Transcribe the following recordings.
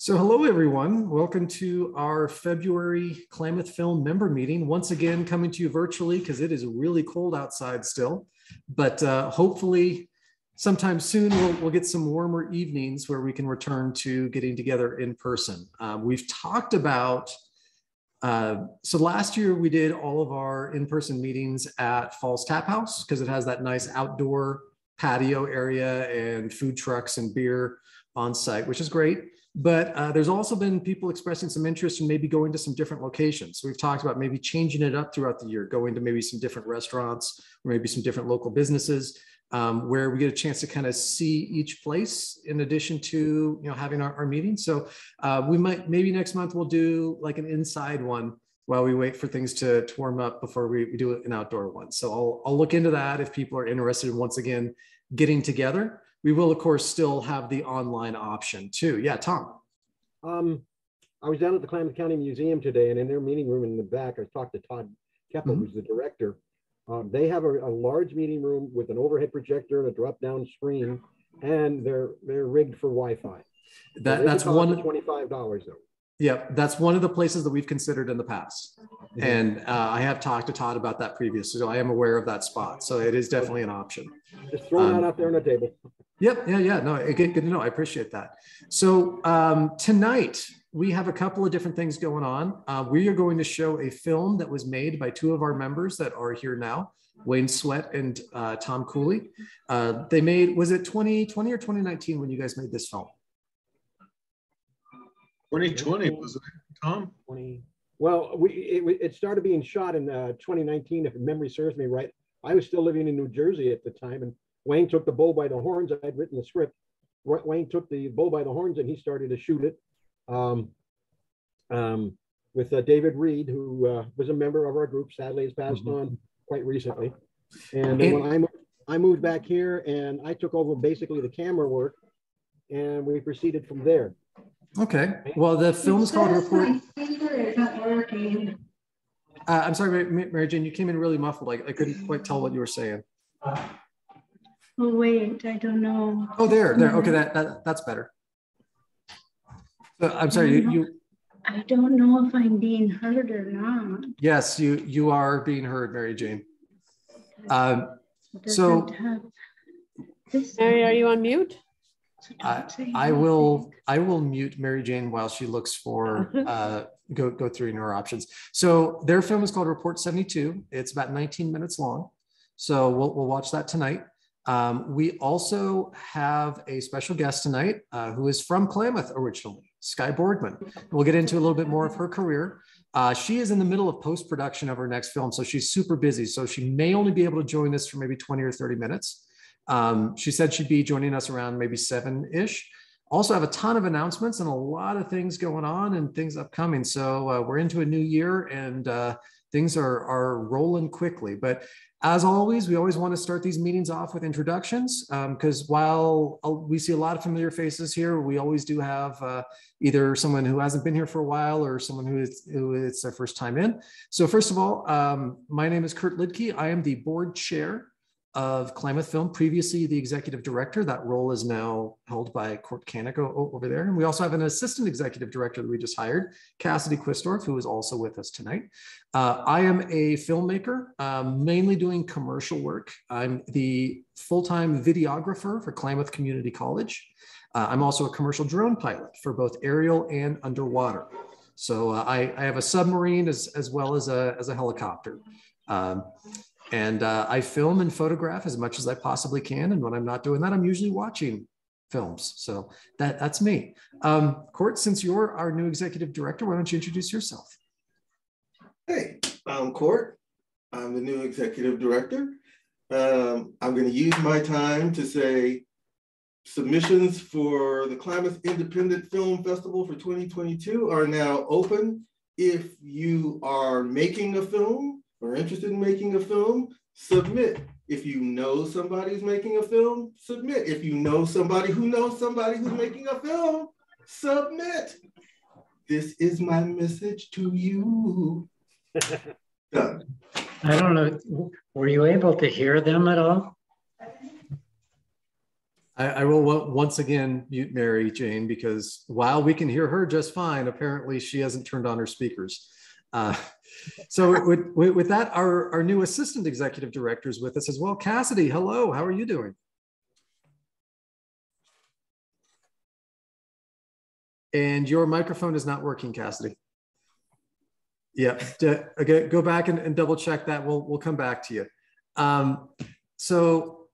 So hello, everyone. Welcome to our February Klamath Film member meeting. Once again, coming to you virtually because it is really cold outside still. But hopefully sometime soon we'll get some warmer evenings where we can return to getting together in person. We've talked about, so last year we did all of our in-person meetings at Falls Tap House because it has that nice outdoor patio area and food trucks and beer on site, which is great. But there's also been people expressing some interest in maybe going to some different locations. So we've talked about maybe changing it up throughout the year, going to maybe some different restaurants or maybe some different local businesses where we get a chance to kind of see each place in addition to having our meetings. So we might, maybe next month we'll do like an inside one while we wait for things to warm up before we do an outdoor one. So I'll look into that if people are interested in once again getting together. We will, of course, still have the online option too. Yeah, Tom. I was down at the Klamath County Museum today, and in their meeting room in the back, I talked to Todd Keppel, who's the director. They have a large meeting room with an overhead projector and a drop-down screen, and they're rigged for Wi-Fi. That's one $25 though. Yeah, that's one of the places that we've considered in the past. And I have talked to Todd about that previously, so I am aware of that spot. So it is definitely an option. Just throwing that out there on the table. Yep, yeah. No, good to know. I appreciate that. So tonight, we have a couple of different things going on. We are going to show a film that was made by two of our members that are here now, Wayne Sweat and Tom Cooley. They made, was it 2020 or 2019 when you guys made this film? 2020, was it, Tom? 20. Well, it started being shot in 2019, if memory serves me right. I was still living in New Jersey at the time, and Wayne took the bull by the horns. I had written the script. Wayne took the bull by the horns, and he started to shoot it with David Reed, who was a member of our group. Sadly, has passed on quite recently. And then when I moved back here, and I took over basically the camera work, and we proceeded from there. Okay. Well, the film is called Report. I'm sorry, Mary Jane, you came in really muffled. I couldn't quite tell what you were saying. Oh, wait, I don't know. Oh, there. Okay, that's better. So, I'm sorry, you. I don't know if I'm being heard or not. Yes, you are being heard, Mary Jane. So, Mary, are you on mute? I will mute Mary Jane while she looks for go through her options. So their film is called Report 72. It's about 19 minutes long. So we'll watch that tonight. We also have a special guest tonight who is from Klamath originally, Skye Borgman. We'll get into a little bit more of her career. She is in the middle of post-production of her next film, so she's super busy. So she may only be able to join us for maybe 20 or 30 minutes. She said she'd be joining us around maybe 7-ish. Also have a ton of announcements and a lot of things going on and things upcoming. So we're into a new year and things are rolling quickly. But as always, we always want to start these meetings off with introductions because while we see a lot of familiar faces here, we always do have either someone who hasn't been here for a while or someone who it's their first time in. So first of all, my name is Kurt Litke. I am the board chair of Klamath Film, previously the executive director. That role is now held by Court Canico over there. And we also have an assistant executive director that we just hired, Cassidy Quistorf, who is also with us tonight. I am a filmmaker, mainly doing commercial work. I'm the full-time videographer for Klamath Community College. I'm also a commercial drone pilot for both aerial and underwater. So I have a submarine as well as a helicopter. And I film and photograph as much as I possibly can. And when I'm not doing that, I'm usually watching films. So that's me. Court, since you're our new executive director, why don't you introduce yourself? Hey, I'm Court. I'm the new executive director. I'm going to use my time to say submissions for the Klamath Independent Film Festival for 2022 are now open. If you are making a film, or interested in making a film, submit. If you know somebody who's making a film, submit. If you know somebody who knows somebody who's making a film, submit. This is my message to you. Done. I don't know, were you able to hear them at all? I will once again mute Mary Jane, because while we can hear her just fine, apparently she hasn't turned on her speakers. So with that, our new assistant executive director is with us as well. Cassidy, hello, how are you doing? And your microphone is not working, Cassidy. Yeah, okay, go back and double check that. We'll come back to you. So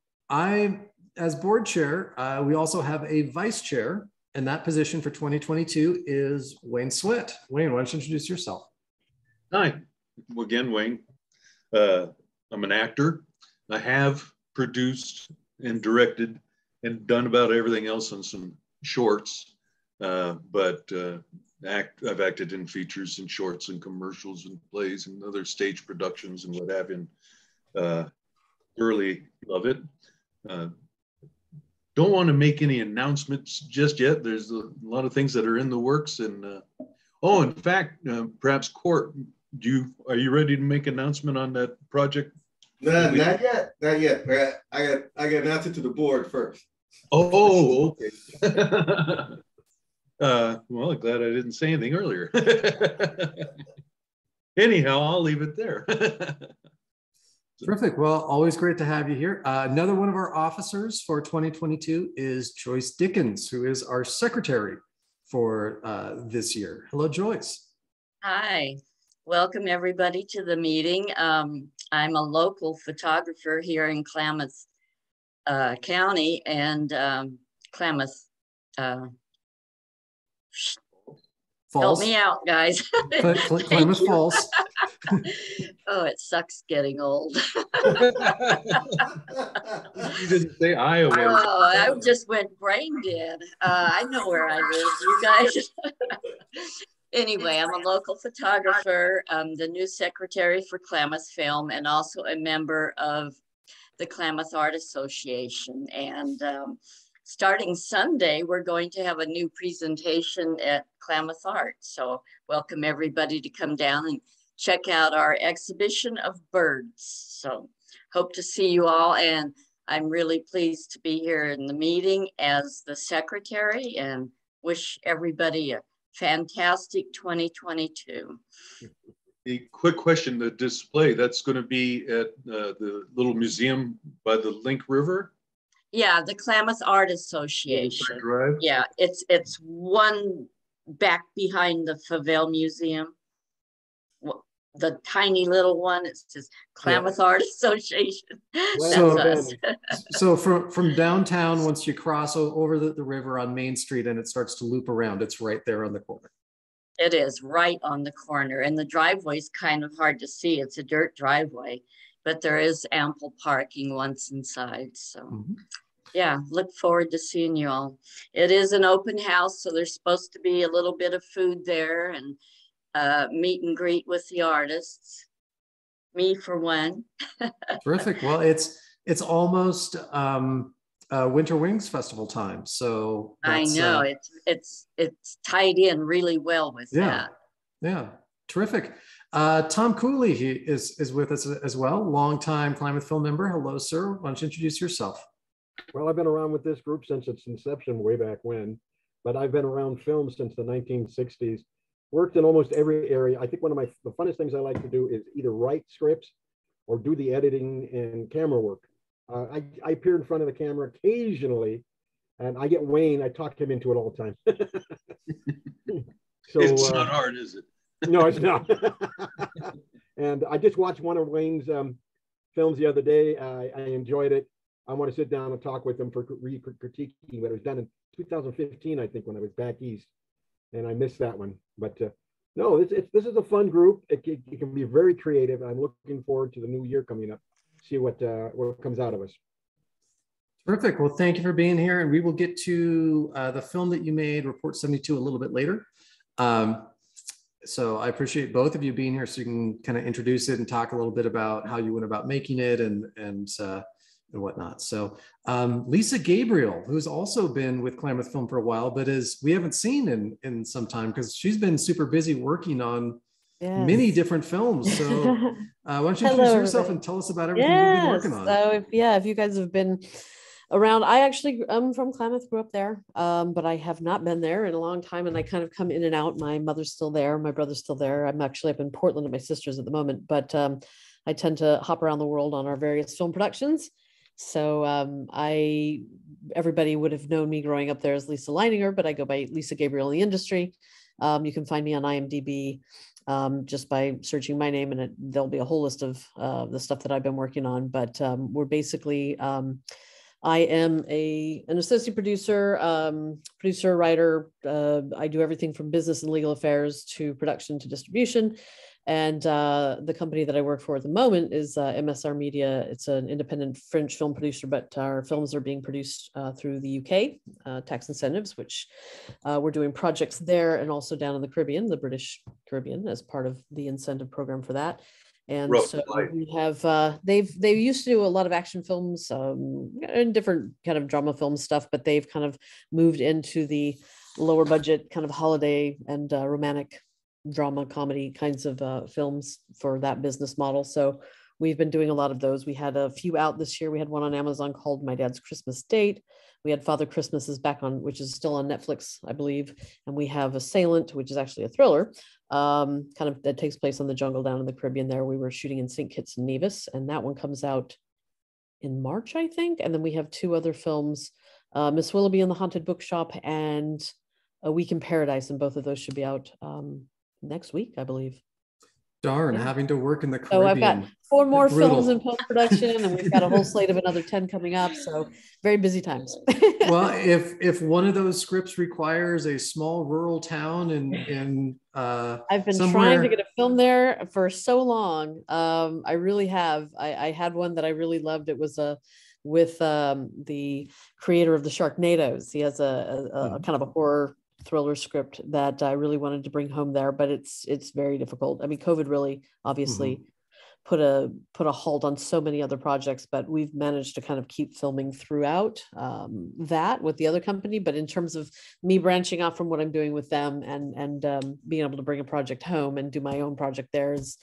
as board chair, we also have a vice chair, and that position for 2022 is Wayne Switt. Wayne, why don't you introduce yourself? Hi, again, Wayne. I'm an actor. I have produced and directed and done about everything else in some shorts, but I've acted in features and shorts and commercials and plays and other stage productions and what have you. Thoroughly love it. Don't want to make any announcements just yet. There's a lot of things that are in the works. And oh, in fact, perhaps Court, are you ready to make an announcement on that project? No, not yet. Not yet. I got to announce it to the board first. Oh, okay. Well, I'm glad I didn't say anything earlier. Anyhow, I'll leave it there. Terrific. Well, always great to have you here. Another one of our officers for 2022 is Joyce Dickens, who is our secretary for this year. Hello, Joyce. Hi. Welcome everybody to the meeting. I'm a local photographer here in Klamath County and Klamath. Falls. Help me out, guys. Klamath Falls. Oh, it sucks getting old. You didn't say Iowa. Oh, I just went brain dead. I know where I live, you guys. Anyway, I'm a local photographer. I'm the new secretary for Klamath Film and also a member of the Klamath Art Association. And starting Sunday, we're going to have a new presentation at Klamath Art. So welcome everybody to come down and check out our exhibition of birds. So hope to see you all. And I'm really pleased to be here in the meeting as the secretary and wish everybody a fantastic 2022. A quick question, the display, that's going to be at the little museum by the Link River? Yeah, the Klamath Art Association. Drive? Yeah, it's one back behind the Favell Museum. The tiny little one, it says Klamath Art Association. That's us. So from downtown, once you cross over the river on Main Street and it starts to loop around, it's right there on the corner. It is right on the corner, and the driveway is kind of hard to see. It's a dirt driveway, but there is ample parking once inside. So yeah, look forward to seeing you all. It is an open house, so there's supposed to be a little bit of food there and meet and greet with the artists. Me for one. Terrific. Well, it's almost Winter Wings Festival time, so I know it's tied in really well with that. Yeah, terrific. Tom Cooley, he is with us as well, longtime Klamath Film member. Hello, sir. Why don't you introduce yourself? Well, I've been around with this group since its inception way back when, but I've been around film since the 1960s. Worked in almost every area. I think one of the funnest things I like to do is either write scripts or do the editing and camera work. I appear in front of the camera occasionally, and I get Wayne. I talk him into it all the time. So it's not hard, is it? No, it's not. And I just watched one of Wayne's films the other day. I enjoyed it. I want to sit down and talk with him for critiquing what it was done in 2015, I think, when I was back east. And I missed that one, but no, this is a fun group. It can be very creative. I'm looking forward to the new year coming up. See what comes out of us. Terrific. Well, thank you for being here, and we will get to the film that you made, Report 72, a little bit later. So I appreciate both of you being here, so you can kind of introduce it and talk a little bit about how you went about making it and whatnot. So Lisa Gabriel, who's also been with Klamath Film for a while, but we haven't seen in some time because she's been super busy working on many different films. So why don't you introduce yourself and tell us about everything you've been working on? So if you guys have been Around, I actually am from Klamath, grew up there, but I have not been there in a long time, and I kind of come in and out. My mother's still there, my brother's still there. I'm actually up in Portland at my sister's at the moment, but I tend to hop around the world on our various film productions. So everybody would have known me growing up there as Lisa Leininger, but I go by Lisa Gabriel in the industry. You can find me on IMDb just by searching my name, and there'll be a whole list of the stuff that I've been working on. But we're basically, I am an associate producer, writer. I do everything from business and legal affairs to production to distribution. And the company that I work for at the moment is MSR Media. It's an independent French film producer, but our films are being produced through the UK, tax incentives, which we're doing projects there and also down in the Caribbean, the British Caribbean, as part of the incentive program for that. And so we have, they used to do a lot of action films and different kind of drama film stuff, but they've kind of moved into the lower budget kind of holiday and romantic drama comedy kinds of films for that business model. So we've been doing a lot of those. We had a few out this year. We had one on Amazon called My Dad's Christmas Date. We had Father Christmas is back on, which is still on Netflix, I believe. And we have Assailant, which is actually a thriller, kind of that takes place in the jungle down in the Caribbean there. We were shooting in St. Kitts and Nevis, and that one comes out in March, I think. And then we have two other films, Miss Willoughby and the Haunted Bookshop and A Week in Paradise, and both of those should be out next week, I believe. Darn, Yeah. Having to work in the Caribbean. So I've got 4 more films in post-production, and we've got a whole slate of another 10 coming up. So very busy times. Well, if one of those scripts requires a small rural town in I've been somewhere... trying to get a film there for so long. I really have. I had one that I really loved. It was with the creator of the Sharknadoes. He has a kind of a horror thriller script that I really wanted to bring home there, but it's very difficult. I mean, COVID really obviously put a halt on so many other projects, but we've managed to kind of keep filming throughout that with the other company. But in terms of me branching off from what I'm doing with them and being able to bring a project home and do my own project there has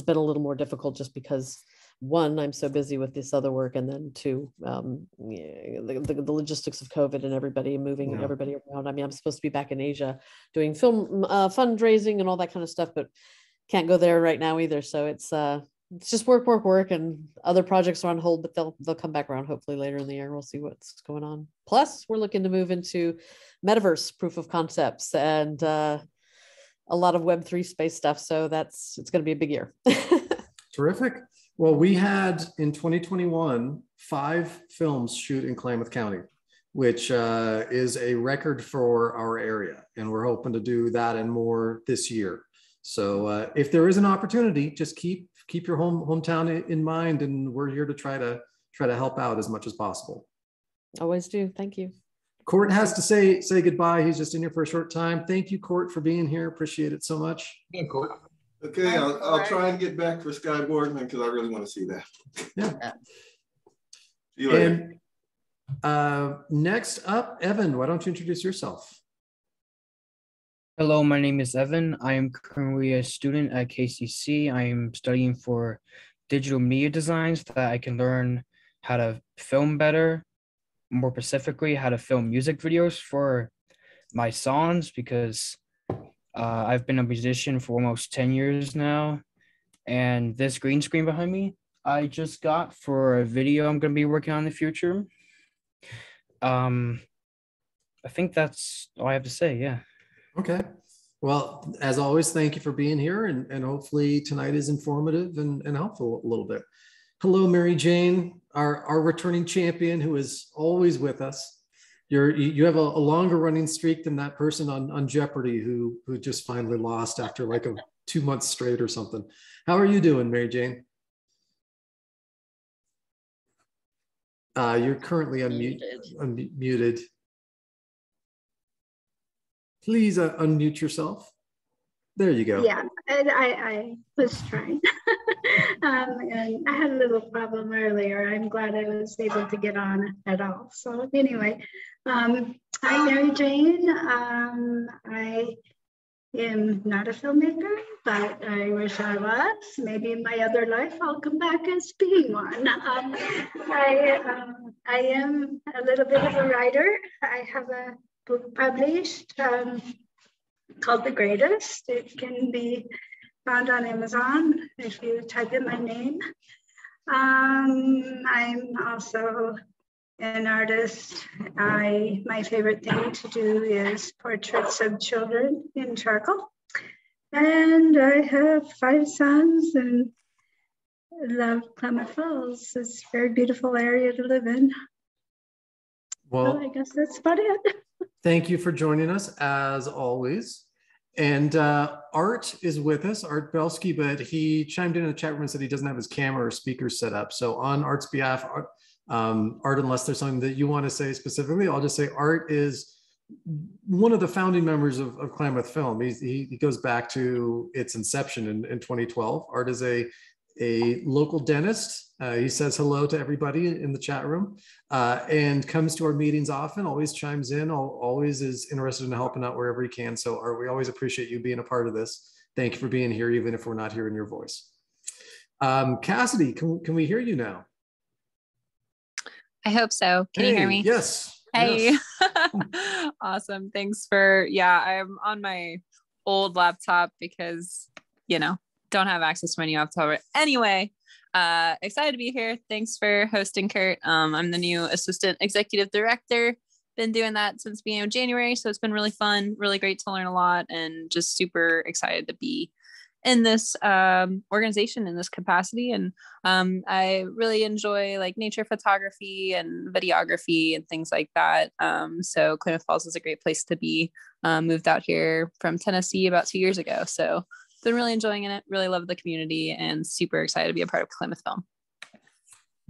been a little more difficult, just because one, I'm so busy with this other work, and then two, the logistics of COVID and everybody moving everybody around. I mean, I'm supposed to be back in Asia doing film fundraising and all that kind of stuff, but can't go there right now either. So it's just work, and other projects are on hold, but they'll come back around hopefully later in the year. We'll see what's going on. Plus, we're looking to move into metaverse proof of concepts and a lot of Web3 space stuff. So it's going to be a big year. Terrific. Well, we had in 2021 5 films shoot in Klamath County, which is a record for our area, and we're hoping to do that and more this year. So if there is an opportunity, just keep your hometown in mind, and we're here to try to help out as much as possible. Always do. Thank you. Court has to say goodbye. He's just in here for a short time. Thank you, Court, for being here. Appreciate it so much. Yeah, Court. Okay, I'll try and get back for Skye Borgman because I really want to see that. Yeah. See you later. And next up, Evan, why don't you introduce yourself? Hello, my name is Evan. I am currently a student at KCC. I am studying for digital media design so that I can learn how to film better, more specifically, how to film music videos for my songs, because I've been a musician for almost 10 years now, and this green screen behind me, I just got for a video I'm going to be working on in the future. I think that's all I have to say, yeah. Okay. Well, as always, thank you for being here, and hopefully tonight is informative and helpful a little bit. Hello, Mary Jane, our returning champion who is always with us. You have a longer running streak than that person on Jeopardy who just finally lost after like 2 months straight or something. How are you doing, Mary Jane? You're currently unmuted. Please unmute yourself. There you go. Yeah, I was trying. And I had a little problem earlier. I'm glad I was able to get on at all. So anyway, I'm Mary Jane. I am not a filmmaker, but I wish I was. Maybe in my other life, I'll come back as being one. I am a little bit of a writer. I have a book published called The Greatest. It can be found on Amazon if you type in my name. I'm also an artist. My favorite thing to do is portraits of children in charcoal. And I have 5 sons and love Klamath Falls. It's a very beautiful area to live in. Well, I guess that's about it. Thank you for joining us as always. And Art is with us, Art Belsky, but he chimed in the chat room and said he doesn't have his camera or speakers set up. So on Art's behalf, Art, unless there's something that you want to say specifically, I'll just say Art is one of the founding members of Klamath Film. He goes back to its inception in 2012. Art is a local dentist. He says hello to everybody in the chat room and comes to our meetings often, always chimes in, always is interested in helping out wherever he can. So Art, we always appreciate you being a part of this. Thank you for being here, even if we're not hearing your voice. Cassidy, can we hear you now? I hope so. Can you hear me? Yes. Hey. Yes. Awesome. Thanks for, I'm on my old laptop because, don't have access to my new laptop. Anyway, excited to be here. Thanks for hosting, Kurt. I'm the new assistant executive director. Been doing that since the beginning of January. So it's been really fun, really great to learn a lot, and just super excited to be in this organization in this capacity. And I really enjoy like nature photography and videography and things like that. So Klamath Falls is a great place to be. Moved out here from Tennessee about 2 years ago. So been really enjoying it, really love the community, and super excited to be a part of Klamath Film.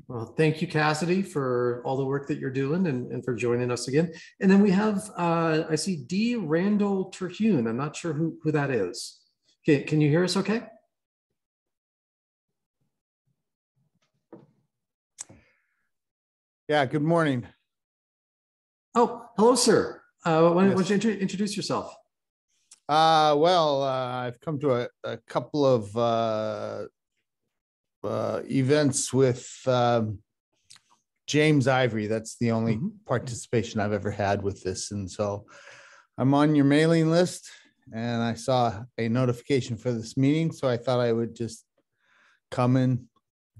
Well, thank you, Cassidy, for all the work that you're doing and for joining us again. And then we have, I see D. Randall Terhune. I'm not sure who that is. Okay, can you hear us okay? Yeah, good morning. Oh, hello, sir. Why don't you introduce yourself? I've come to a couple of events with James Ivory. That's the only participation I've ever had with this. And so I'm on your mailing list, and I saw a notification for this meeting. So I thought I would just come and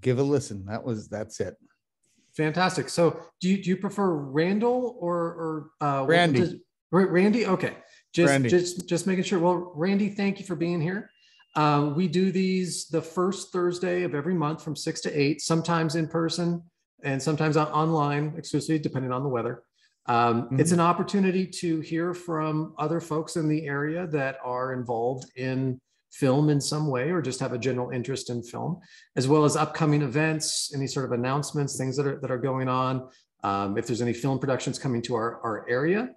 give a listen. That's it. Fantastic. So do you prefer Randall or Randy? Randy. Okay. Just making sure. Well, Randy, thank you for being here. We do these the first Thursday of every month from 6 to 8, sometimes in person and sometimes online, exclusively depending on the weather. It's an opportunity to hear from other folks in the area that are involved in film in some way or just have a general interest in film, as well as upcoming events, any sort of announcements, things that are going on, if there's any film productions coming to our area.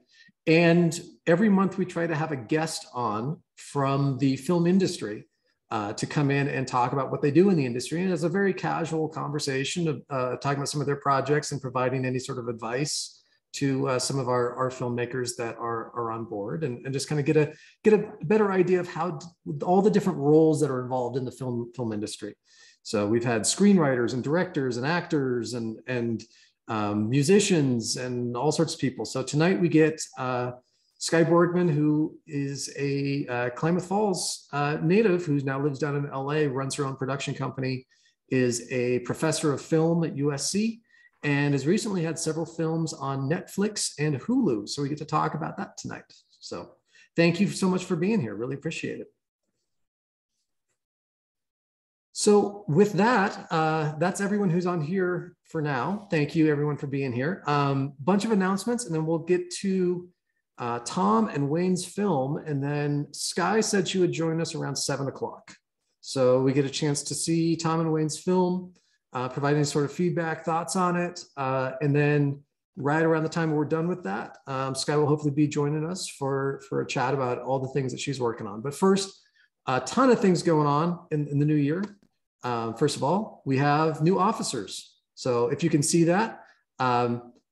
And every month we try to have a guest on from the film industry to come in and talk about what they do in the industry. And it's a very casual conversation of talking about some of their projects and providing any sort of advice to some of our filmmakers that are on board, and just kind of get a better idea of how all the different roles that are involved in the film industry. So we've had screenwriters and directors and actors and musicians and all sorts of people. So tonight we get Skye Borgman, who is a Klamath Falls native who now lives down in LA, runs her own production company, is a professor of film at USC, and has recently had several films on Netflix and Hulu. So we get to talk about that tonight. So thank you so much for being here. Really appreciate it. So with that, that's everyone who's on here for now. Thank you everyone for being here. Bunch of announcements, and then we'll get to Tom and Wayne's film. And then Skye said she would join us around 7 o'clock. So we get a chance to see Tom and Wayne's film, provide any sort of feedback, thoughts on it. And then right around the time we're done with that, Skye will hopefully be joining us for a chat about all the things that she's working on. But first, a ton of things going on in the new year. First of all, we have new officers. So if you can see that,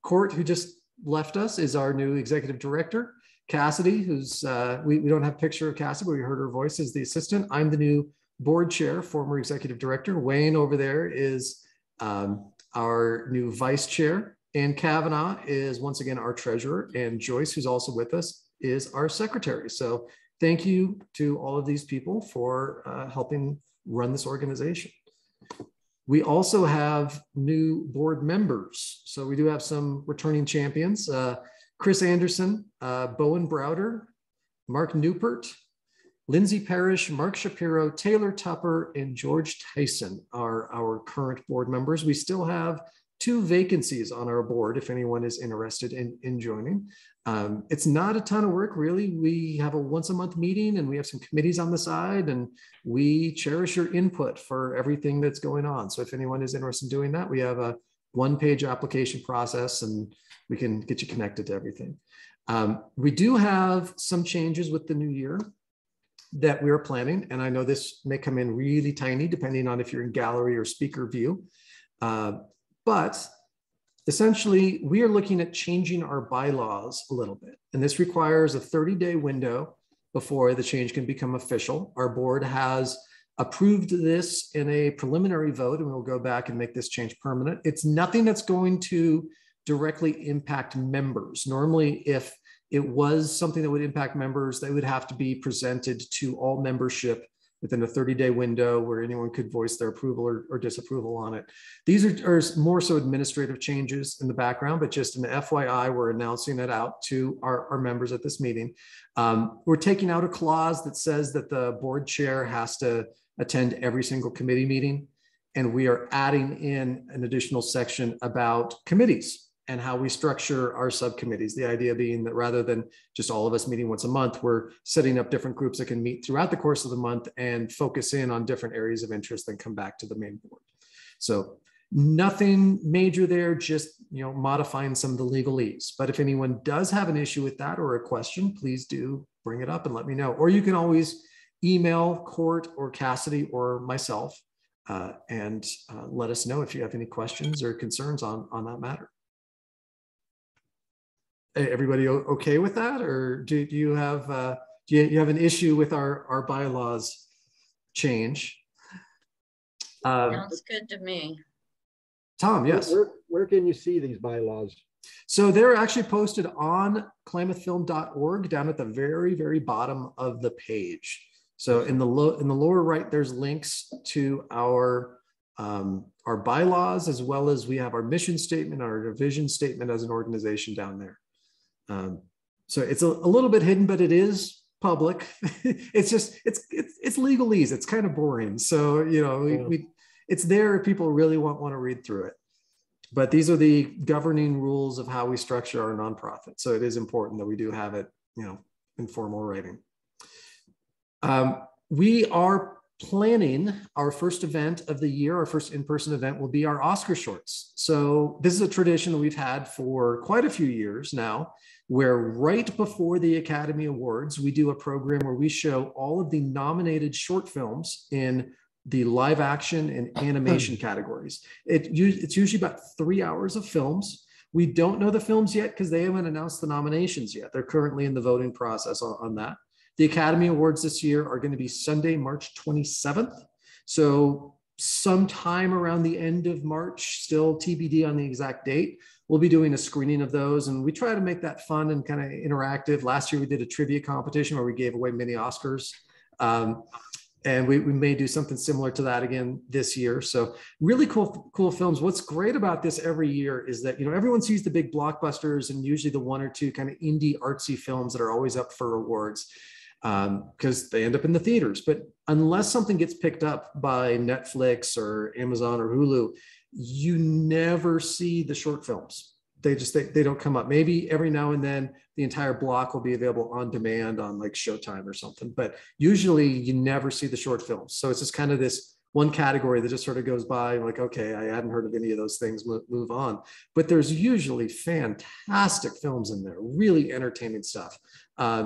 Court, who just left us, is our new executive director. Cassidy, who's, we don't have a picture of Cassidy, but we heard her voice, as the assistant. I'm the new board chair, former executive director. Wayne over there is our new vice chair. And Kavanaugh is once again our treasurer. And Joyce, who's also with us, is our secretary. So thank you to all of these people for helping run this organization. We also have new board members. So we do have some returning champions. Chris Anderson, Bowen Browder, Mark Newport, Lindsay Parrish, Mark Shapiro, Taylor Tupper, and George Tyson are our current board members. We still have 2 vacancies on our board if anyone is interested in joining. It's not a ton of work, really. We have a once a month meeting and we have some committees on the side, and we cherish your input for everything that's going on. So if anyone is interested in doing that, we have a 1-page application process and we can get you connected to everything. We do have some changes with the new year that we're planning. And I know this may come in really tiny depending on if you're in gallery or speaker view. But essentially, we are looking at changing our bylaws a little bit. And this requires a 30-day window before the change can become official. Our board has approved this in a preliminary vote, and we'll go back and make this change permanent. It's nothing that's going to directly impact members. Normally, if it was something that would impact members, they would have to be presented to all membership within a 30-day window where anyone could voice their approval or disapproval on it. These are more so administrative changes in the background, but just an FYI, we're announcing it out to our members at this meeting. We're taking out a clause that says that the board chair has to attend every single committee meeting. And we are adding in an additional section about committees and how we structure our subcommittees. The idea being that rather than just all of us meeting once a month, we're setting up different groups that can meet throughout the course of the month and focus in on different areas of interest and come back to the main board. So nothing major there, just modifying some of the legalese. But if anyone does have an issue with that or a question, please do bring it up and let me know. Or you can always email Court or Cassidy or myself and let us know if you have any questions or concerns on that matter. Everybody okay with that, or do you have an issue with our bylaws change? Sounds good to me. Tom, yes. Where can you see these bylaws? So they're actually posted on klamathfilm.org down at the very, very bottom of the page. So in the lower right, there's links to our bylaws, as well as we have our mission statement, our vision statement as an organization down there. So it's a little bit hidden, but it is public. It's just, it's legalese. It's kind of boring. So, it's there if people really want to read through it. But these are the governing rules of how we structure our nonprofit. So it is important that we do have it, in formal writing. We are planning our first event of the year. Our first in-person event will be our Oscar shorts. So this is a tradition that we've had for quite a few years now, where right before the Academy Awards, we do a program where we show all of the nominated short films in the live action and animation categories. It's usually about 3 hours of films. We don't know the films yet because they haven't announced the nominations yet. They're currently in the voting process on that. The Academy Awards this year are going to be Sunday, March 27th. So sometime around the end of March, still TBD on the exact date, we'll be doing a screening of those. And we try to make that fun and kind of interactive. Last year, we did a trivia competition where we gave away mini Oscars. And we may do something similar to that again this year. So really cool films. What's great about this every year is that, everyone sees the big blockbusters and usually the 1 or 2 kind of indie artsy films that are always up for awards. Because they end up in the theaters. But unless something gets picked up by Netflix or Amazon or Hulu, you never see the short films. They don't come up. Maybe every now and then the entire block will be available on demand on like Showtime or something. But usually you never see the short films. So it's just kind of this one category that just sort of goes by like, okay, I hadn't heard of any of those things, move on. But there's usually fantastic films in there, really entertaining stuff.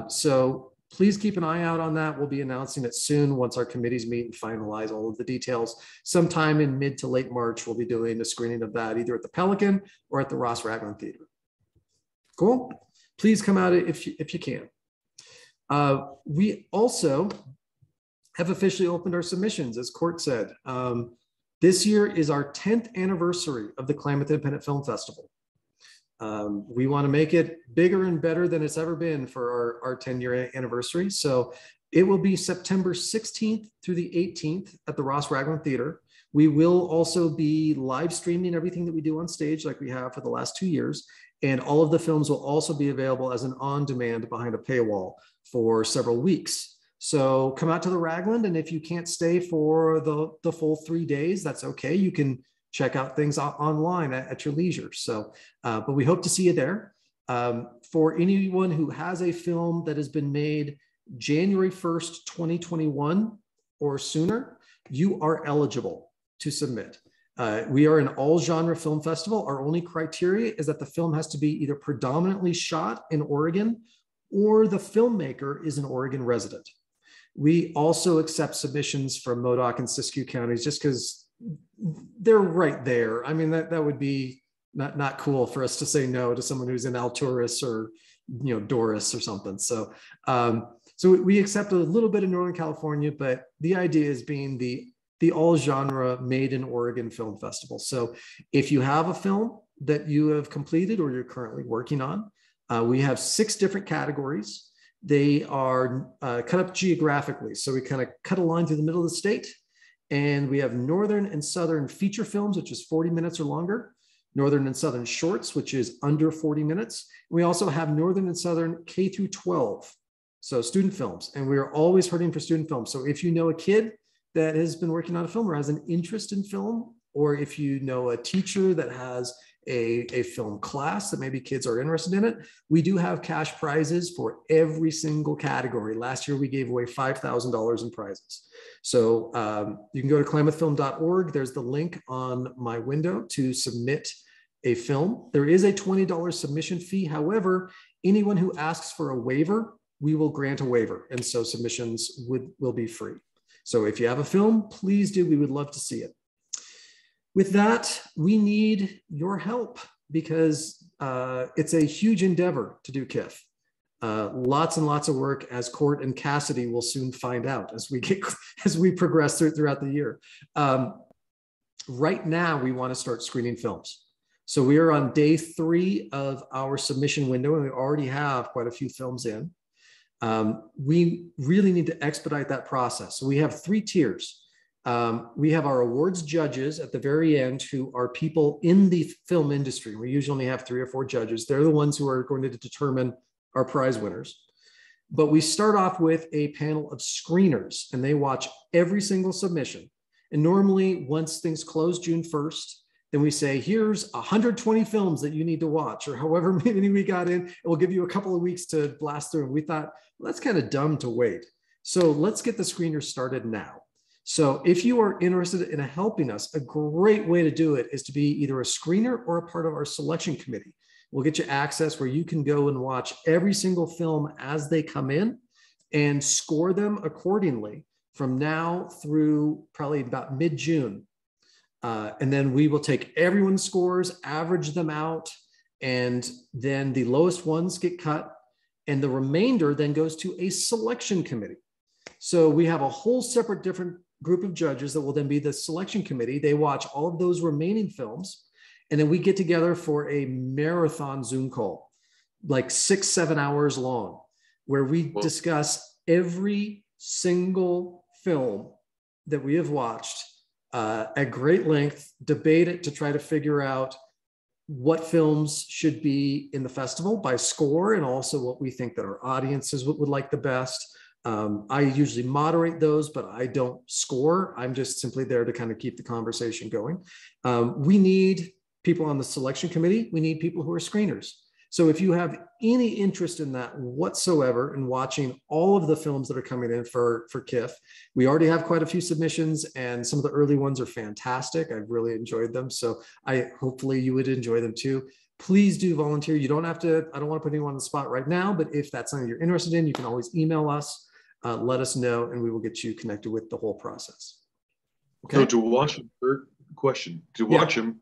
So please keep an eye out on that. We'll be announcing it soon once our committees meet and finalize all of the details. Sometime in mid to late March, we'll be doing a screening of that either at the Pelican or at the Ross Ragland Theater. Cool. please come out if you can. We also have officially opened our submissions, as Court said. This year is our 10th anniversary of the Klamath Independent Film Festival. We want to make it bigger and better than it's ever been for our 10-year anniversary. So it will be September 16th through the 18th at the Ross Raglan Theater. We will also be live streaming everything that we do on stage like we have for the last 2 years. And all of the films will also be available as an on-demand behind a paywall for several weeks. So come out to the Raglan, and if you can't stay for the full 3 days, that's okay. You can check out things online at your leisure. So, but we hope to see you there. For anyone who has a film that has been made January 1st, 2021 or sooner, you are eligible to submit. We are an all genre film festival. Our only criteria is that the film has to be either predominantly shot in Oregon or the filmmaker is an Oregon resident. We also accept submissions from Modoc and Siskiyou counties just because they're right there. I mean, that would be not cool for us to say no to someone who's in Alturas or, you know, Doris or something. So, so we accept a little bit in Northern California, but the idea is being the all genre made in Oregon Film Festival. So if you have a film that you have completed or you're currently working on, we have 6 different categories. They are cut up geographically. So we kind of cut a line through the middle of the state. And we have Northern and Southern feature films, which is 40 minutes or longer. Northern and Southern shorts, which is under 40 minutes. We also have Northern and Southern K through 12. So student films. And we are always hurting for student films. So if you know a kid that has been working on a film or has an interest in film, or if you know a teacher that has a film class that maybe kids are interested in it, we do have cash prizes for every single category. Last year, we gave away $5,000 in prizes. So you can go to klamathfilm.org. There's the link on my window to submit a film. There is a $20 submission fee. However, anyone who asks for a waiver, we will grant a waiver. And so submissions will be free. So if you have a film, please do. We would love to see it. With that, we need your help because it's a huge endeavor to do KIF. Lots and lots of work, as Court and Cassidy will soon find out as we progress throughout the year. Right now, we want to start screening films. So we are on day 3 of our submission window, and we already have quite a few films in. We really need to expedite that process. So we have 3 tiers. We have our awards judges at the very end who are people in the film industry. We usually only have 3 or 4 judges. They're the ones who are going to determine our prize winners. But we start off with a panel of screeners, and they watch every single submission. And normally, once things close June 1st, then we say, here's 120 films that you need to watch, or however many we got in, and we'll give you a couple of weeks to blast through. And we thought, well, that's kind of dumb to wait. So let's get the screeners started now. So if you are interested in helping us, a great way to do it is to be either a screener or a part of our selection committee. We'll get you access where you can go and watch every single film as they come in and score them accordingly from now through probably about mid-June. And then we will take everyone's scores, average them out, and then the lowest ones get cut. And the remainder then goes to a selection committee. So we have a whole separate different group of judges that will then be the selection committee. They watch all of those remaining films. And then we get together for a marathon Zoom call, like 6-7 hours long, where we discuss every single film that we have watched at great length, debate it to try to figure out what films should be in the festival by score, and also what we think that our audiences would like the best. I usually moderate those, but I don't score. I'm just simply there to kind of keep the conversation going. We need people on the selection committee. We need people who are screeners. So if you have any interest in that whatsoever, in watching all of the films that are coming in for KIF, we already have quite a few submissions, and some of the early ones are fantastic. I've really enjoyed them. So hopefully you would enjoy them too. Please do volunteer. You don't have to, I don't want to put anyone on the spot right now, but if that's something you're interested in, you can always email us, let us know, and we will get you connected with the whole process. Okay. So to watch them, question, to watch them,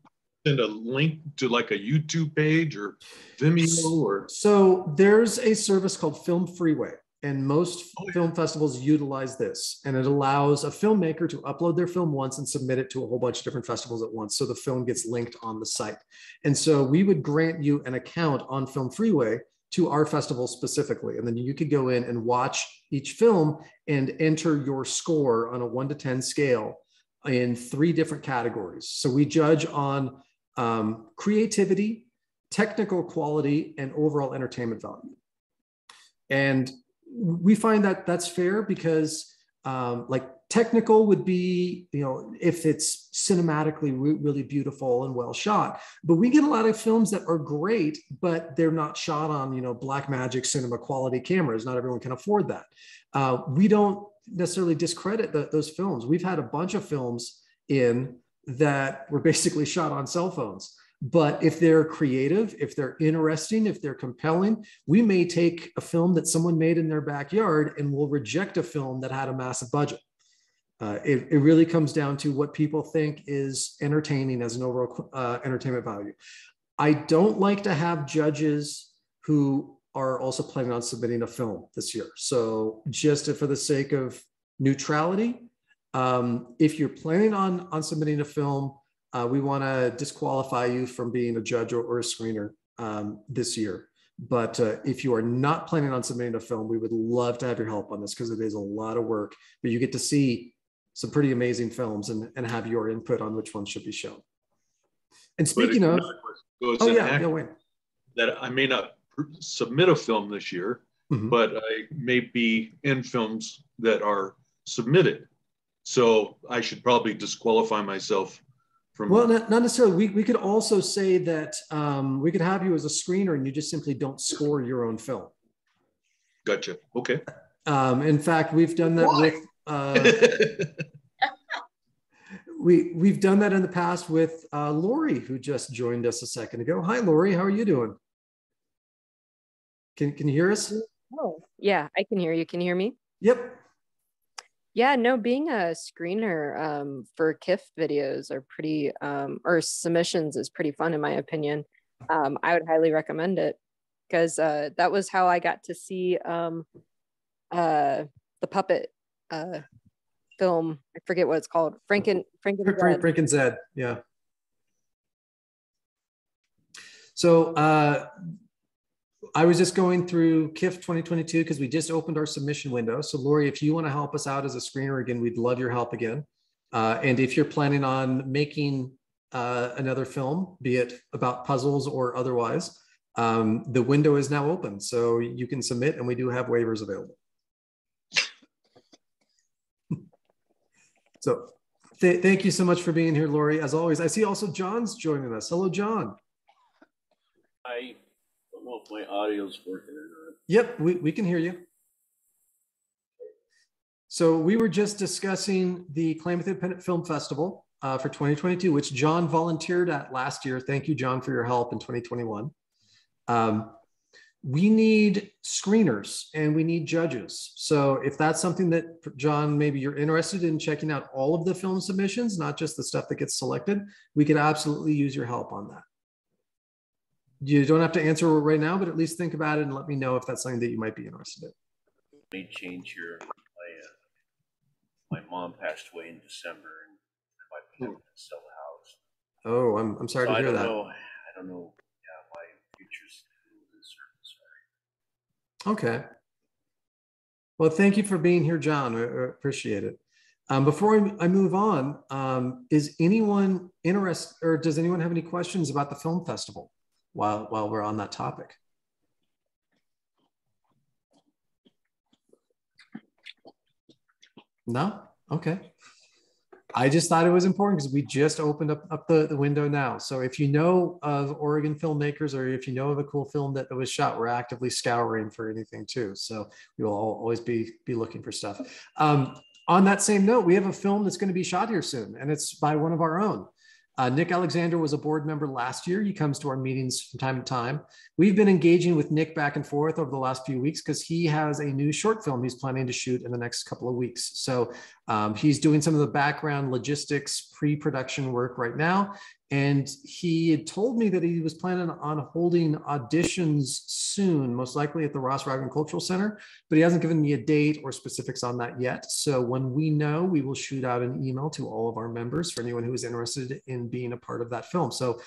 send a link to like a YouTube page or Vimeo or? So there's a service called Film Freeway, and most film festivals utilize this, and it allows a filmmaker to upload their film once and submit it to a whole bunch of different festivals at once. So the film gets linked on the site. And so we would grant you an account on Film Freeway to our festival specifically. And then you could go in and watch each film and enter your score on a 1 to 10 scale in 3 different categories. So we judge on creativity, technical quality, and overall entertainment value. And we find that that's fair because like technical would be, you know, if it's cinematically really beautiful and well shot, but we get a lot of films that are great, but they're not shot on, you know, Blackmagic cinema quality cameras. Not everyone can afford that. We don't necessarily discredit those films. We've had a bunch of films in that were basically shot on cell phones. But if they're creative, if they're interesting, if they're compelling, we may take a film that someone made in their backyard and we'll reject a film that had a massive budget. It really comes down to what people think is entertaining as an overall entertainment value. I don't like to have judges who are also planning on submitting a film this year. So just for the sake of neutrality, if you're planning on submitting a film, we want to disqualify you from being a judge or a screener this year. But if you are not planning on submitting a film, we would love to have your help on this because it is a lot of work, but you get to see some pretty amazing films and have your input on which ones should be shown. And speaking of, that I may not submit a film this year, but I may be in films that are submitted. So I should probably disqualify myself. Well, not necessarily. We could also say that we could have you as a screener and you just simply don't score your own film. Gotcha. Okay. In fact, we've done that with we've done that in the past with Lori, who just joined us a second ago. Hi, Lori. How are you doing? Can you hear us? Oh, yeah, I can hear you. Can you hear me? Yep. Yeah, no, being a screener for KIF videos are pretty, or submissions is pretty fun in my opinion. I would highly recommend it because that was how I got to see the puppet film. I forget what it's called. Franken Zed. Yeah. So I was just going through KIF 2022 because we just opened our submission window. So Lori, if you want to help us out as a screener again, we'd love your help again. And if you're planning on making another film, be it about puzzles or otherwise, the window is now open. So you can submit and we do have waivers available. So thank you so much for being here, Lori. As always, I see also John's joining us. Hello, John. I don't know if my audio's working or not. Yep, we can hear you. So we were just discussing the Klamath Independent Film Festival for 2022, which John volunteered at last year. Thank you, John, for your help in 2021. We need screeners and we need judges. So if that's something that, John, maybe you're interested in checking out all of the film submissions, not just the stuff that gets selected, we could absolutely use your help on that. You don't have to answer right now, but at least think about it and let me know if that's something that you might be interested in. May change your, my mom passed away in December and my parents sell the house. Oh, I'm sorry to hear that. I don't know. Yeah, my future's uncertain. Sorry. Okay. Well, thank you for being here, John. I appreciate it. Before I move on, is anyone interested, or does anyone have any questions about the film festival while we're on that topic? No? Okay. I just thought it was important because we just opened up the window now. So if you know of Oregon filmmakers or if you know of a cool film that was shot, we're actively scouring for anything too. So we will always be looking for stuff. On that same note, we have a film that's going to be shot here soon, and it's by one of our own. Nick Alexander was a board member last year. He comes to our meetings from time to time. We've been engaging with Nick back and forth over the last few weeks because he has a new short film he's planning to shoot in the next couple of weeks. So he's doing some of the background logistics, pre-production work right now. And he had told me that he was planning on holding auditions soon, most likely at the Ross Ragland Cultural Center, but he hasn't given me a date or specifics on that yet. So when we know, we will shoot out an email to all of our members for anyone who is interested in being a part of that film. So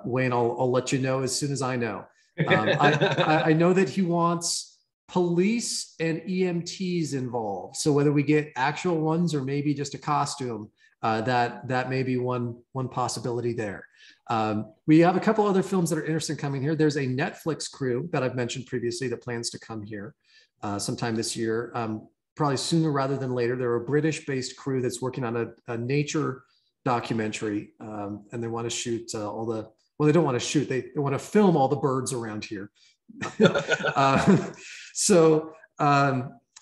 Wayne, I'll let you know as soon as I know. I know that he wants police and EMTs involved. So whether we get actual ones or maybe just a costume, that may be one possibility there. We have a couple other films that are interested in coming here. There's a Netflix crew that I've mentioned previously that plans to come here sometime this year, probably sooner rather than later. They're a British-based crew that's working on a nature documentary, and they want to shoot all the, well, they don't want to shoot, they want to film all the birds around here.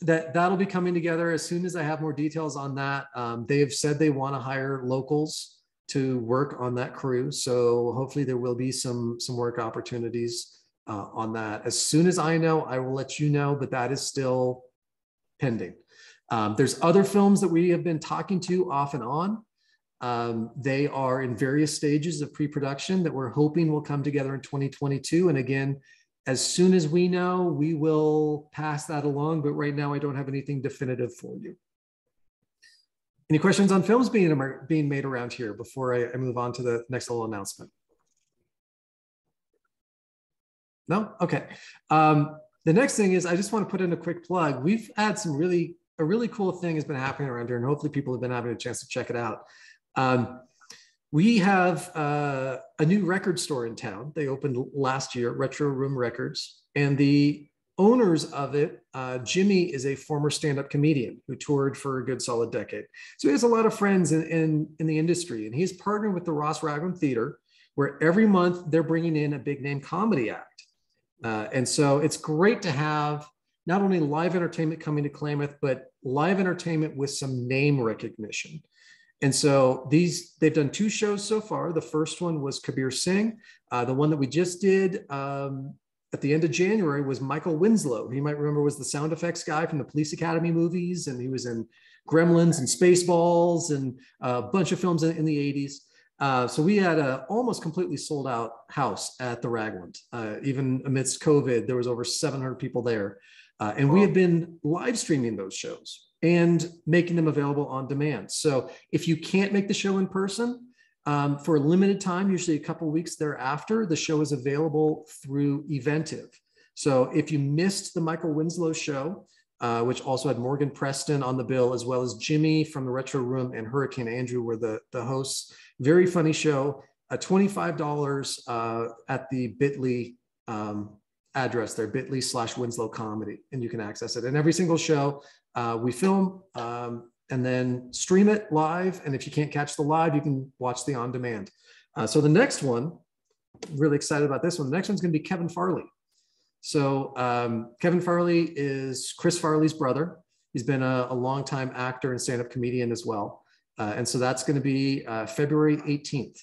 That'll be coming together as soon as I have more details on that. They have said they want to hire locals to work on that crew. So hopefully there will be some work opportunities on that. As soon as I know, I will let you know, but that is still pending. There's other films that we have been talking to off and on. They are in various stages of pre-production that we're hoping will come together in 2022. And again, as soon as we know, we will pass that along, but right now I don't have anything definitive for you. Any questions on films being made around here before I move on to the next little announcement? No? Okay. The next thing is I just want to put in a quick plug. We've had a really cool thing has been happening around here, and hopefully people have been having a chance to check it out. We have a new record store in town. They opened last year, Retro Room Records, and the owners of it, Jimmy is a former stand-up comedian who toured for a good solid decade. So he has a lot of friends in the industry, and he's partnered with the Ross Ragland Theater, where every month they're bringing in a big name comedy act. And so it's great to have not only live entertainment coming to Klamath, but live entertainment with some name recognition. And so they've done 2 shows so far. The first one was Kabir Singh. The one that we just did at the end of January was Michael Winslow. You might remember was the sound effects guy from the Police Academy movies, and he was in Gremlins and Spaceballs and a bunch of films in the 80s. So we had an almost completely sold out house at the Ragland. Even amidst COVID, there was over 700 people there. And we have been live streaming those shows and making them available on demand. So if you can't make the show in person, for a limited time, usually a couple of weeks thereafter, the show is available through Eventive. So if you missed the Michael Winslow show, which also had Morgan Preston on the bill, as well as Jimmy from the Retro Room and Hurricane Andrew were the hosts. Very funny show, $25 at the bit.ly address there, bit.ly/Winslow Comedy, and you can access it. And every single show, we film and then stream it live. And if you can't catch the live, you can watch the on demand. So the next one, really excited about this one. The next one's going to be Kevin Farley. So Kevin Farley is Chris Farley's brother. He's been a longtime actor and stand-up comedian as well. And so that's going to be February 18th.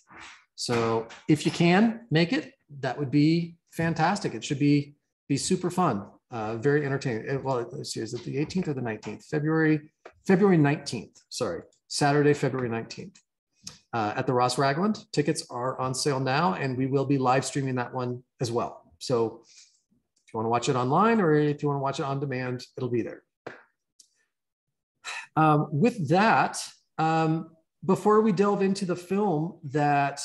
So if you can make it, that would be fantastic. It should be super fun. Very entertaining. Well, let's see, is it the 18th or the 19th? February 19th, sorry. Saturday, February 19th at the Ross Ragland. Tickets are on sale now, and we will be live streaming that one as well. So if you want to watch it online or if you want to watch it on demand, it'll be there. With that, before we delve into the film that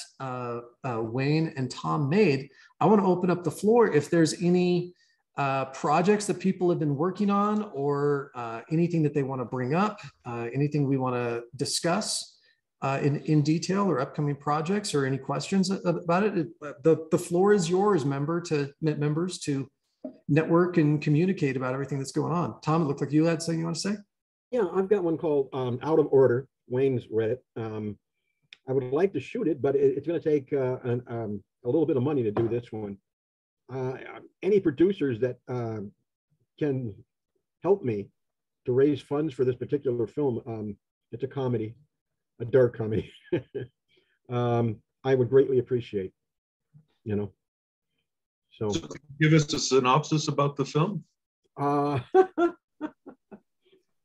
Wayne and Tom made, I want to open up the floor if there's any projects that people have been working on or anything that they want to bring up, anything we want to discuss in detail or upcoming projects or any questions about it. The floor is yours, members to network and communicate about everything that's going on. Tom, it looked like you had something you want to say? Yeah, I've got one called Out of Order. Wayne's read it. I would like to shoot it, but it's going to take a little bit of money to do this one. Any producers that can help me to raise funds for this particular film, it's a comedy, a dark comedy. I would greatly appreciate, So give us a synopsis about the film.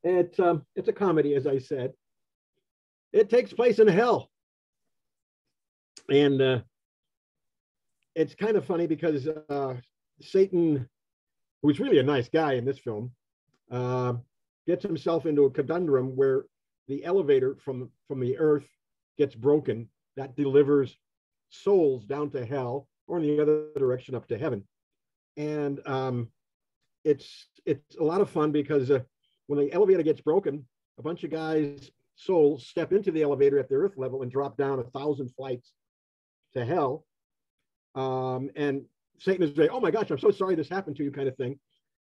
It's a comedy, as I said. It takes place in hell. And it's kind of funny because Satan, who's really a nice guy in this film, gets himself into a conundrum where the elevator from the earth gets broken. That delivers souls down to hell, or in the other direction up to heaven. And it's a lot of fun because when the elevator gets broken, a bunch of guys' souls step into the elevator at the earth level and drop down 1,000 flights to hell. And Satan is like, oh my gosh, I'm so sorry this happened to you, kind of thing.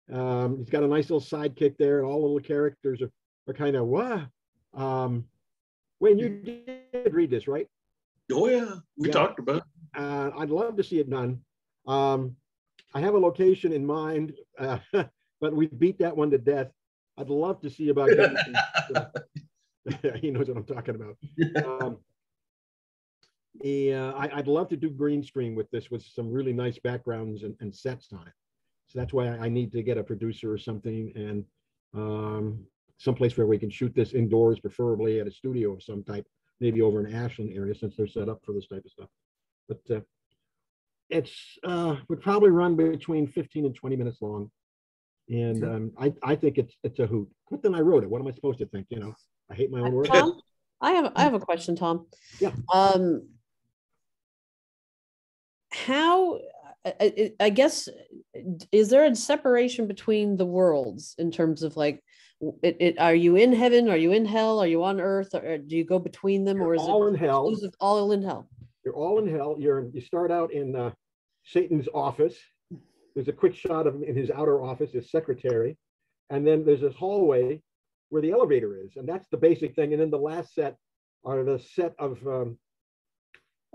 He's got a nice little sidekick there, and all the little characters are kind of, what? Wayne, you did read this, right? Oh yeah, we talked about it. I'd love to see it done. I have a location in mind, but we beat that one to death. I'd love to see about getting he knows what I'm talking about. I'd love to do green screen with this, with some really nice backgrounds and sets on it. So that's why I need to get a producer or something, and someplace where we can shoot this indoors, preferably at a studio of some type, maybe over in Ashland area, since they're set up for this type of stuff. But it's would probably run between 15 and 20 minutes long. And I think it's a hoot. But then I wrote it. What am I supposed to think? You know, I hate my own work. Tom, I have a question, Tom. Yeah. How, I guess, is there a separation between the worlds in terms of like, are you in heaven? Are you in hell? Are you on earth? Or do you go between them? Or is all in hell? All in hell. You're all in hell. You start out in Satan's office. There's a quick shot of him in his outer office, his secretary. And then there's this hallway where the elevator is. And that's the basic thing. And then the last set are the set of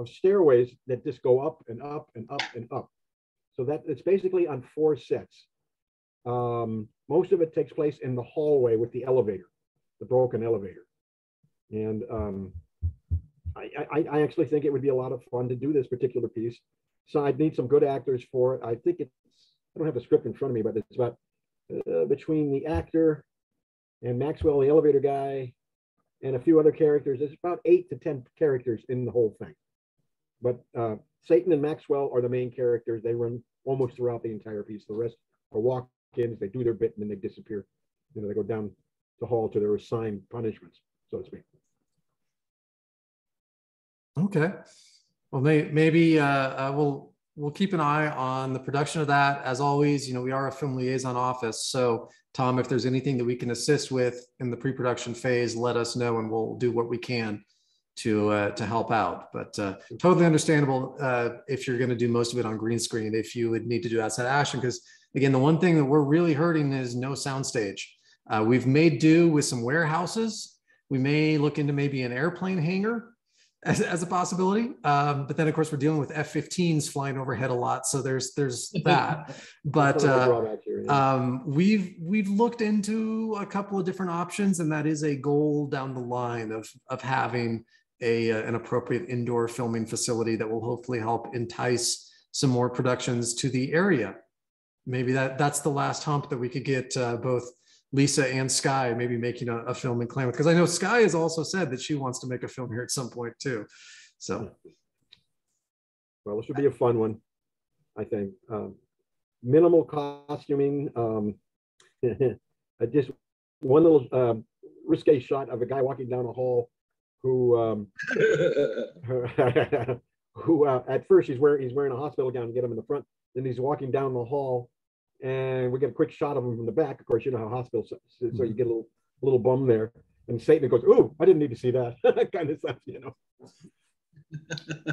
stairways that just go up and up and up and up. So that it's basically on 4 sets. Most of it takes place in the hallway with the elevator, the broken elevator. And I actually think it would be a lot of fun to do this particular piece. So I'd need some good actors for it. I think I don't have the script in front of me, but it's about between the actor and Maxwell, the elevator guy, and a few other characters. There's about 8 to 10 characters in the whole thing. But Satan and Maxwell are the main characters. They run almost throughout the entire piece. The rest are walk-ins. They do their bit, and then they disappear. You know, they go down the hall to their assigned punishments, so to speak. Okay. Well, maybe we'll keep an eye on the production of that. As always, you know, we are a film liaison office. So Tom, if there's anything that we can assist with in the pre-production phase, let us know and we'll do what we can to help out. But totally understandable if you're going to do most of it on green screen, if you would need to do outside action, because again, the one thing that we're really hurting is no soundstage. We've made do with some warehouses. We may look into maybe an airplane hangar as a possibility. But then of course we're dealing with F-15s flying overhead a lot. So there's that, but we've looked into a couple of different options, and that is a goal down the line of having an appropriate indoor filming facility that will hopefully help entice some more productions to the area. Maybe that's the last hump that we could get both Lisa and Skye maybe making a film in Klamath, because I know Skye has also said that she wants to make a film here at some point too. So, well, this would be a fun one, I think. Minimal costuming. Just one little risque shot of a guy walking down a hall who at first he's wearing a hospital gown to get him in the front. Then he's walking down the hall, and we get a quick shot of him from the back. Of course, you know how hospitals, so you get a little bum there. And Satan goes, "Oh, I didn't need to see that." Kind of stuff, you know.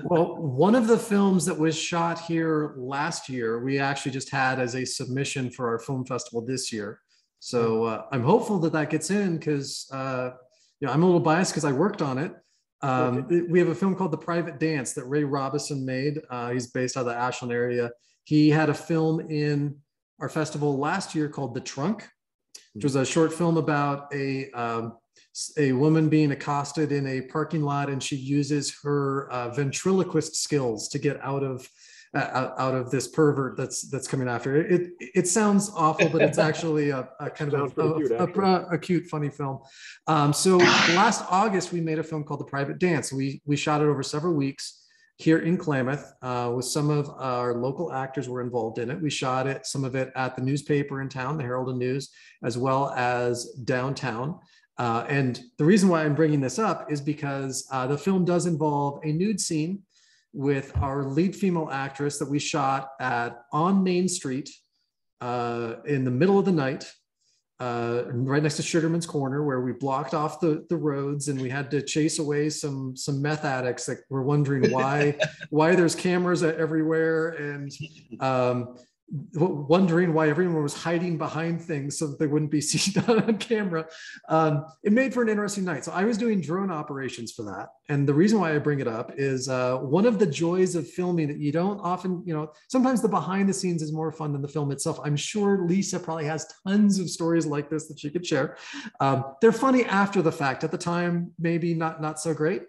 Well, one of the films that was shot here last year, we actually just had as a submission for our film festival this year. So I'm hopeful that gets in, because you know, I'm a little biased because I worked on it. We have a film called The Private Dance that Ray Robison made. He's based out of the Ashland area. He had a film in our festival last year called The Trunk, which was a short film about a woman being accosted in a parking lot, and she uses her ventriloquist skills to get out of this pervert that's coming after her. It sounds awful, but it's actually a kind of a cute, funny film. So last August, we made a film called The Private Dance. We shot it over several weeks. here in Klamath with some of our local actors were involved in it. We shot it, some of it at the newspaper in town, the Herald and News, as well as downtown. And the reason why I'm bringing this up is because the film does involve a nude scene with our lead female actress that we shot on Main Street in the middle of the night, right next to Sugarman's Corner, where we blocked off the roads and we had to chase away some meth addicts that were wondering why there's cameras everywhere, and wondering why everyone was hiding behind things so that they wouldn't be seen on camera. It made for an interesting night. So I was doing drone operations for that. And the reason why I bring it up is one of the joys of filming that you don't often, sometimes the behind the scenes is more fun than the film itself. I'm sure Lisa probably has tons of stories like this that she could share. They're funny after the fact. At the time, maybe not so great.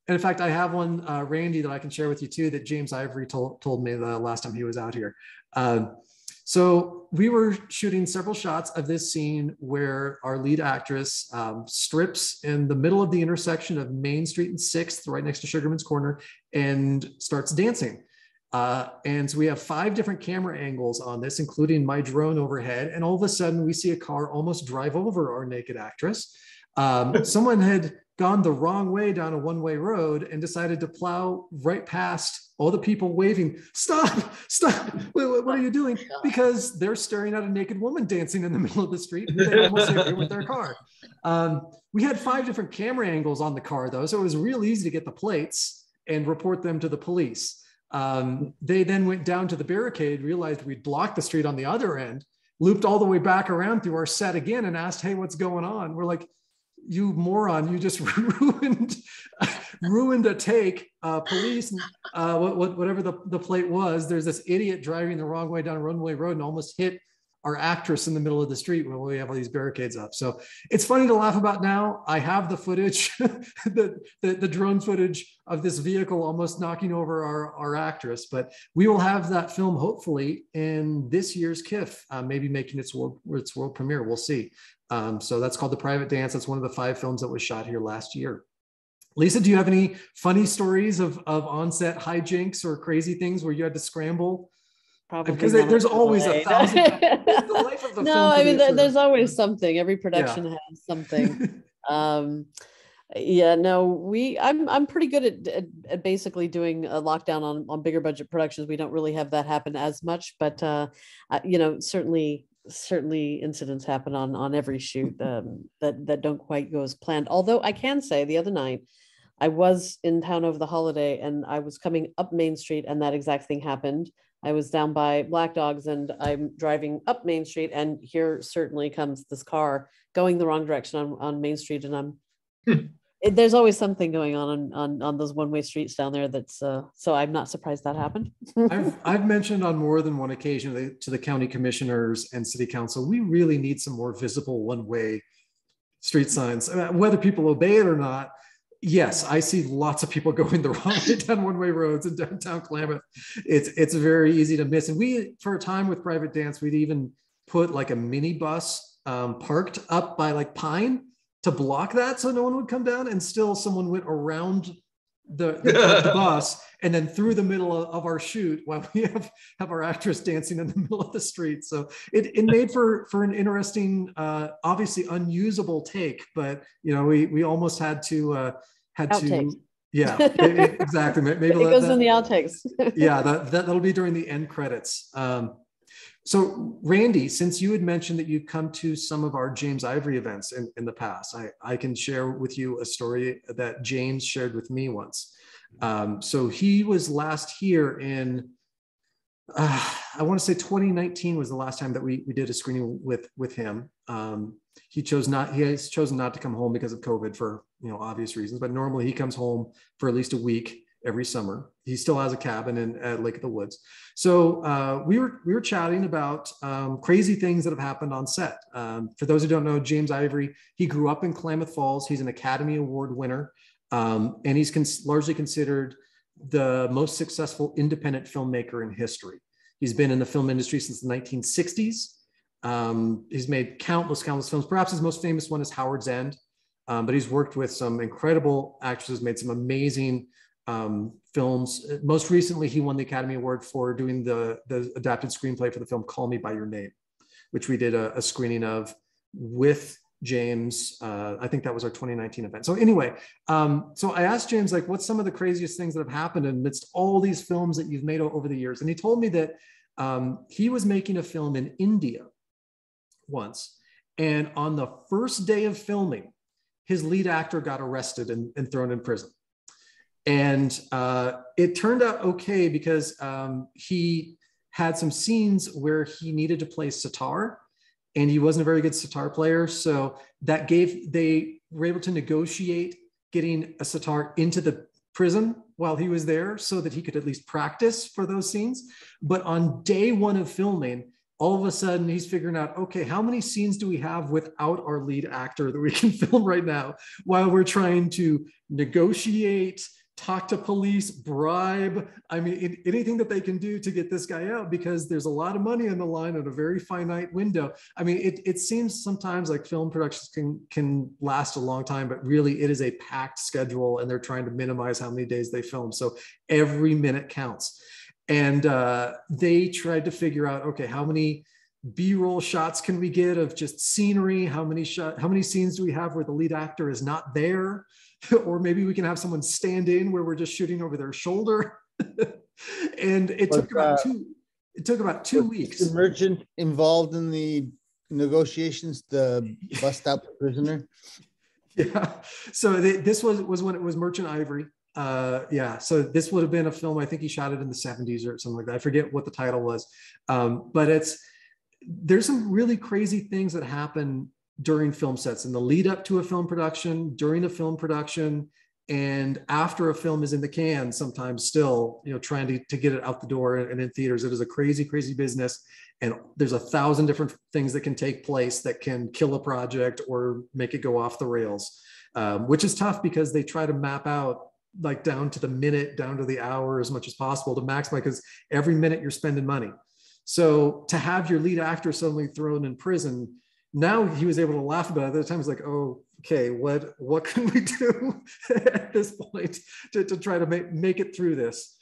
And in fact, I have one, Randy, that I can share with you too, that James Ivory told me the last time he was out here. So we were shooting several shots of this scene where our lead actress strips in the middle of the intersection of Main Street and 6th, right next to Sugarman's Corner, and starts dancing. And so we have 5 different camera angles on this, including my drone overhead. And all of a sudden we see a car almost drive over our naked actress. Someone had gone the wrong way down a one-way road and decided to plow right past all the people waving, stop, what are you doing? Because they're staring at a naked woman dancing in the middle of the street who they almost hit with their car. We had 5 different camera angles on the car though, so it was real easy to get the plates and report them to the police. They then went down to the barricade, realized we'd blocked the street on the other end, looped all the way back around through our set again and asked, hey, what's going on? We're like, you moron, you just ruined a take. Police, whatever the plate was, there's this idiot driving the wrong way down a runway road and almost hit our actress in the middle of the street when we have all these barricades up. So it's funny to laugh about now. I have the footage, the drone footage of this vehicle almost knocking over our actress, but we will have that film hopefully in this year's KIFF, maybe making its world premiere, we'll see. So that's called The Private Dance. That's one of the 5 films that was shot here last year. Lisa, do you have any funny stories of on-set hijinks or crazy things where you had to scramble? Probably because there's always 1,000. It's the life of the no, I mean, producer. there's always something. Every production has something. Yeah, no, I'm pretty good at basically doing a lockdown on bigger budget productions. We don't really have that happen as much, but certainly incidents happen on every shoot that don't quite go as planned. Although I can say the other night I was in town over the holiday and I was coming up Main Street and that exact thing happened. I was down by Black Dogs and I'm driving up Main Street and here certainly comes this car going the wrong direction on Main Street, and there's always something going on those one-way streets down there. That's so I'm not surprised that happened. I've mentioned on more than one occasion to the county commissioners and city council, we really need some more visible one-way street signs. Whether people obey it or not, yes, I see lots of people going the wrong way down one-way roads in downtown Klamath. It's very easy to miss. And we, for a time with Private Dance, we'd even put like a mini bus parked up by like Pine to block that so no one would come down, and still someone went around the bus and then through the middle of our shoot while we have our actress dancing in the middle of the street. So it made for an interesting, obviously unusable take, but we almost had to yeah, exactly. Maybe it goes in the outtakes. Yeah, that'll be during the end credits. So Randy, since you had mentioned that you'd come to some of our James Ivory events in the past, I can share with you a story that James shared with me once. So he was last here in, I want to say 2019 was the last time that we did a screening with him. He has chosen not to come home because of COVID for obvious reasons, but normally he comes home for at least a week every summer. He still has a cabin at Lake of the Woods. So we were chatting about crazy things that have happened on set. For those who don't know, James Ivory, he grew up in Klamath Falls. He's an Academy Award winner, and he's largely considered the most successful independent filmmaker in history. He's been in the film industry since the 1960s. He's made countless films. Perhaps his most famous one is Howard's End, but he's worked with some incredible actresses, made some amazing films. Most recently, he won the Academy Award for doing the adapted screenplay for the film Call Me by Your Name, which we did a screening of with James. I think that was our 2019 event. So anyway, so I asked James, like, what's some of the craziest things that have happened amidst all these films that you've made over the years? And he told me that he was making a film in India once. And on the first day of filming, his lead actor got arrested and thrown in prison. And it turned out okay because he had some scenes where he needed to play sitar, and he wasn't a very good sitar player. So they were able to negotiate getting a sitar into the prison while he was there so that he could at least practice for those scenes. But on day one of filming, all of a sudden he's figuring out, okay, how many scenes do we have without our lead actor that we can film right now while we're trying to negotiate, talk to police, bribe, I mean, anything that they can do to get this guy out, because there's a lot of money on the line in a very finite window. I mean, it seems sometimes like film productions can last a long time, but really it is a packed schedule and they're trying to minimize how many days they film. So every minute counts. And they tried to figure out, okay, how many B-roll shots can we get of just scenery? How many scenes do we have where the lead actor is not there? Or maybe we can have someone stand in where we're just shooting over their shoulder. And it took about 2 weeks. The merchant involved in the negotiations to bust out the prisoner. Yeah. So this was when it was Merchant Ivory. Yeah, so this would have been a film, I think he shot it in the 70s or something like that. I forget what the title was. But there's some really crazy things that happen during film sets, in the lead up to a film production, during a film production, and after a film is in the can, sometimes still, trying to get it out the door and in theaters. It is a crazy, crazy business. And there's 1,000 different things that can take place that can kill a project or make it go off the rails, which is tough because they try to map out like down to the minute, down to the hour as much as possible to maximize, because every minute you're spending money. So to have your lead actor suddenly thrown in prison, now he was able to laugh about it. At the time, he's like, oh, okay, what can we do at this point to try to make it through this?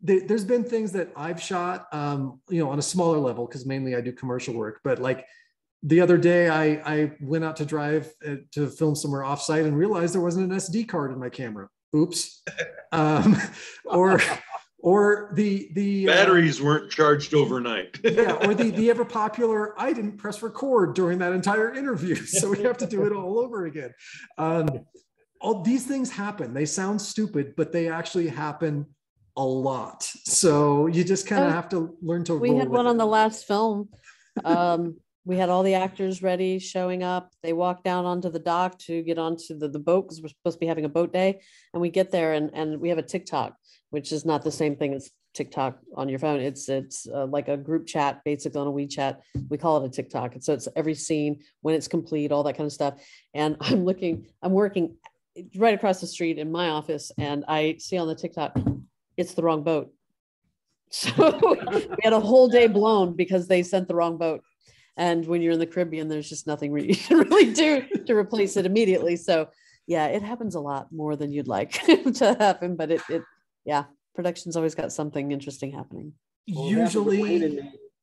There's been things that I've shot, on a smaller level, because mainly I do commercial work, but like the other day I went out to drive to film somewhere offsite and realized there wasn't an SD card in my camera. Oops. Or the batteries weren't charged overnight. Yeah, or the ever popular, I didn't press record during that entire interview, so we have to do it all over again. All these things happen. They sound stupid, but they actually happen a lot. So you just kind of have to learn to. We had one on the last film. We had all the actors ready, showing up. They walk down onto the dock to get onto the boat, because we're supposed to be having a boat day. And we get there and we have a TikTok, which is not the same thing as TikTok on your phone. It's like a group chat, basically on a WeChat. We call it a TikTok. And so it's every scene, when it's complete, all that kind of stuff. And I'm working right across the street in my office, and I see on the TikTok, it's the wrong boat. So we had a whole day blown because they sent the wrong boat. And when you're in the Caribbean, there's just nothing you can really do to replace it immediately. So yeah, it happens a lot more than you'd like to happen, but yeah, production's always got something interesting happening. Well, usually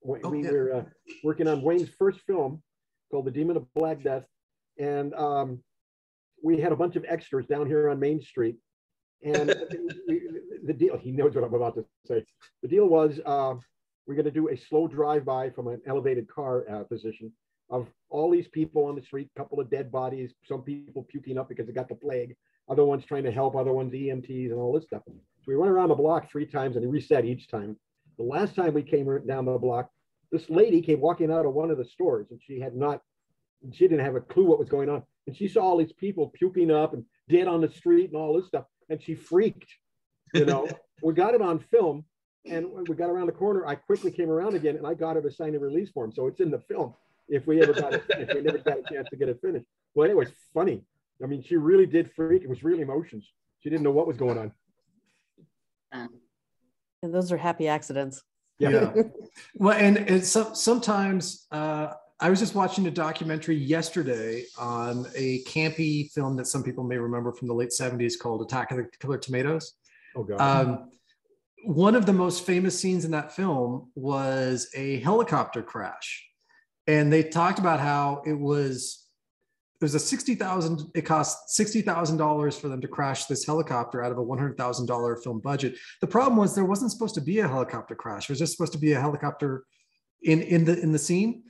we were working on Wayne's first film called The Demon of Black Death. And we had a bunch of extras down here on Main Street. And the deal, he knows what I'm about to say. The deal was, we're going to do a slow drive-by from an elevated car position of all these people on the street, a couple of dead bodies, some people puking up because they got the plague, other ones trying to help, other ones EMTs and all this stuff. So we went around the block 3 times and reset each time. The last time we came down the block, this lady came walking out of one of the stores, and she didn't have a clue what was going on. And she saw all these people puking up and dead on the street and all this stuff. And she freaked, We got it on film. And when we got around the corner, I quickly came around again, and I got her to sign a release form. So it's in the film if we ever got it finished. We never got a chance to get it finished. But anyway, it's funny. I mean, she really did freak. It was real emotions. She didn't know what was going on. And those are happy accidents. Yeah. Well, and sometimes I was just watching a documentary yesterday on a campy film that some people may remember from the late 70s called Attack of the Killer Tomatoes. Oh, God. One of the most famous scenes in that film was a helicopter crash. And they talked about how it cost $60,000 for them to crash this helicopter out of a $100,000 film budget. The problem was there wasn't supposed to be a helicopter crash. It was just supposed to be a helicopter in the scene.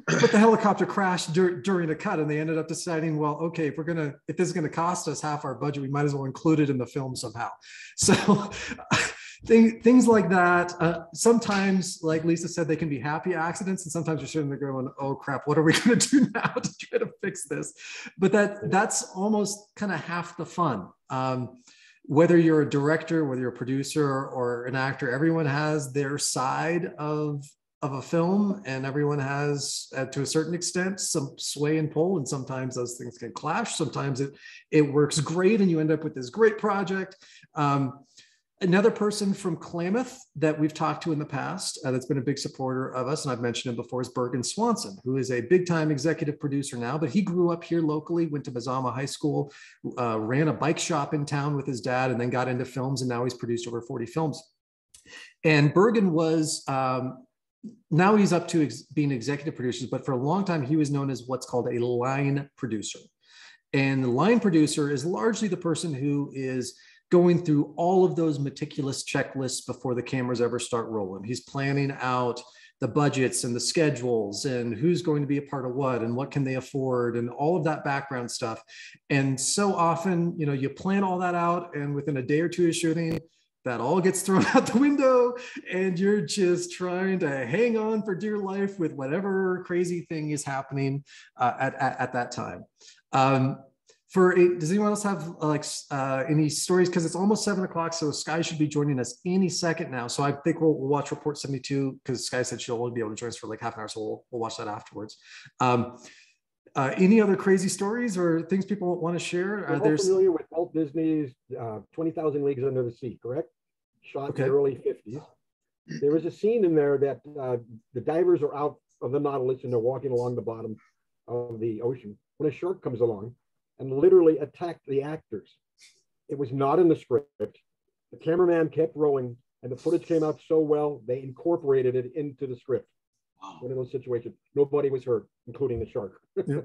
But the helicopter crashed during the cut, and they ended up deciding, well, okay, if this is gonna cost us half our budget, we might as well include it in the film somehow. So things like that. Sometimes, like Lisa said, they can be happy accidents, and sometimes you're sitting there going, oh crap, what are we gonna do now to try to fix this? But that's almost kind of half the fun. Whether you're a director, whether you're a producer or an actor, everyone has their side of a film, and everyone has, to a certain extent, some sway and pull, and sometimes those things can clash. Sometimes it works great and you end up with this great project. Another person from Klamath that we've talked to in the past that's been a big supporter of us, and I've mentioned him before, is Bergen Swanson, who is a big-time executive producer now, but he grew up here locally, went to Mazama High School, ran a bike shop in town with his dad, and then got into films, and now he's produced over 40 films. And Bergen was, now he's up to being executive producer, but for a long time, he was known as what's called a line producer. And the line producer is largely the person who is going through all of those meticulous checklists before the cameras ever start rolling. He's planning out the budgets and the schedules and who's going to be a part of what and what can they afford and all of that background stuff. And so often, you plan all that out, and within a day or two of shooting, that all gets thrown out the window, and you're just trying to hang on for dear life with whatever crazy thing is happening at that time. Does anyone else have any stories? Because it's almost 7 o'clock, so Skye should be joining us any second now. So I think we'll watch Report 72, because Skye said she'll only be able to join us for like half an hour, so we'll watch that afterwards. Any other crazy stories or things people want to share? We're all familiar with Walt Disney's 20,000 Leagues Under the Sea, correct? Shot in the early 50s. There was a scene in there that the divers are out of the Nautilus and they're walking along the bottom of the ocean when a shark comes along and literally attacked the actors. It was not in the script. The cameraman kept rolling, and the footage came out so well, they incorporated it into the script. Wow. One of those situations. Nobody was hurt, including the shark. Yeah.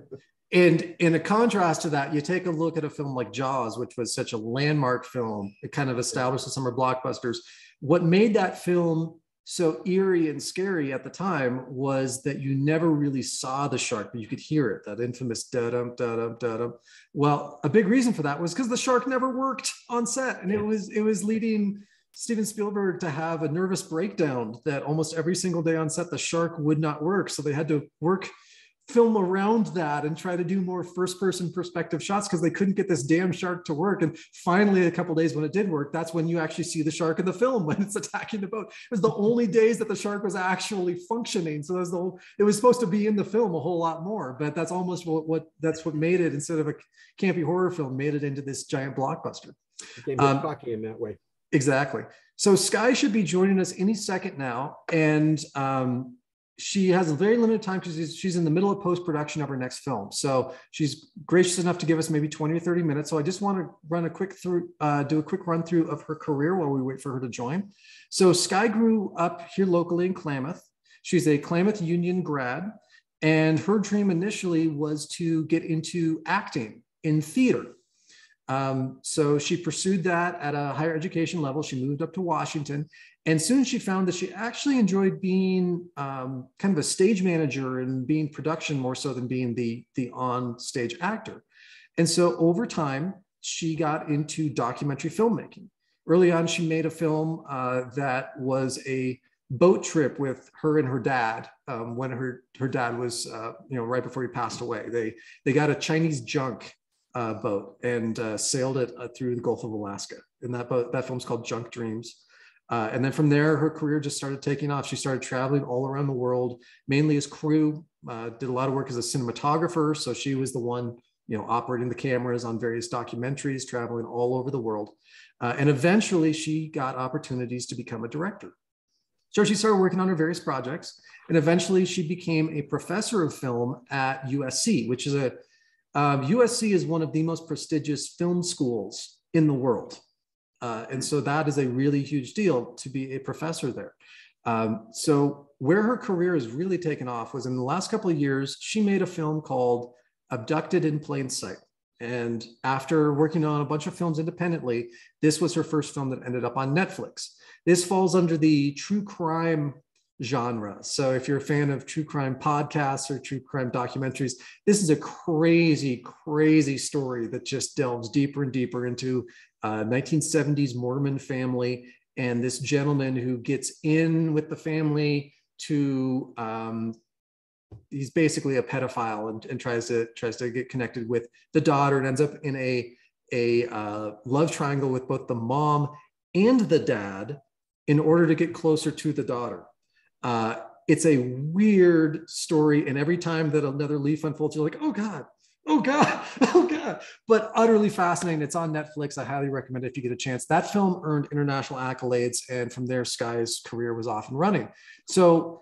And in a contrast to that, you take a look at a film like Jaws, which was such a landmark film. It kind of established the summer blockbusters. What made that film so eerie and scary at the time was that you never really saw the shark, but you could hear it, that infamous da-dum, da-dum, da-dum. Well, a big reason for that was because the shark never worked on set, and it was leading Steven Spielberg to have a nervous breakdown that almost every single day on set, the shark would not work. So they had to film around that and try to do more first-person perspective shots because they couldn't get this damn shark to work. And finally, a couple of days when it did work, that's when you actually see the shark in the film when it's attacking the boat. It was the only days that the shark was actually functioning. So it was supposed to be in the film a whole lot more, but that's almost what made it, instead of a campy horror film, made it into this giant blockbuster. It became cocky in that way. Exactly. So Skye should be joining us any second now. And she has a very limited time because she's in the middle of post-production of her next film. So she's gracious enough to give us maybe 20 or 30 minutes. So I just want to do a quick run through of her career while we wait for her to join. So Skye grew up here locally in Klamath. She's a Klamath Union grad, and her dream initially was to get into acting in theater. So she pursued that at a higher education level. She moved up to Washington, and soon she found that she actually enjoyed being kind of a stage manager and being production more so than being the on-stage actor. And so over time, she got into documentary filmmaking. Early on, she made a film that was a boat trip with her and her dad when her dad was, right before he passed away. They got a Chinese junk boat and sailed it through the Gulf of Alaska. And that film's called Junk Dreams. And then from there, her career just started taking off. She started traveling all around the world, mainly as crew, did a lot of work as a cinematographer. So she was the one, operating the cameras on various documentaries, traveling all over the world. And eventually she got opportunities to become a director. So she started working on her various projects, and eventually she became a professor of film at USC, which is USC is one of the most prestigious film schools in the world. And so that is a really huge deal to be a professor there. So where her career has really taken off was in the last couple of years, she made a film called Abducted in Plain Sight. And after working on a bunch of films independently, this was her first film that ended up on Netflix. This falls under the true crime genre. So if you're a fan of true crime podcasts or true crime documentaries, this is a crazy, crazy story that just delves deeper and deeper into 1970s Mormon family and this gentleman who gets in with the family to, he's basically a pedophile and tries to get connected with the daughter, and ends up in a love triangle with both the mom and the dad in order to get closer to the daughter. It's a weird story, and every time that another leaf unfolds, you're like, oh God, oh God, oh God, but utterly fascinating. It's on Netflix. I highly recommend it if you get a chance. That film earned international accolades, and from there, Skye's career was off and running. So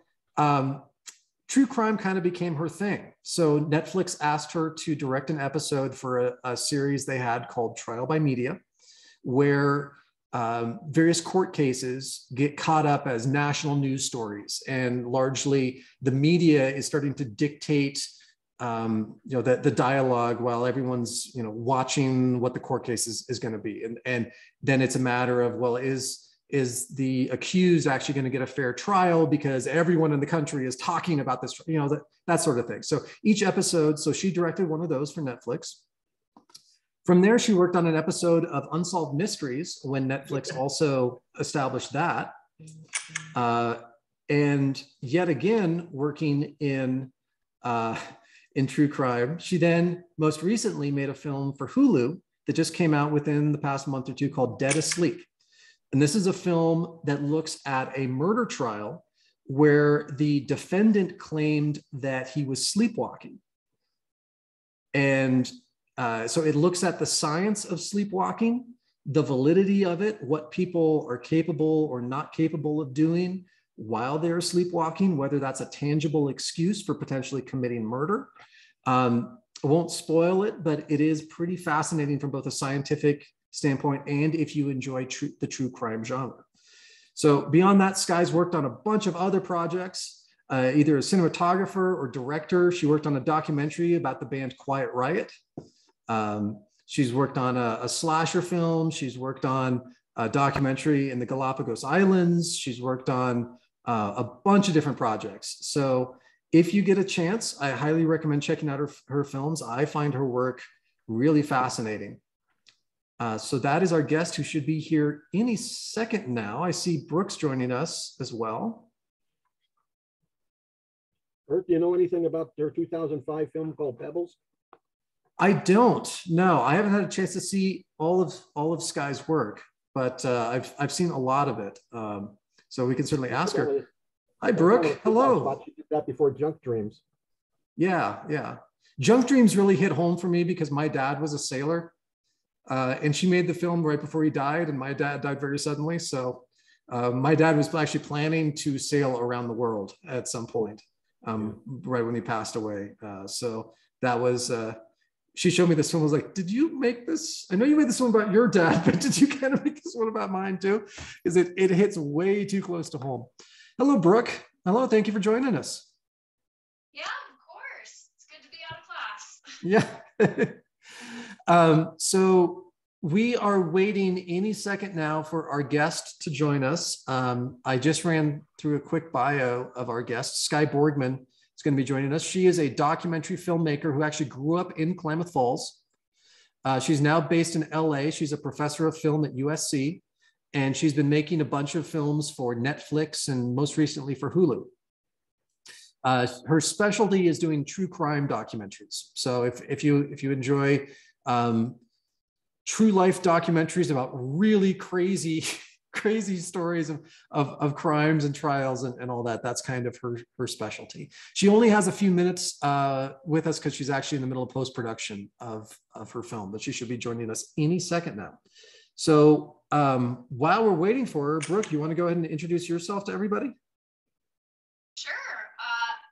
true crime kind of became her thing. So Netflix asked her to direct an episode for a series they had called Trial by Media, where various court cases get caught up as national news stories, and largely the media is starting to dictate the dialogue while everyone's watching what the court case is going to be, and then it's a matter of, well, is the accused actually going to get a fair trial because everyone in the country is talking about this, that sort of thing. So each episode, so she directed one of those for Netflix. From there, she worked on an episode of Unsolved Mysteries when Netflix also established that. And yet again, working in true crime. She then most recently made a film for Hulu that just came out within the past month or two called Dead Asleep. And this is a film that looks at a murder trial where the defendant claimed that he was sleepwalking. And so it looks at the science of sleepwalking, the validity of it, what people are capable or not capable of doing while they're sleepwalking, whether that's a tangible excuse for potentially committing murder. I won't spoil it, but it is pretty fascinating from both a scientific standpoint and if you enjoy the true crime genre. So beyond that, Skye's worked on a bunch of other projects, either as cinematographer or director. She worked on a documentary about the band Quiet Riot. She's worked on a slasher film. She's worked on a documentary in the Galapagos Islands. She's worked on a bunch of different projects. So if you get a chance, I highly recommend checking out her films. I find her work really fascinating. So that is our guest, who should be here any second now. I see Brooke's joining us as well. Bert, do you know anything about their 2005 film called Pebbles? I don't. No, I haven't had a chance to see all of Skye's work, but I've seen a lot of it. So we can certainly ask her. Hi, Brooke. Hello. She did that before Junk Dreams. Yeah. Junk Dreams really hit home for me because my dad was a sailor, and she made the film right before he died, and my dad died very suddenly. So my dad was actually planning to sail around the world at some point, right when he passed away. So that was. She showed me this film. I was like, did you make this? I know you made this one about your dad, but did you kind of make this one about mine too? Because it hits way too close to home. Hello, Brooke. Hello, thank you for joining us. Yeah, of course. It's good to be out of class. Yeah. So we are waiting any second now for our guest to join us. I just ran through a quick bio of our guest. Skye Borgman is going to be joining us. She is a documentary filmmaker who actually grew up in Klamath Falls. She's now based in LA. She's a professor of film at USC, and she's been making a bunch of films for Netflix and most recently for Hulu. Her specialty is doing true crime documentaries. So if you enjoy true life documentaries about really crazy stories of crimes and trials and all that, that's kind of her specialty. She only has a few minutes with us because she's actually in the middle of post-production of her film, but she should be joining us any second now. So while we're waiting for her, Brooke, you want to go ahead and introduce yourself to everybody? Sure.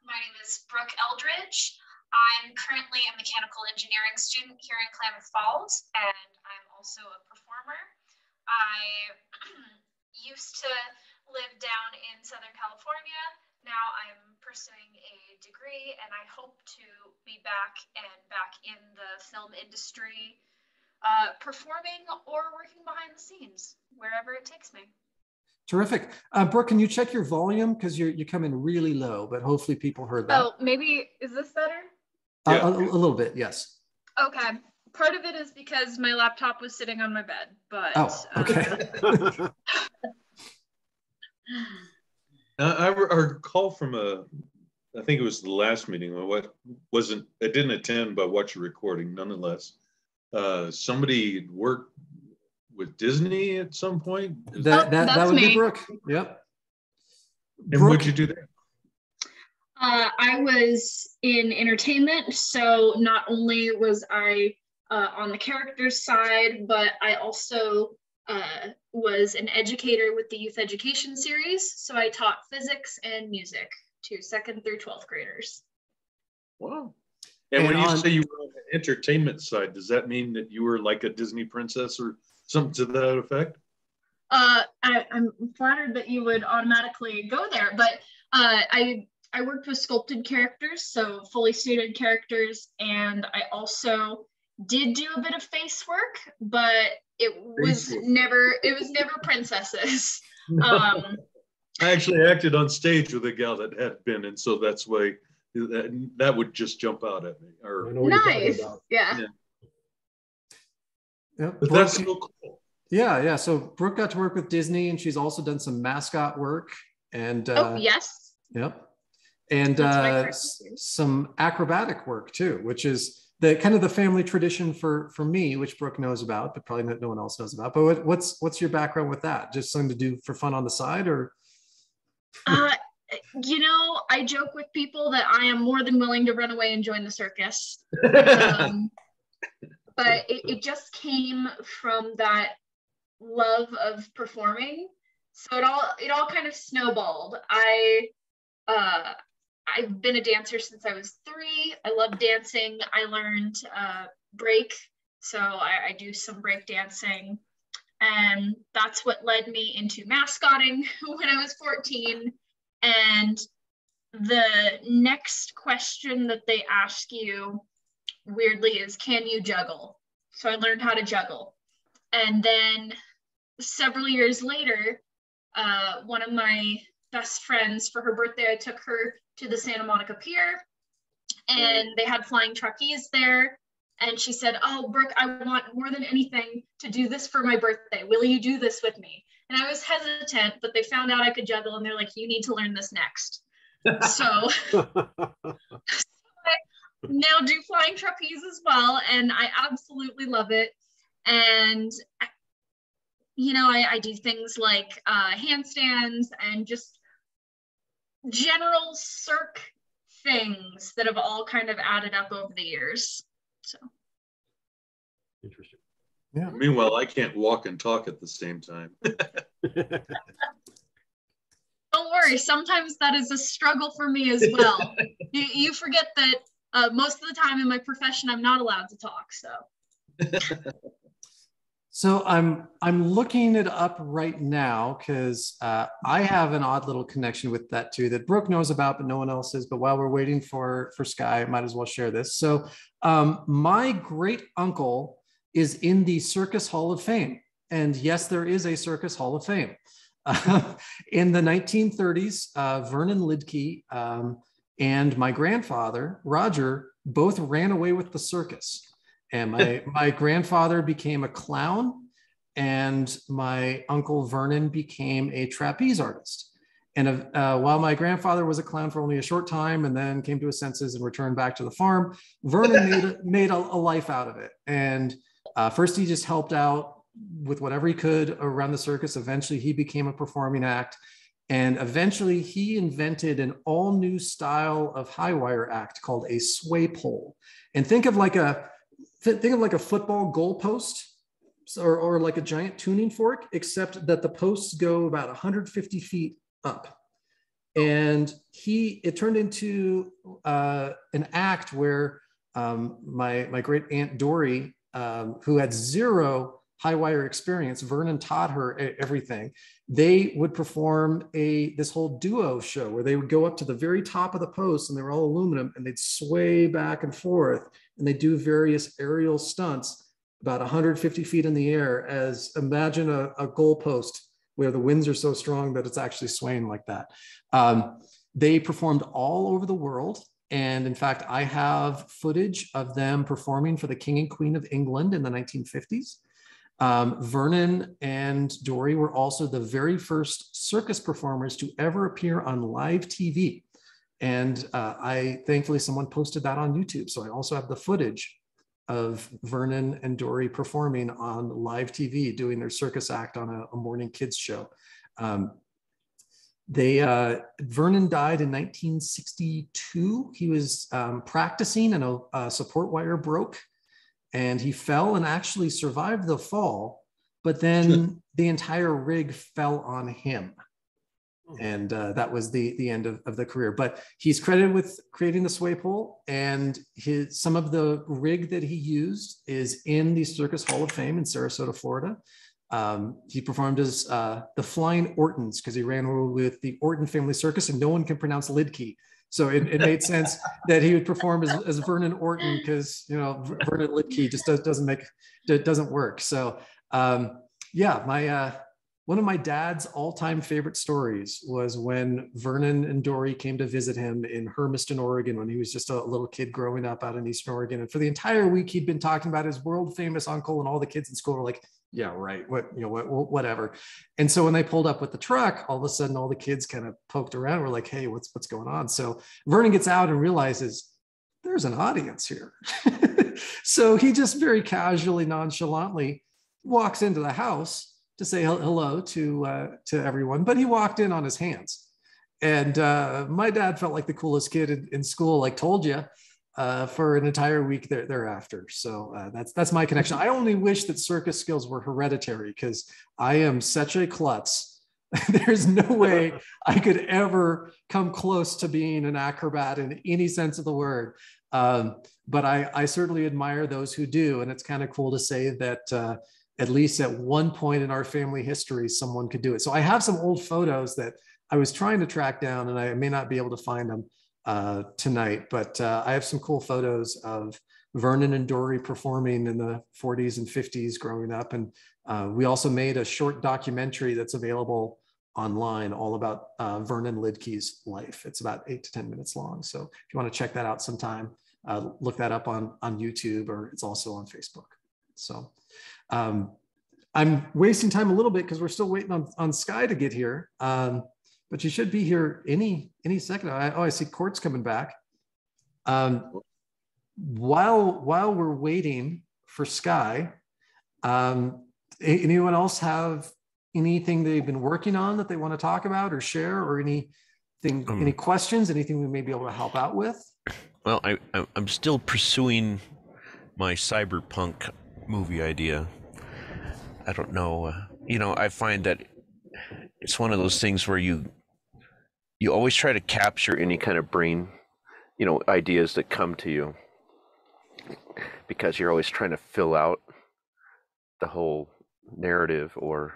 My name is Brooke Eldridge. I'm currently a mechanical engineering student here in Klamath Falls, and I'm also a performer. I used to live down in Southern California. Now I'm pursuing a degree, and I hope to be back in the film industry, performing or working behind the scenes, wherever it takes me. Terrific. Brooke, can you check your volume? Because you come in really low, but hopefully people heard that. Oh, maybe, is this better? Yeah. A little bit, yes. Okay. Part of it is because my laptop was sitting on my bed, but... Oh, okay. I recall from I think it was the last meeting, I didn't attend, but watched a recording nonetheless. Somebody worked with Disney at some point. That would be Brooke. Yep. And what'd you do there? I was in entertainment, so not only was I on the characters side, but I also was an educator with the youth education series. So I taught physics and music to 2nd through 12th graders. Wow. And when you say you were on the entertainment side, does that mean that you were like a Disney princess or something to that effect? I'm flattered that you would automatically go there, but I worked with sculpted characters, so fully suited characters, and I also did do a bit of face work, but it was never princesses. I actually acted on stage with a gal that had been, and so that's why that would just jump out at me. Nice. Yeah. Yep. But that's so cool. Yeah. So Brooke got to work with Disney, and she's also done some mascot work. And yes. Yep. And some acrobatic work too, which is the kind of the family tradition for me, which Brooke knows about, but probably no one else knows about. But what's your background with that? Just something to do for fun on the side, or? I joke with people that I am more than willing to run away and join the circus. But it just came from that love of performing. So it all kind of snowballed. I've been a dancer since I was 3. I love dancing. I learned break, so I do some break dancing, and that's what led me into mascotting when I was 14. And the next question that they ask you, weirdly, is, can you juggle? So I learned how to juggle. And then several years later, one of my best friends, for her birthday, I took her to the Santa Monica Pier, and they had flying trapeze there. And she said, "Oh, Brooke, I want more than anything to do this for my birthday. Will you do this with me?" And I was hesitant, but they found out I could juggle, and they're like, "You need to learn this next." So I now do flying trapeze as well, and I absolutely love it. And I do things like handstands and just general circ things that have all kind of added up over the years. So interesting. Yeah. Meanwhile, I can't walk and talk at the same time. Don't worry, sometimes that is a struggle for me as well. You forget that most of the time in my profession, I'm not allowed to talk. So I'm looking it up right now because I have an odd little connection with that too that Brooke knows about, but no one else is. But while we're waiting for Skye, I might as well share this. So my great uncle is in the Circus Hall of Fame, and yes, there is a Circus Hall of Fame. In the 1930s, Vernon Litke and my grandfather Roger both ran away with the circus. And my grandfather became a clown, and my uncle Vernon became a trapeze artist. And while my grandfather was a clown for only a short time and then came to his senses and returned back to the farm, Vernon made a life out of it. And first he just helped out with whatever he could around the circus. Eventually he became a performing act. And eventually he invented an all new style of high wire act called a sway pole. And think of like a football goalpost. or like a giant tuning fork, except that the posts go about 150 feet up. And it turned into an act where my great aunt Dory, who had zero high wire experience, Vernon taught her everything. They would perform this whole duo show where they would go up to the very top of the post, and they were all aluminum, and they'd sway back and forth, and they do various aerial stunts about 150 feet in the air, as imagine a goalpost where the winds are so strong that it's actually swaying like that. They performed all over the world. And in fact, I have footage of them performing for the King and Queen of England in the 1950s. Vernon and Dory were also the very first circus performers to ever appear on live TV. And thankfully someone posted that on YouTube. So I also have the footage of Vernon and Dory performing on live TV, doing their circus act on a morning kids show. Vernon died in 1962. He was practicing and a support wire broke, and he fell and actually survived the fall, but then the entire rig fell on him. And that was the end of the career. But he's credited with creating the sway pole, and some of the rig that he used is in the Circus Hall of Fame in Sarasota, Florida. He performed as the Flying Ortons because he ran with the Orton Family Circus, and no one can pronounce Litke. So it made sense that he would perform as Vernon Orton, because Vernon Litke just doesn't work. So yeah, one of my dad's all-time favorite stories was when Vernon and Dory came to visit him in Hermiston, Oregon, when he was just a little kid growing up out in Eastern Oregon. And for the entire week, he'd been talking about his world-famous uncle, and all the kids in school were like, yeah, right, whatever. And so when they pulled up with the truck, all of a sudden, all the kids kind of poked around. We're like, hey, what's going on? So Vernon gets out and realizes there's an audience here. So he just very casually, nonchalantly walks into the house to say hello to everyone, but he walked in on his hands. And my dad felt like the coolest kid in school, like told you, for an entire week thereafter. So that's my connection. I only wish that circus skills were hereditary, because I am such a klutz. There's no way I could ever come close to being an acrobat in any sense of the word. But I certainly admire those who do. And it's kind of cool to say that at least at one point in our family history, someone could do it. So I have some old photos that I was trying to track down, and I may not be able to find them tonight, but I have some cool photos of Vernon and Dory performing in the 40s and 50s growing up. And we also made a short documentary that's available online all about Vernon Lidke's life. It's about 8 to 10 minutes long. So if you want to check that out sometime, look that up on YouTube, or it's also on Facebook. So I'm wasting time a little bit because we're still waiting on Skye to get here. But you should be here any second. I see Court's coming back. While we're waiting for Skye, anyone else have anything they've been working on that they want to talk about or share, or anything, any questions, anything we may be able to help out with? Well, I'm still pursuing my cyberpunk movie idea. I don't know. I find that it's one of those things where you always try to capture any kind of brain, ideas that come to you, because you're always trying to fill out the whole narrative or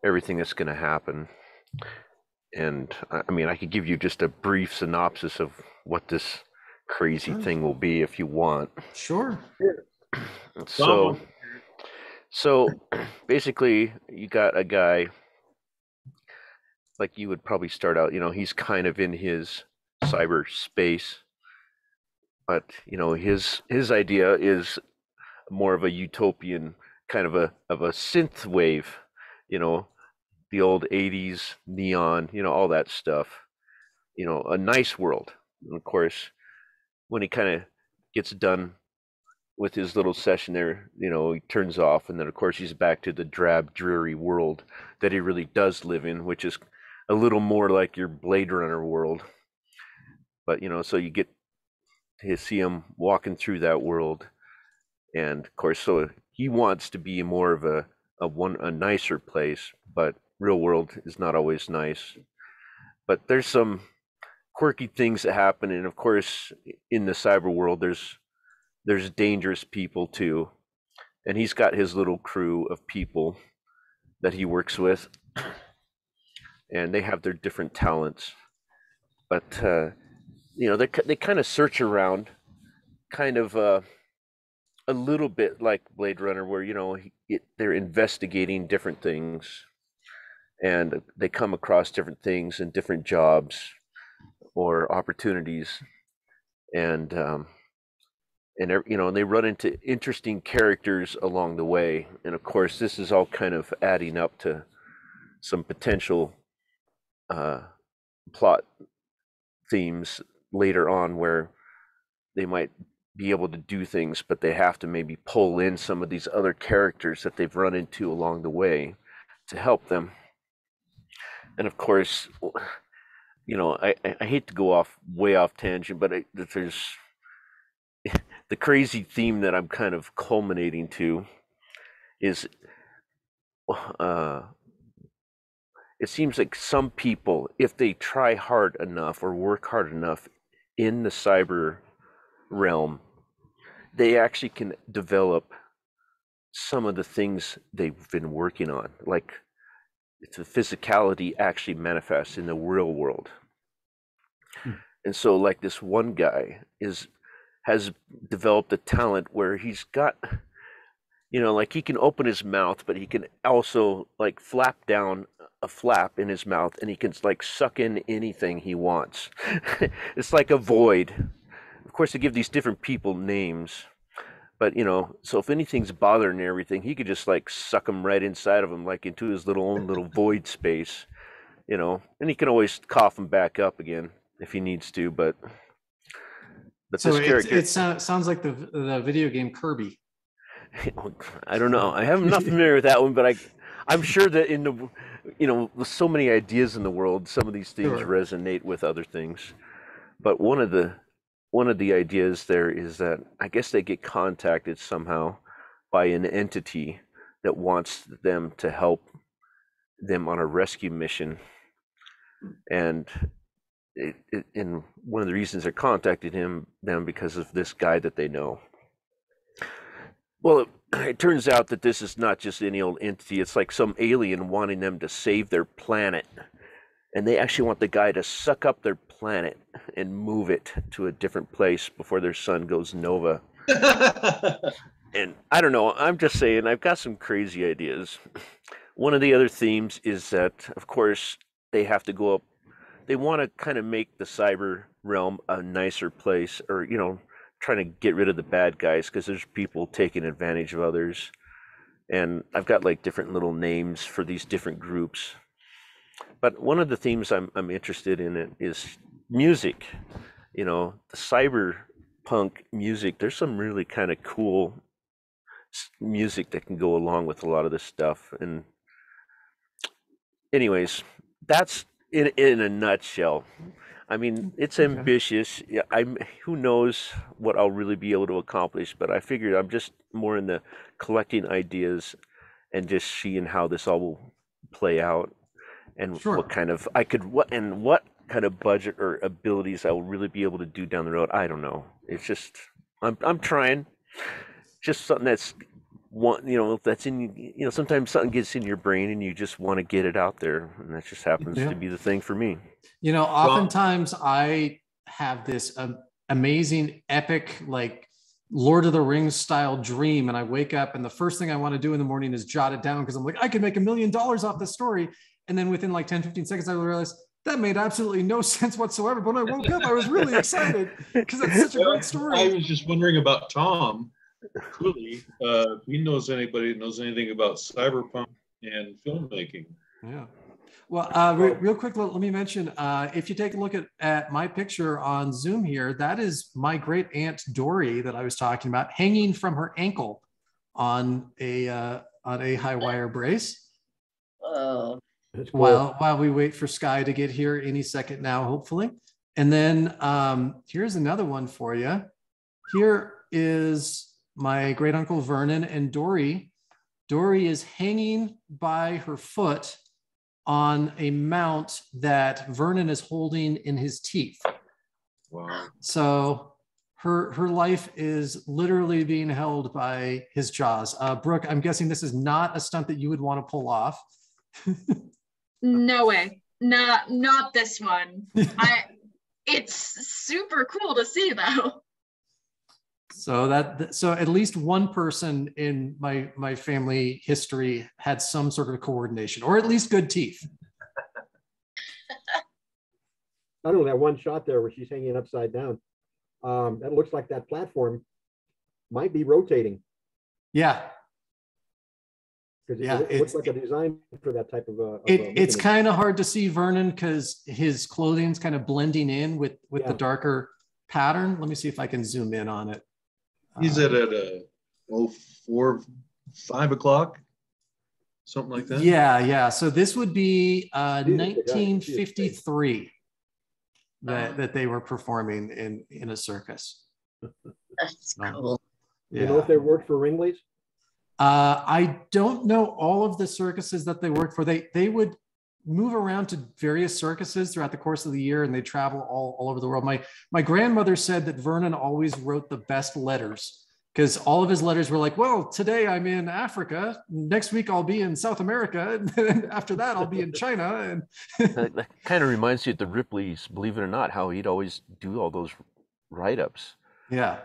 everything that's going to happen. And I could give you just a brief synopsis of what this crazy thing will be if you want. Sure. So basically you got a guy, like you would probably start out, he's kind of in his cyberspace, but his idea is more of a utopian kind of a synth wave, the old 80s neon, all that stuff, a nice world. And of course, when he kind of gets done with his little session there, he turns off, and then of course he's back to the drab, dreary world that he really does live in, which is a little more like your Blade Runner world. But so you get to see him walking through that world, and of course, so he wants to be more of a nicer place, but real world is not always nice. But there's some quirky things that happen, and of course, in the cyber world, there's dangerous people too, and he's got his little crew of people that he works with, and they have their different talents. But they kind of search around, kind of a little bit like Blade Runner, where they're investigating different things, and they come across different things and different jobs or opportunities, and they run into interesting characters along the way. And of course, this is all kind of adding up to some potential plot themes later on, where they might be able to do things, but they have to maybe pull in some of these other characters that they've run into along the way to help them. And of course, I hate to go way off tangent, but there's the crazy theme that I'm kind of culminating to is it seems like some people, if they try hard enough or work hard enough in the cyber realm, they actually can develop some of the things they've been working on. Like, the physicality actually manifests in the real world. And so, like, this one guy has developed a talent where he's got, like, he can open his mouth, but he can also, like, flap down a flap in his mouth, and he can, like, suck in anything he wants. It's like a void. Of course, they give these different people names, but so if anything's bothering everything, he could just, like, suck them right inside of him, like into his own little void space, and he can always cough them back up again if he needs to. But so this character, it sounds like the video game Kirby. I don't know. I'm not familiar with that one, but I'm sure that in the with so many ideas in the world, some of these things resonate with other things. But one of the ideas there is that I guess they get contacted somehow by an entity that wants them to help them on a rescue mission, and and one of the reasons they're contacting them because of this guy that they know. Well, it turns out that this is not just any old entity. It's like some alien wanting them to save their planet. And they actually want the guy to suck up their planet and move it to a different place before their sun goes nova. And I don't know, I'm just saying, I've got some crazy ideas. One of the other themes is that, of course, they have to go up. They want to kind of make the cyber realm a nicer place, or, trying to get rid of the bad guys, because there's people taking advantage of others. And I've got, like, different little names for these different groups. But one of the themes I'm interested in it is music. The cyberpunk music, there's some really kind of cool music that can go along with a lot of this stuff. And anyways, that's in a nutshell. I mean, it's ambitious. Yeah, who knows what I'll really be able to accomplish, but I figured I'm just more in the collecting ideas and just seeing how this all will play out, and what kind of what kind of budget or abilities I will really be able to do down the road. I don't know. It's just I'm trying. Just something that's that's in sometimes something gets in your brain and you just want to get it out there, and that just happens to be the thing for me. Oftentimes I have this amazing epic, like, Lord of the Rings style dream, and I wake up and the first thing I want to do in the morning is jot it down, because I'm like, I could make $1 million off this story. And then within like 10-15 seconds I realized that made absolutely no sense whatsoever. But when I woke up, I was really excited because it's such a great story. I was just wondering about Tom Cooley. If he knows anybody that knows anything about cyberpunk and filmmaking. Yeah. Well, real quick, let me mention, if you take a look at my picture on Zoom here, that is my great aunt Dory that I was talking about, hanging from her ankle on a high wire brace. Oh. While we wait for Skye to get here any second now, hopefully. And then here's another one for you. Here is my great uncle Vernon, and Dory. Dory is hanging by her foot on a mount that Vernon is holding in his teeth. Wow. So her life is literally being held by his jaws. Brooke, I'm guessing this is not a stunt that you would want to pull off. No way. Not this one. It's super cool to see though. So at least one person in my family history had some sort of coordination, or at least good teeth. I don't know, that one shot there where she's hanging upside down. That looks like that platform might be rotating. Yeah. Because yeah, it looks like a design for that type of it's kind of hard to see Vernon because his clothing's kind of blending in with the darker pattern. Let me see if I can zoom in on it. He's at 4, 5 o'clock, something like that. Yeah. So this would be 1953 that they were performing in a circus. That's cool. You know if they worked for Ringley's? I don't know all of the circuses that they worked for. They would move around to various circuses throughout the course of the year, and they travel all over the world. My grandmother said that Vernon always wrote the best letters because all of his letters were like, well, today I'm in Africa, next week I'll be in South America, and then after that I'll be in China. And that kind of reminds you of the Ripley's, believe it or not, how he'd always do all those write-ups. Yeah.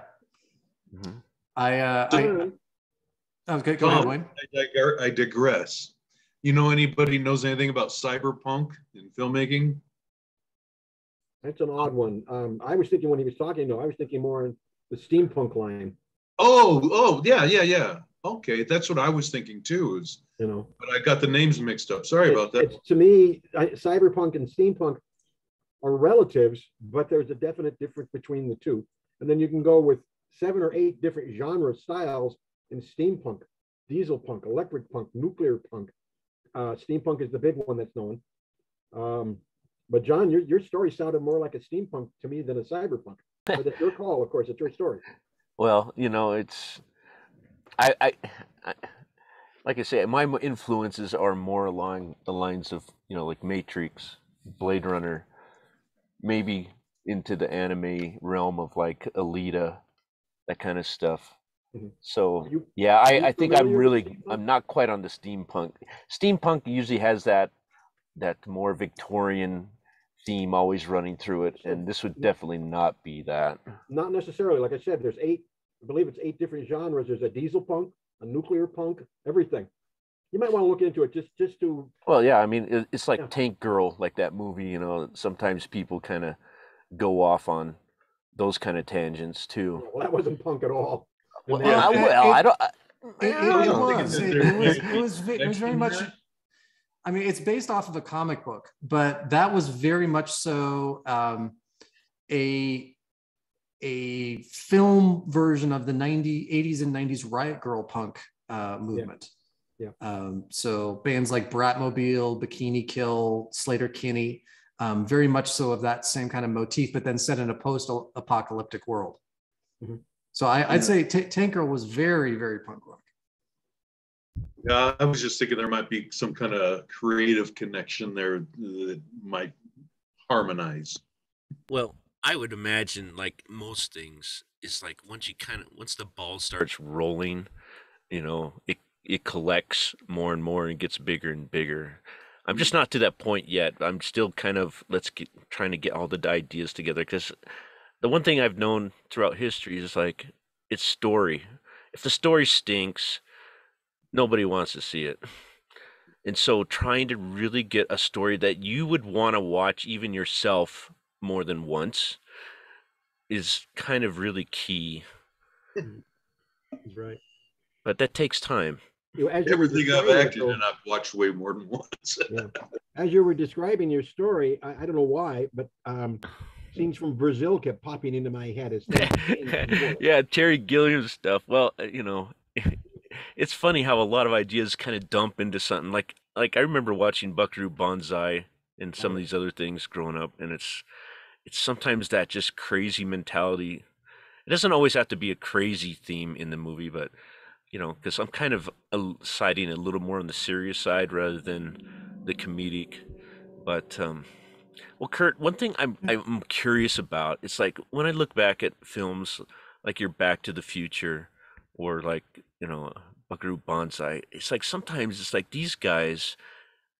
Mm-hmm. Okay, go ahead, Wayne. I digress. You know anybody knows anything about cyberpunk in filmmaking? That's an odd one. I was thinking when he was talking, I was thinking more in the steampunk line. Oh, yeah. Okay, that's what I was thinking too. But I got the names mixed up. Sorry about that. To me, cyberpunk and steampunk are relatives, but there's a definite difference between the two. And then you can go with 7 or 8 different genre styles in steampunk, diesel punk, electric punk, nuclear punk. Steampunk is the big one that's known. But John, your story sounded more like a steampunk to me than a cyberpunk. But it's your call, of course. It's your story. Well, it's I like I say, my influences are more along the lines of like Matrix, Blade Runner, maybe into the anime realm of like Alita, that kind of stuff. So I think I'm not quite on the steampunk. Steampunk usually has that more Victorian theme always running through it, and this would definitely not be that. Not necessarily. Like I said, there's 8, I believe it's 8 different genres. There's a diesel punk, a nuclear punk, everything. You might want to look into it just to. Well, yeah, I mean, it's like Tank Girl, like that movie. Sometimes people kind of go off on those kind of tangents too. Well, that wasn't punk at all. It was very much. I mean, it's based off of a comic book, but that was very much so a film version of the 80s and 90s riot girl punk movement. Yeah. So bands like Bratmobile, Bikini Kill, Slater-Kinney, very much so of that same kind of motif, but then set in a post-apocalyptic world. Mm-hmm. So I'd say Tank Girl was very, very punk rock. Yeah, I was just thinking there might be some kind of creative connection there that might harmonize. Well, I would imagine, like most things, is like once the ball starts rolling, it collects more and more and gets bigger and bigger. I'm just not to that point yet. I'm still kind of trying to get all the ideas together, because the one thing I've known throughout history is like it's story. If the story stinks, nobody wants to see it. And so trying to really get a story that you would want to watch even yourself more than once is kind of really key. That's right. But that takes time. Everything I've acted in, I've watched way more than once. As you were describing your story, I don't know why, but scenes from Brazil kept popping into my head as yeah, Terry Gilliam stuff. Well, it's funny how a lot of ideas kind of dump into something. Like I remember watching Buckaroo Banzai and some of these other things growing up, and it's sometimes that just crazy mentality. it doesn't always have to be a crazy theme in the movie, but you know, because I'm kind of siding a little more on the serious side rather than the comedic. But well, Kurt, one thing I'm curious about, it's like when I look back at films like your Back to the Future or like, you know, Buckaroo Banzai, it's like sometimes it's like these guys,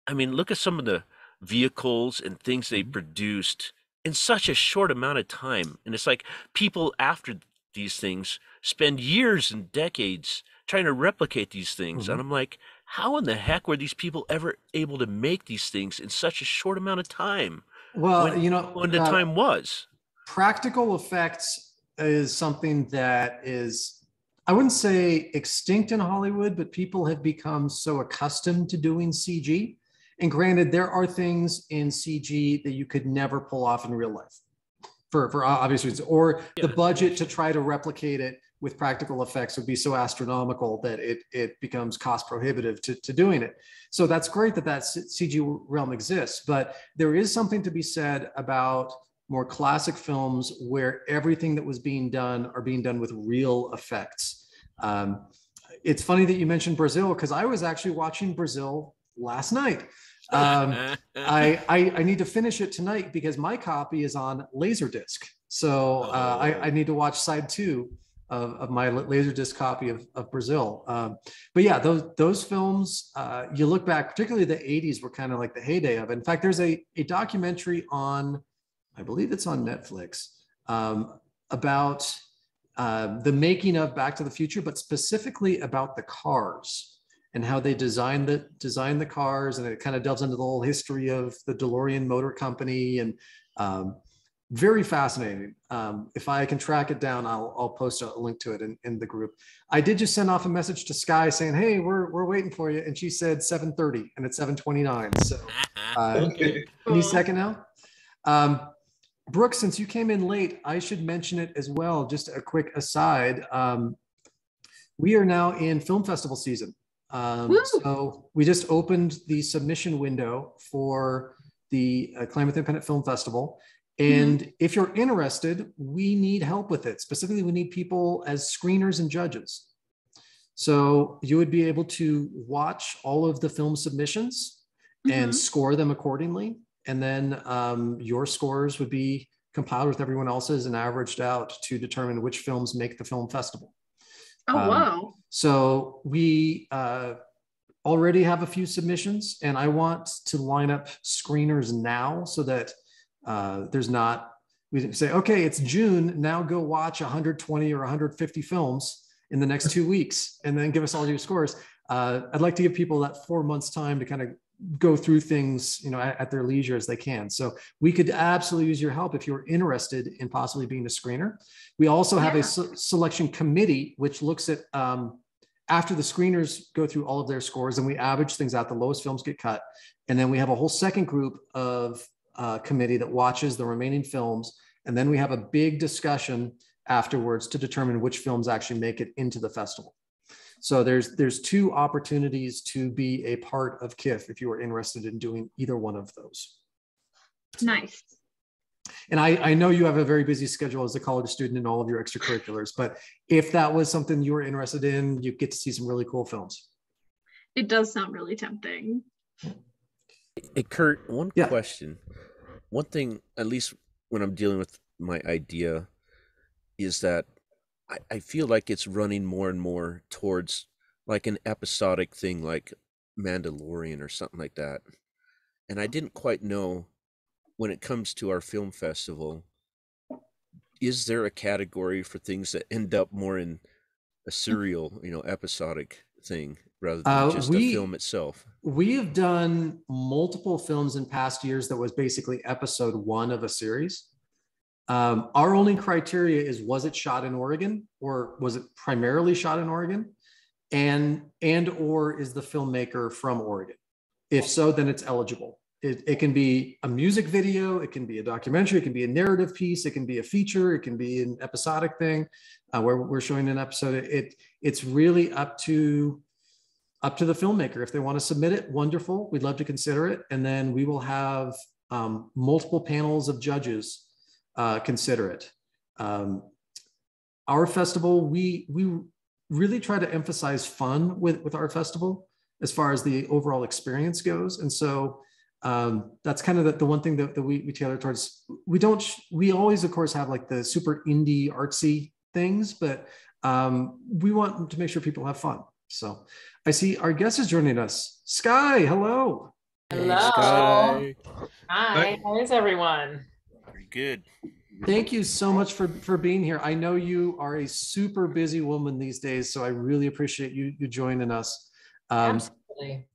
I mean, look at some of the vehicles and things they produced in such a short amount of time. And it's like people after these things spend years and decades trying to replicate these things. And I'm like, how in the heck were these people ever able to make these things in such a short amount of time? Well, when, you know, when the time was. Practical effects is something that is, I wouldn't say extinct in Hollywood, but people have become so accustomed to doing CG. And granted, there are things in CG that you could never pull off in real life for obvious reasons, or the budget to try to replicate it with practical effects would be so astronomical that it becomes cost prohibitive to doing it. So that's great that that CG realm exists, but there is something to be said about more classic films where everything that was being done are being done with real effects. It's funny that you mentioned Brazil, because I was actually watching Brazil last night. I need to finish it tonight because my copy is on Laserdisc. So I need to watch side 2 of my Laserdisc copy of Brazil. But yeah, those films, you look back, particularly the 80s were kind of like the heyday of it. In fact, there's a documentary on, I believe it's on Netflix, about the making of Back to the Future, but specifically about the cars and how they designed the cars, and it kind of delves into the whole history of the DeLorean Motor Company, and very fascinating. If I can track it down, I'll post a link to it in the group. I did just send off a message to Skye saying, "Hey, we're waiting for you," and she said 7:30, and it's 7:29. So Okay. any second now. Brooke, since you came in late, I should mention it as well. Just a quick aside. We are now in film festival season. So we just opened the submission window for the Klamath Independent Film Festival. And if you're interested, we need help with it. Specifically, we need people as screeners and judges. So you would be able to watch all of the film submissions and score them accordingly. And then your scores would be compiled with everyone else's and averaged out to determine which films make the film festival. Oh, wow. So we already have a few submissions, and I want to line up screeners now so that there's not, we say, okay, it's June, now go watch 120 or 150 films in the next 2 weeks, and then give us all your scores. I'd like to give people that 4 months time to kind of go through things, you know, at their leisure as they can. So we could absolutely use your help if you're interested in possibly being a screener. We also have a selection committee, which looks at, after the screeners go through all of their scores and we average things out, the lowest films get cut. And then we have a whole second group of committee that watches the remaining films. And then we have a big discussion afterwards to determine which films actually make it into the festival. So there's 2 opportunities to be a part of KIF if you are interested in doing either one of those. Nice. And I know you have a very busy schedule as a college student and all of your extracurriculars, but if that was something you were interested in, you get to see some really cool films. It does sound really tempting. Hey, Kurt, one question. One thing, at least when I'm dealing with my idea, is that I feel like it's running more and more towards like an episodic thing like Mandalorian or something like that. And I didn't quite know, when it comes to our film festival, is there a category for things that end up more in a serial, you know, episodic thing rather than just the film itself? We have done multiple films in past years that was basically episode 1 of a series. Our only criteria is, was it shot in Oregon, or was it primarily shot in Oregon? And or is the filmmaker from Oregon? If so, then it's eligible. It can be a music video, it can be a documentary, it can be a narrative piece, it can be a feature, it can be an episodic thing where we're showing an episode. It's really up to the filmmaker. If they want to submit it, wonderful. We'd love to consider it. And then we will have multiple panels of judges consider it. our festival, we really try to emphasize fun with our festival as far as the overall experience goes. And so that's kind of the one thing that we tailor towards. We always, of course, have like the super indie artsy things, but we want to make sure people have fun. So I see our guest is joining us. Skye, hello. Hello. Skye. Hi, how is everyone? Pretty good. Thank you so much for being here. I know you are a super busy woman these days, so I really appreciate you joining us. Absolutely.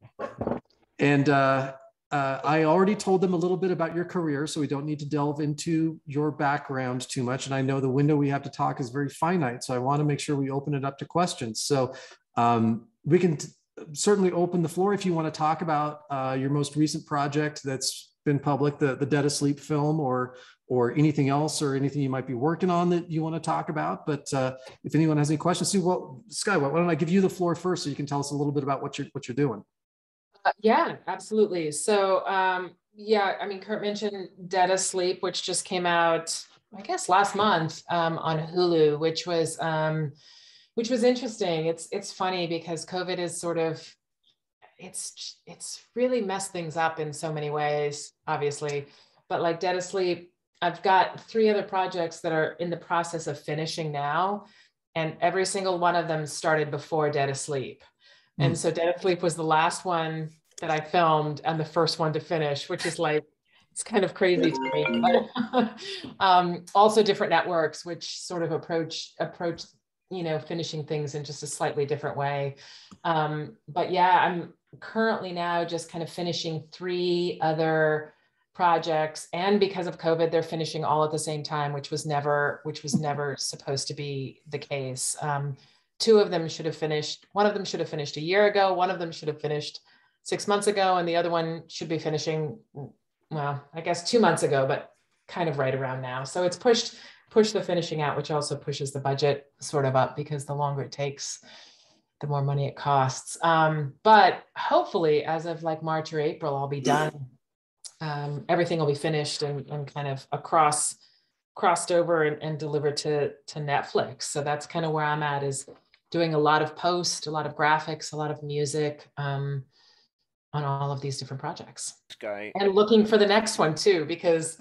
And I already told them a little bit about your career, so we don't need to delve into your background too much. And I know the window we have to talk is very finite, so I want to make sure we open it up to questions. So we can certainly open the floor if you want to talk about your most recent project that's been public, the Dead Asleep film, or anything else, or anything you might be working on that you want to talk about. But if anyone has any questions, Skye, why don't I give you the floor first so you can tell us a little bit about what you're doing? Yeah, absolutely. So yeah, I mean, Kurt mentioned Dead Asleep, which just came out, I guess, last month on Hulu, which was interesting. It's funny because COVID is sort of, it's really messed things up in so many ways, obviously. But like Dead Asleep, I've got 3 other projects that are in the process of finishing now, and every single one of them started before Dead Asleep. And so Dead Asleep was the last one that I filmed and the first one to finish, which is like, it's kind of crazy to me. But also different networks, which sort of approach, finishing things in just a slightly different way. But yeah, I'm currently now just kind of finishing 3 other projects, and because of COVID, they're finishing all at the same time, which was never supposed to be the case. 2 of them should have finished. One of them should have finished a year ago. One of them should have finished 6 months ago, and the other one should be finishing, well, I guess 2 months ago, but kind of right around now. So it's pushed the finishing out, which also pushes the budget sort of up, because the longer it takes, the more money it costs. But hopefully, as of like March or April, I'll be done. Everything will be finished and kind of crossed over and delivered to Netflix. So that's kind of where I'm at, is doing a lot of post, a lot of graphics, a lot of music on all of these different projects. Skye. And looking for the next one too, because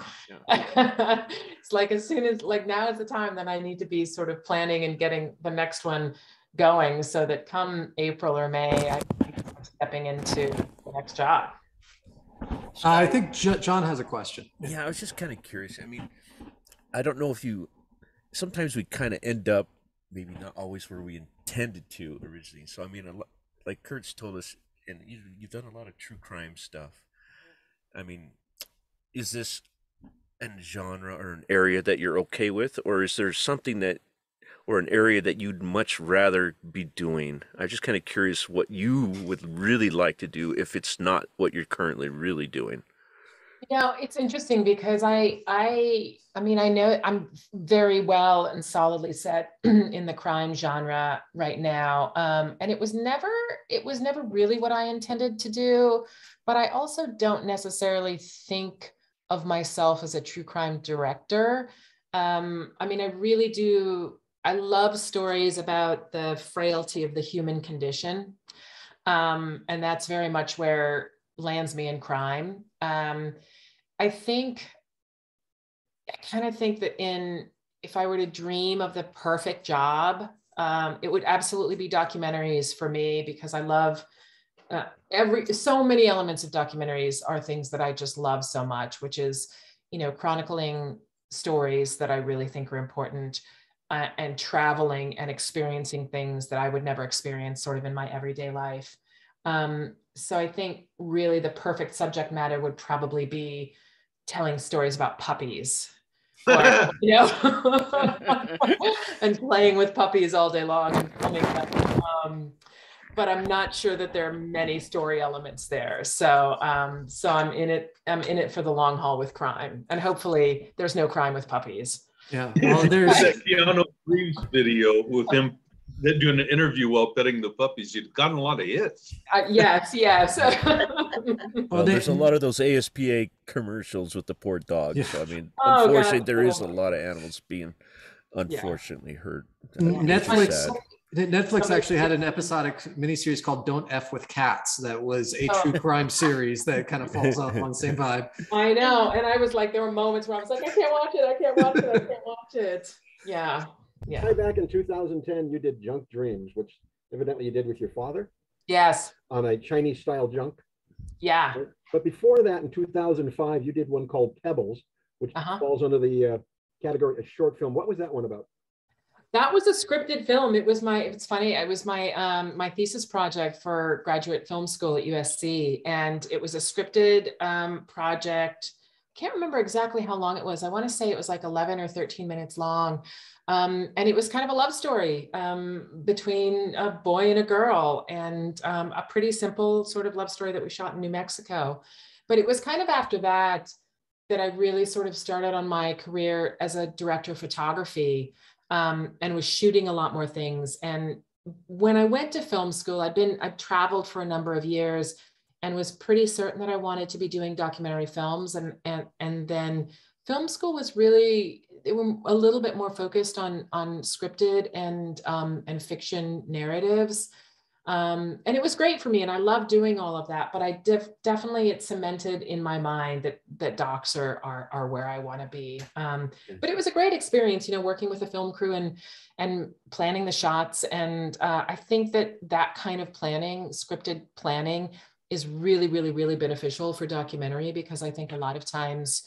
it's like, as soon as, like, now is the time that I need to be sort of planning and getting the next one going, so that come April or May, I'm stepping into the next job. I think John has a question. Yeah, I was just kind of curious. I mean, I don't know if sometimes we kind of end up maybe not always where we intended to originally. So, I mean, like Kurt's told us, and you've done a lot of true crime stuff. I mean, is this a genre or an area that you're okay with, or is there something or an area that you'd much rather be doing? I'm just kind of curious what you would really like to do if it's not what you're currently really doing. It's interesting because I mean, I know I'm very well and solidly set in the crime genre right now. And it was never really what I intended to do, but I also don't necessarily think of myself as a true crime director. I mean, I really do. I love stories about the frailty of the human condition. And that's very much where lands me in crime. I kind of think that if I were to dream of the perfect job, it would absolutely be documentaries for me, because I love so many elements of documentaries are things that I just love so much, which is, chronicling stories that I really think are important, and traveling and experiencing things that I would never experience sort of in my everyday life. So I think really the perfect subject matter would probably be telling stories about puppies, or, and playing with puppies all day long and filming them. But I'm not sure that there are many story elements there. So I'm in it for the long haul with crime, and hopefully there's no crime with puppies. Yeah, well, there's that Keanu Reeves video with him doing an interview while petting the puppies. You've gotten a lot of hits. Yes. Well, there's a lot of those ASPA commercials with the poor dogs. Yeah. So, I mean, unfortunately, there is a lot of animals being unfortunately heard. Netflix actually had an episodic miniseries called "Don't F with Cats" that was a true crime series that kind of falls on the same vibe. I know, and I was like, there were moments where I was like, I can't watch it, I can't watch it, I can't watch it. Yeah, yeah. Way back in 2010, you did Junk Dreams, which evidently you did with your father. Yes. On a Chinese style junk. Yeah. But before that, in 2005, you did one called Pebbles, which falls under the category of short film. What was that one about? That was a scripted film. It's funny, it was my my thesis project for graduate film school at USC. And it was a scripted project. Can't remember exactly how long it was. I want to say it was like 11 or 13 minutes long. And it was kind of a love story between a boy and a girl, and a pretty simple sort of love story that we shot in New Mexico. But it was kind of after that I really sort of started on my career as a director of photography, and was shooting a lot more things. And when I went to film school, I've traveled for a number of years and was pretty certain that I wanted to be doing documentary films. And then film school was really, they were a little bit more focused on scripted and fiction narratives. And it was great for me, and I love doing all of that, but I definitely, it cemented in my mind that docs are where I want to be. But it was a great experience, working with a film crew and planning the shots. And I think that kind of planning, scripted planning, is really, really, really beneficial for documentary, because I think a lot of times,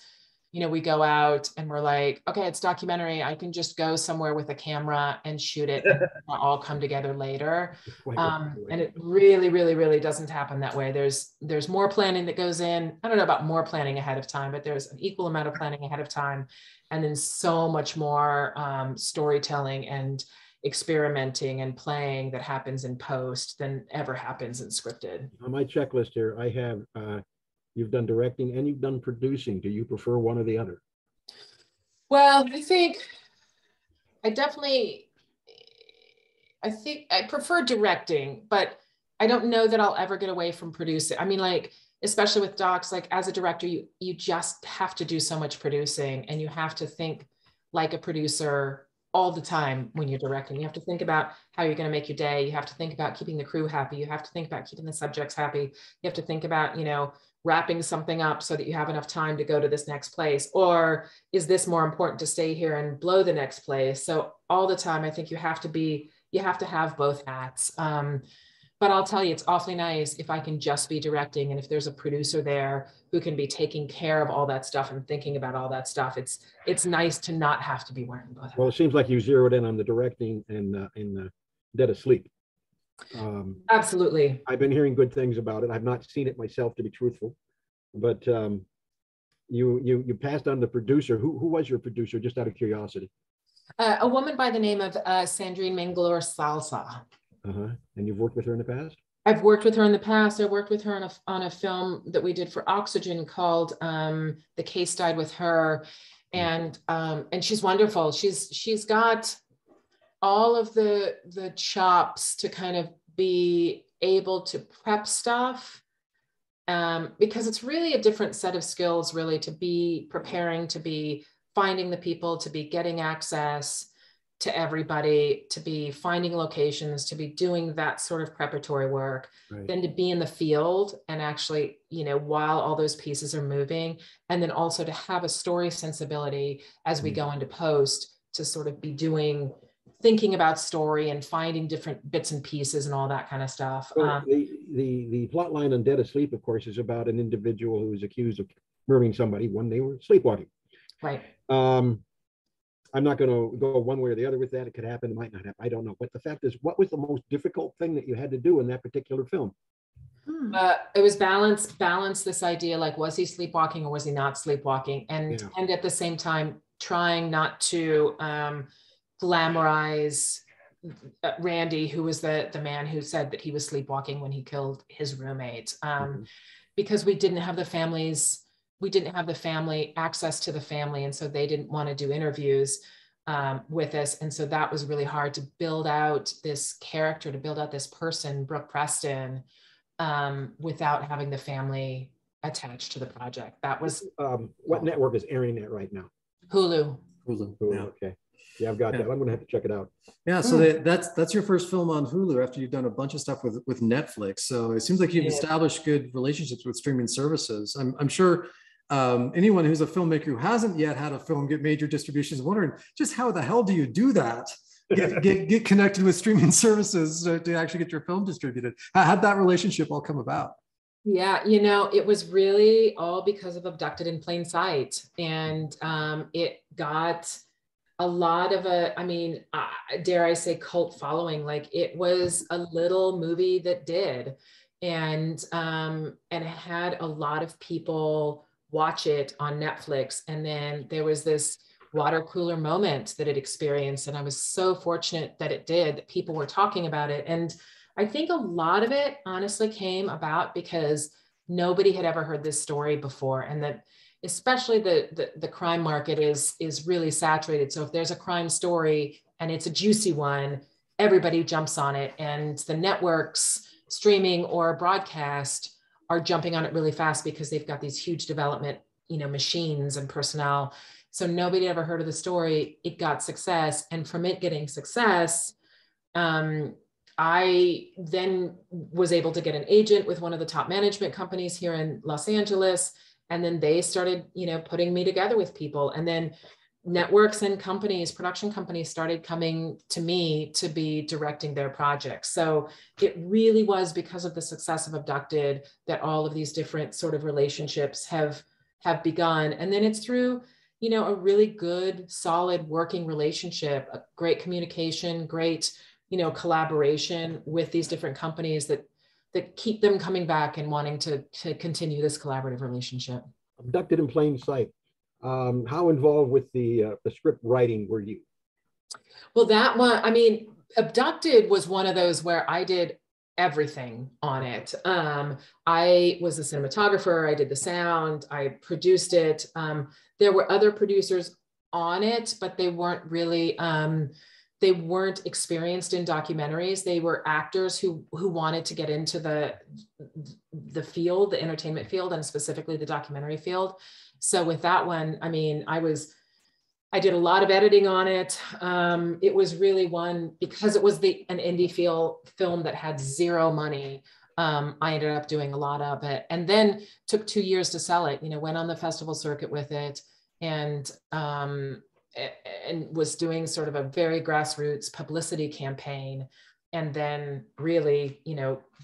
we go out and we're like, okay, it's documentary. I can just go somewhere with a camera and shoot it and all come together later. And it really, really, really doesn't happen that way. There's more planning that goes in. I don't know about more planning ahead of time, but there's an equal amount of planning ahead of time. And then so much more storytelling and experimenting and playing that happens in post than ever happens in scripted. On my checklist here, I have, you've done directing and you've done producing. Do you prefer one or the other? Well, I think I prefer directing, but I don't know that I'll ever get away from producing. I mean, like, especially with docs, like as a director, you just have to do so much producing, and you have to think like a producer all the time when you're directing. You have to think about how you're going to make your day. You have to think about keeping the crew happy. You have to think about keeping the subjects happy. You have to think about, wrapping something up so that you have enough time to go to this next place, or is this more important to stay here and blow the next place? So all the time, I think you have to have both hats. But I'll tell you, it's awfully nice if I can just be directing, and if there's a producer there who can be taking care of all that stuff and thinking about all that stuff, it's nice to not have to be wearing both hats. Well, it seems like you zeroed in on the directing in Dead Asleep. Absolutely. I've been hearing good things about it. I've not seen it myself, to be truthful, but you passed on the producer. Who was your producer, just out of curiosity? A woman by the name of Sandrine Mangalore Salsa. And you've worked with her in the past? I've worked with her in the past. I worked with her on a film that we did for Oxygen called The Case Died With Her. And she's wonderful. She's got all of the chops to kind of be able to prep stuff, because it's really a different set of skills, really, to be preparing, to be finding the people, to be getting access to everybody, to be finding locations, to be doing that sort of preparatory work, then to be in the field and actually, while all those pieces are moving, and then also to have a story sensibility as we go into post, to sort of be thinking about story and finding different bits and pieces and all that kind of stuff. Well, the plot line on Dead Asleep, of course, is about an individual who is accused of murdering somebody when they were sleepwalking. Right. I'm not going to go one way or the other with that. It could happen, it might not happen. I don't know. But the fact is, what was the most difficult thing that you had to do in that particular film? It was balance this idea, like, was he sleepwalking or was he not sleepwalking? And at the same time, trying not to glamorize Randy, who was the man who said that he was sleepwalking when he killed his roommate, because we didn't have the family access to the family, and so they didn't want to do interviews with us, and so that was really hard to build out this character, to build out this person, Brooke Preston, without having the family attached to the project. That was what network is airing that right now? Hulu. Yeah. Okay. Yeah, I've got that. I'm going to have to check it out. Yeah, so that's your first film on Hulu after you've done a bunch of stuff with Netflix. So it seems like you've established good relationships with streaming services. I'm sure anyone who's a filmmaker who hasn't yet had a film get major distribution is wondering just how the hell do you do that? Get connected with streaming services to actually get your film distributed. How'd that relationship all come about? Yeah, you know, it was really all because of Abducted in Plain Sight. And it got a lot of dare I say, cult following. Like, it was a little movie that did. And it had a lot of people watch it on Netflix. And then there was this water cooler moment that it experienced. And I was so fortunate that it did, that people were talking about it. And I think a lot of it honestly came about because nobody had ever heard this story before. And that especially the crime market is really saturated. So if there's a crime story and it's a juicy one, everybody jumps on it. And the networks, streaming or broadcast, are jumping on it really fast because they've got these huge development, machines and personnel. So nobody ever heard of the story. It got success. And from it getting success, I then was able to get an agent with one of the top management companies here in Los Angeles. And then they started, putting me together with people. And then networks and companies, production companies, started coming to me to be directing their projects. So it really was because of the success of Abducted that all of these different sort of relationships have begun. And then it's through, a really good, solid working relationship, a great communication, great, collaboration with these different companies that keep them coming back and wanting to continue this collaborative relationship. Abducted in Plain Sight. How involved with the script writing were you? Well, that one, Abducted was one of those where I did everything on it. I was a cinematographer, I did the sound, I produced it. There were other producers on it, but they weren't really, they weren't experienced in documentaries. They were actors who wanted to get into the field, the entertainment field, and specifically the documentary field. So with that one, I did a lot of editing on it. It was really one, because it was an indie film that had zero money. I ended up doing a lot of it, and then took 2 years to sell it. Went on the festival circuit with it, and was doing sort of a very grassroots publicity campaign, and then really,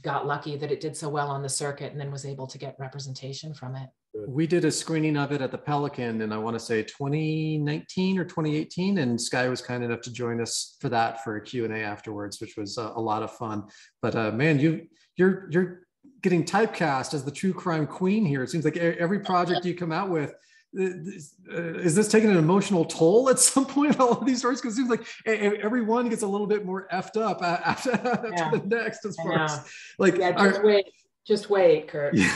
got lucky that it did so well on the circuit, and then was able to get representation from it. We did a screening of it at the Pelican in, I want to say 2019 or 2018, and Skye was kind enough to join us for that, for a Q&A afterwards, which was a lot of fun. But man, you're getting typecast as the true crime queen here. It seems like every project you come out with, is this taking an emotional toll at some point, all of these stories? Because it seems like everyone gets a little bit more effed up after the next, as far as like, just wait, Kurt. Well,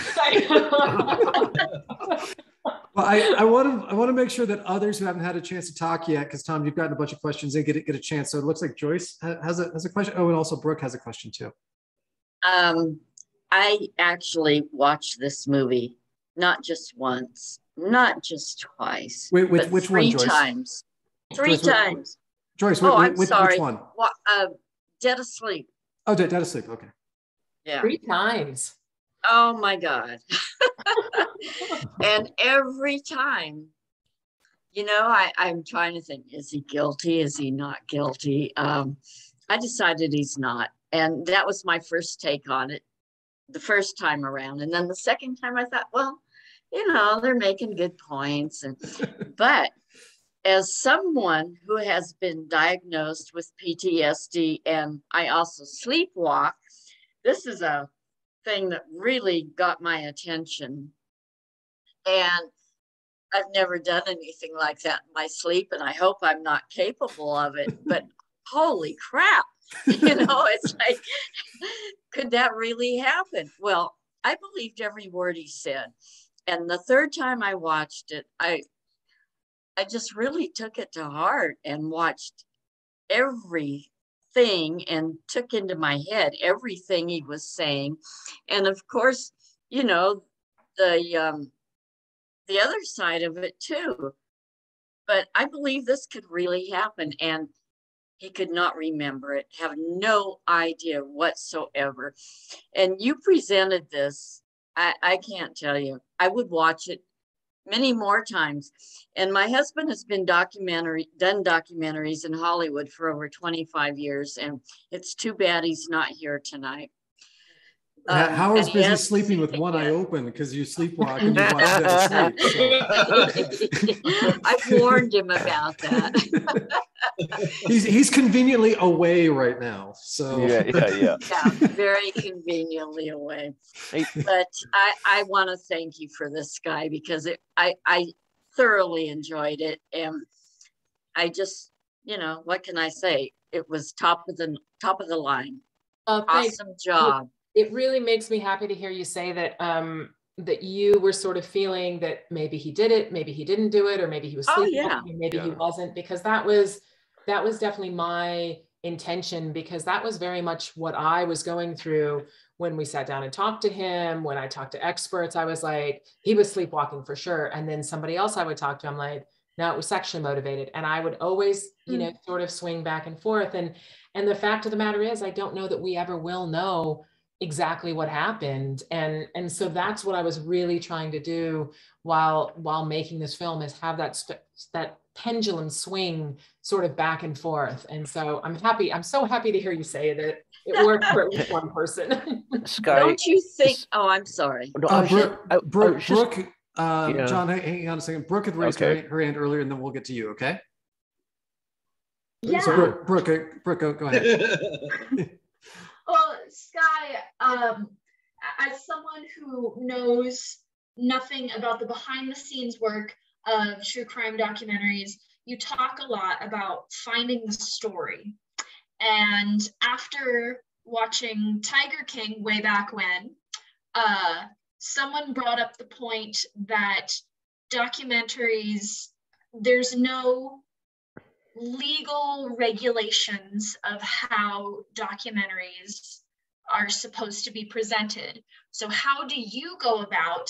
I want to make sure that others who haven't had a chance to talk yet, because Tom, you've gotten a bunch of questions in, get a chance. So it looks like Joyce has a question. Oh, and also Brooke has a question too. I actually watched this movie not just once, not just twice. Wait, which one, Joyce? 3 times. Three Joyce, times. Joyce, I'm sorry. Which one? Dead Asleep. Oh, Dead Asleep. Okay. Yeah. 3 times. Oh my God. And every time, I'm trying to think, is he guilty? Is he not guilty? I decided he's not. And that was my first take on it the first time around. And then the second time I thought, well, they're making good points. But as someone who has been diagnosed with PTSD, and I also sleepwalk, this is a thing that really got my attention. And I've never done anything like that in my sleep, and I hope I'm not capable of it, but holy crap, it's like, could that really happen? Well, I believed every word he said. And the third time I watched it, I just really took it to heart and watched everything and took into my head everything he was saying. And of course, the other side of it too. but I believe this could really happen. And he could not remember it, have no idea whatsoever. And you presented this. I can't tell you. I would watch it many more times. And my husband has been done documentaries in Hollywood for over 25 years. And it's too bad he's not here tonight. Howard's busy sleeping with one eye open because you sleepwalk and you watch that asleep. So. I've warned him about that. he's conveniently away right now. So yeah, very conveniently away. But I want to thank you for this, Skye, because I thoroughly enjoyed it, and I just, what can I say? It was top of the line. Awesome job. It really makes me happy to hear you say that that you were sort of feeling that maybe he did it, maybe he didn't do it, or maybe he was sleepwalking, maybe he wasn't, because that was definitely my intention, because that was very much what I was going through when we sat down and talked to him. When I talked to experts, I was like, he was sleepwalking for sure. And then somebody else I would talk to, I'm like, no, it was sexually motivated. And I would always, sort of swing back and forth. And the fact of the matter is, I don't know that we ever will know exactly what happened. And so that's what I was really trying to do while making this film, is have that pendulum swing sort of back and forth. And so I'm so happy to hear you say that it worked for at least one person. Skye, don't you think? Oh, I'm sorry. Brooke, John, hang on a second. Brooke had raised her hand earlier, and then we'll get to you, okay? Yeah. So Brooke, go ahead. Well, Skye, as someone who knows nothing about the behind the scenes work of true crime documentaries, you talk a lot about finding the story. And after watching Tiger King way back when, someone brought up the point that documentaries, there's no legal regulations of how documentaries are supposed to be presented. So how do you go about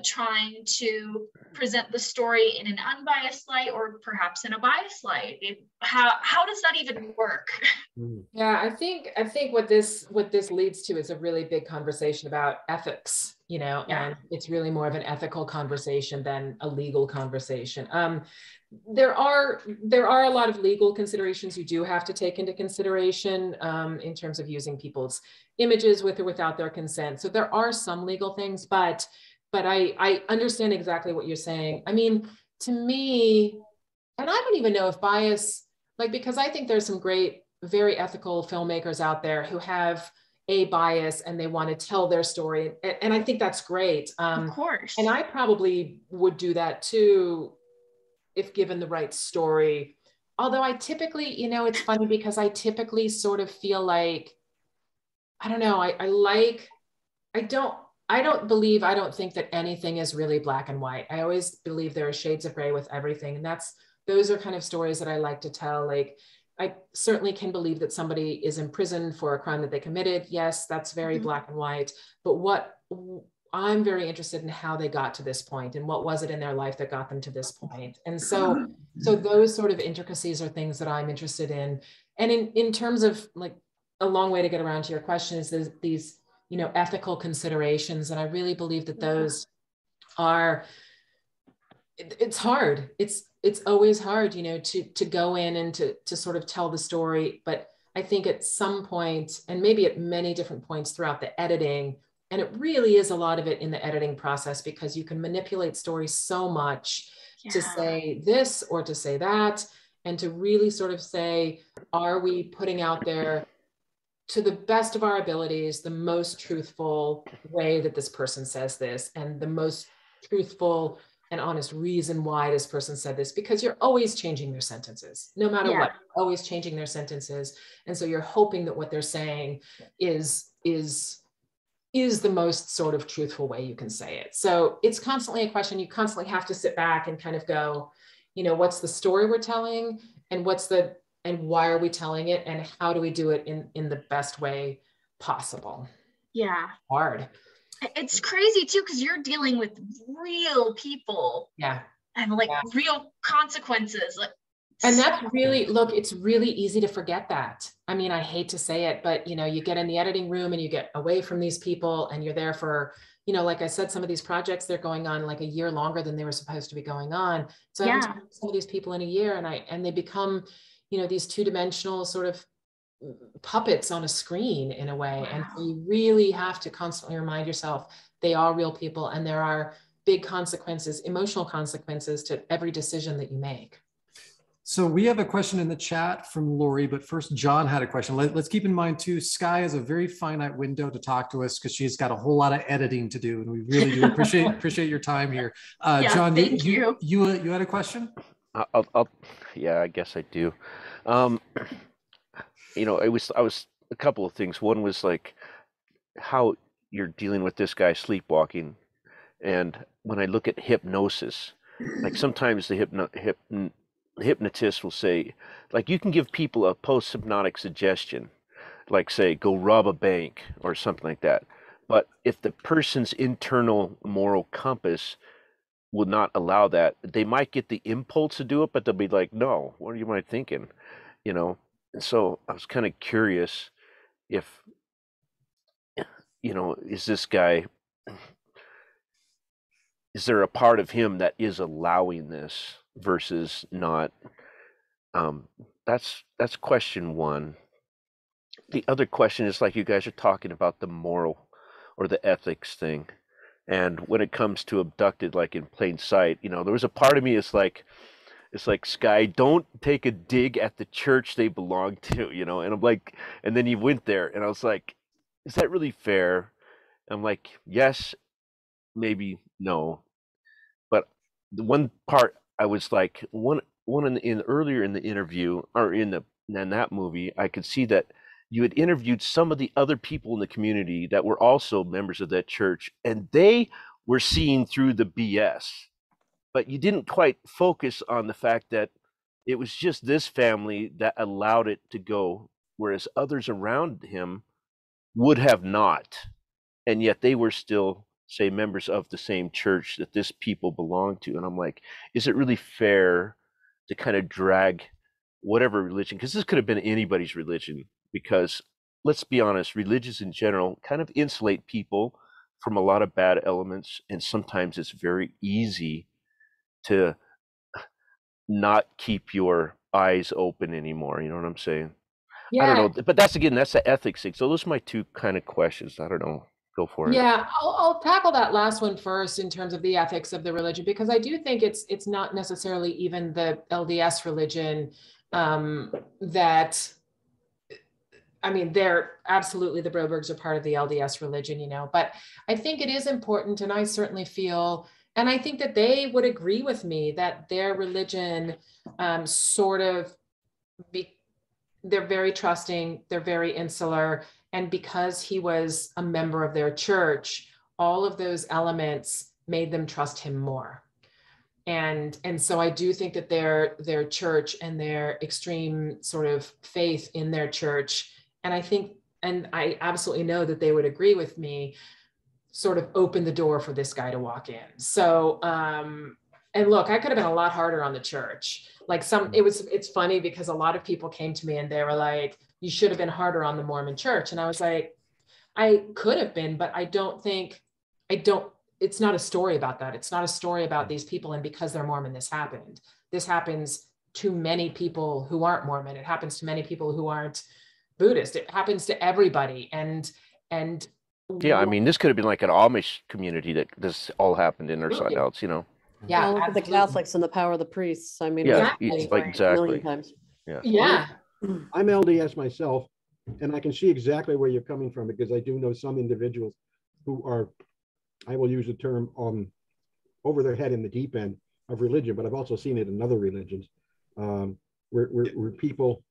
trying to present the story in an unbiased light, or perhaps in a biased light? How does that even work? Yeah, I think what this leads to is a really big conversation about ethics, and it's really more of an ethical conversation than a legal conversation. There are a lot of legal considerations you do have to take into consideration in terms of using people's images with or without their consent. So there are some legal things, but I understand exactly what you're saying. I mean, to me, and I don't even know if bias, because I think there's some great, very ethical filmmakers out there who have a bias and they want to tell their story. And I think that's great. Of course. And I probably would do that too, if given the right story. Although I typically, it's funny because I typically sort of feel like, I don't know, I don't think that anything is really black and white. I always believe there are shades of gray with everything. And those are kind of stories that I like to tell. Like, I certainly can believe that somebody is imprisoned for a crime that they committed. Yes, that's very black and white. But I'm very interested in how they got to this point and what was it in their life that got them to this point. And so those sort of intricacies are things that I'm interested in. And in terms of a long way to get around to your question is these, ethical considerations. And I really believe that those are, it's hard. It's always hard, to go in and to sort of tell the story. But I think at some point, and maybe at many different points throughout the editing, and it really is a lot of it in the editing process, because you can manipulate stories so much to say this or to say that, and to really sort of say, are we putting out there to the best of our abilities, the most truthful way that this person says this, and the most truthful and honest reason why this person said this, because you're always changing their sentences, no matter what, always changing their sentences. And so you're hoping that what they're saying is the most sort of truthful way you can say it. So it's constantly a question. You constantly have to sit back and kind of go, what's the story we're telling, and and why are we telling it, and how do we do it in the best way possible? Yeah. Hard. It's crazy too, because you're dealing with real people. Yeah. and like real consequences. Like, and that's really, look, it's really easy to forget that. I mean, I hate to say it, but you know, you get in the editing room and you get away from these people and you're there for, you know, like I said, some of these projects, they're going on like a year longer than they were supposed to be going on. So I haven't talked to some of these people in a year, and they become, you know, these two-dimensional sort of puppets on a screen in a way. And so you really have to constantly remind yourself they are real people, and there are big consequences, emotional consequences to every decision that you make. So we have a question in the chat from Lori, but first John had a question. Let's keep in mind too, Skye has a very finite window to talk to us because she's got a whole lot of editing to do, and we really do appreciate your time here. John, you had a question? Yeah, I guess I do. You know, I was a couple of things. One was like how you're dealing with this guy sleepwalking, and when I look at hypnosis, like sometimes the hypnotist will say, like, you can give people a post-hypnotic suggestion, like say, go rob a bank or something like that. But if the person's internal moral compass would not allow that, they might get the impulse to do it, but they'll be like, no, what are you thinking? You know? And so I was kind of curious if, you know, is there a part of him that is allowing this versus not? That's question one. The other question is, like, you guys are talking about the moral or the ethics thing, and when it comes to Abducted, like in plain sight, you know, there was a part of me is like, it's like, Skye, don't take a dig at the church they belong to, you know. And I'm like, and then you went there, and I was like, is that really fair? I'm like, yes, maybe no. But the one part I was like, earlier in the interview, or in that movie, I could see that you had interviewed some of the other people in the community that were also members of that church, and they were seeing through the BS. But you didn't quite focus on the fact that it was just this family that allowed it to go, whereas others around him would have not. And yet they were still, say, members of the same church that this people belong to. And I'm like, is it really fair to kind of drag whatever religion, because this could have been anybody's religion, because let's be honest, religions in general kind of insulate people from a lot of bad elements. And sometimes it's very easy to not keep your eyes open anymore. You know what I'm saying? Yeah. I don't know, but that's the ethics thing. So those are my two kind of questions. I don't know. Go for it. Yeah, I'll tackle that last one first in terms of the ethics of the religion, because I do think it's not necessarily even the LDS religion that, I mean, they're absolutely, the Brobergs are part of the LDS religion, you know, but I think it is important, and I certainly feel, and I think that they would agree with me that their religion they're very trusting, they're very insular. And because he was a member of their church, all of those elements made them trust him more. And so I do think that their church and their extreme sort of faith in their church, and I think, and I absolutely know that they would agree with me, sort of opened the door for this guy to walk in. So, and look, I could have been a lot harder on the church. Like it's funny because a lot of people came to me and they were like, you should have been harder on the Mormon church. And I was like, I could have been, but it's not a story about that. It's not a story about these people. And because they're Mormon, this happened. This happens to many people who aren't Mormon. It happens to many people who aren't Buddhist. It happens to everybody. And yeah, I mean, this could have been like an Amish community that this all happened in or something else, you know? Yeah, well, look at the Catholics and the power of the priests. I mean, yeah, exactly. A million times. Yeah. I'm LDS myself, and I can see exactly where you're coming from, because I do know some individuals who are, I will use the term, over their head in the deep end of religion, but I've also seen it in other religions, where people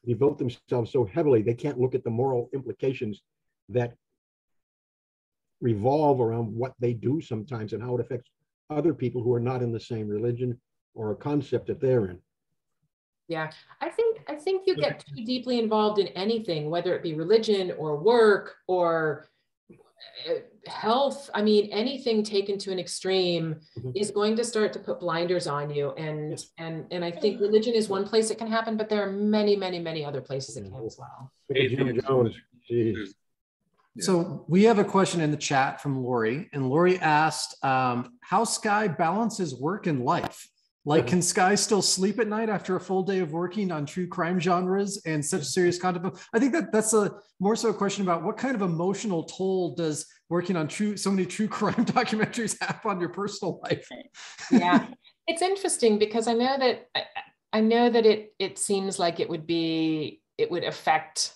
devote themselves so heavily they can't look at the moral implications that revolve around what they do sometimes and how it affects other people who are not in the same religion or a concept that they're in. Yeah, I think you get too deeply involved in anything, whether it be religion or work or health, I mean, anything taken to an extreme is going to start to put blinders on you. And I think religion is one place it can happen, but there are many, many, many other places it can as well. Jim Jones. Geez. So we have a question in the chat from Lori, and Lori asked how Skye balances work and life. Like, can Skye still sleep at night after a full day of working on true crime genres and such serious content? I think that's more so a question about what kind of emotional toll does working on so many true crime documentaries have on your personal life? Yeah, it's interesting because I know that it seems like it would affect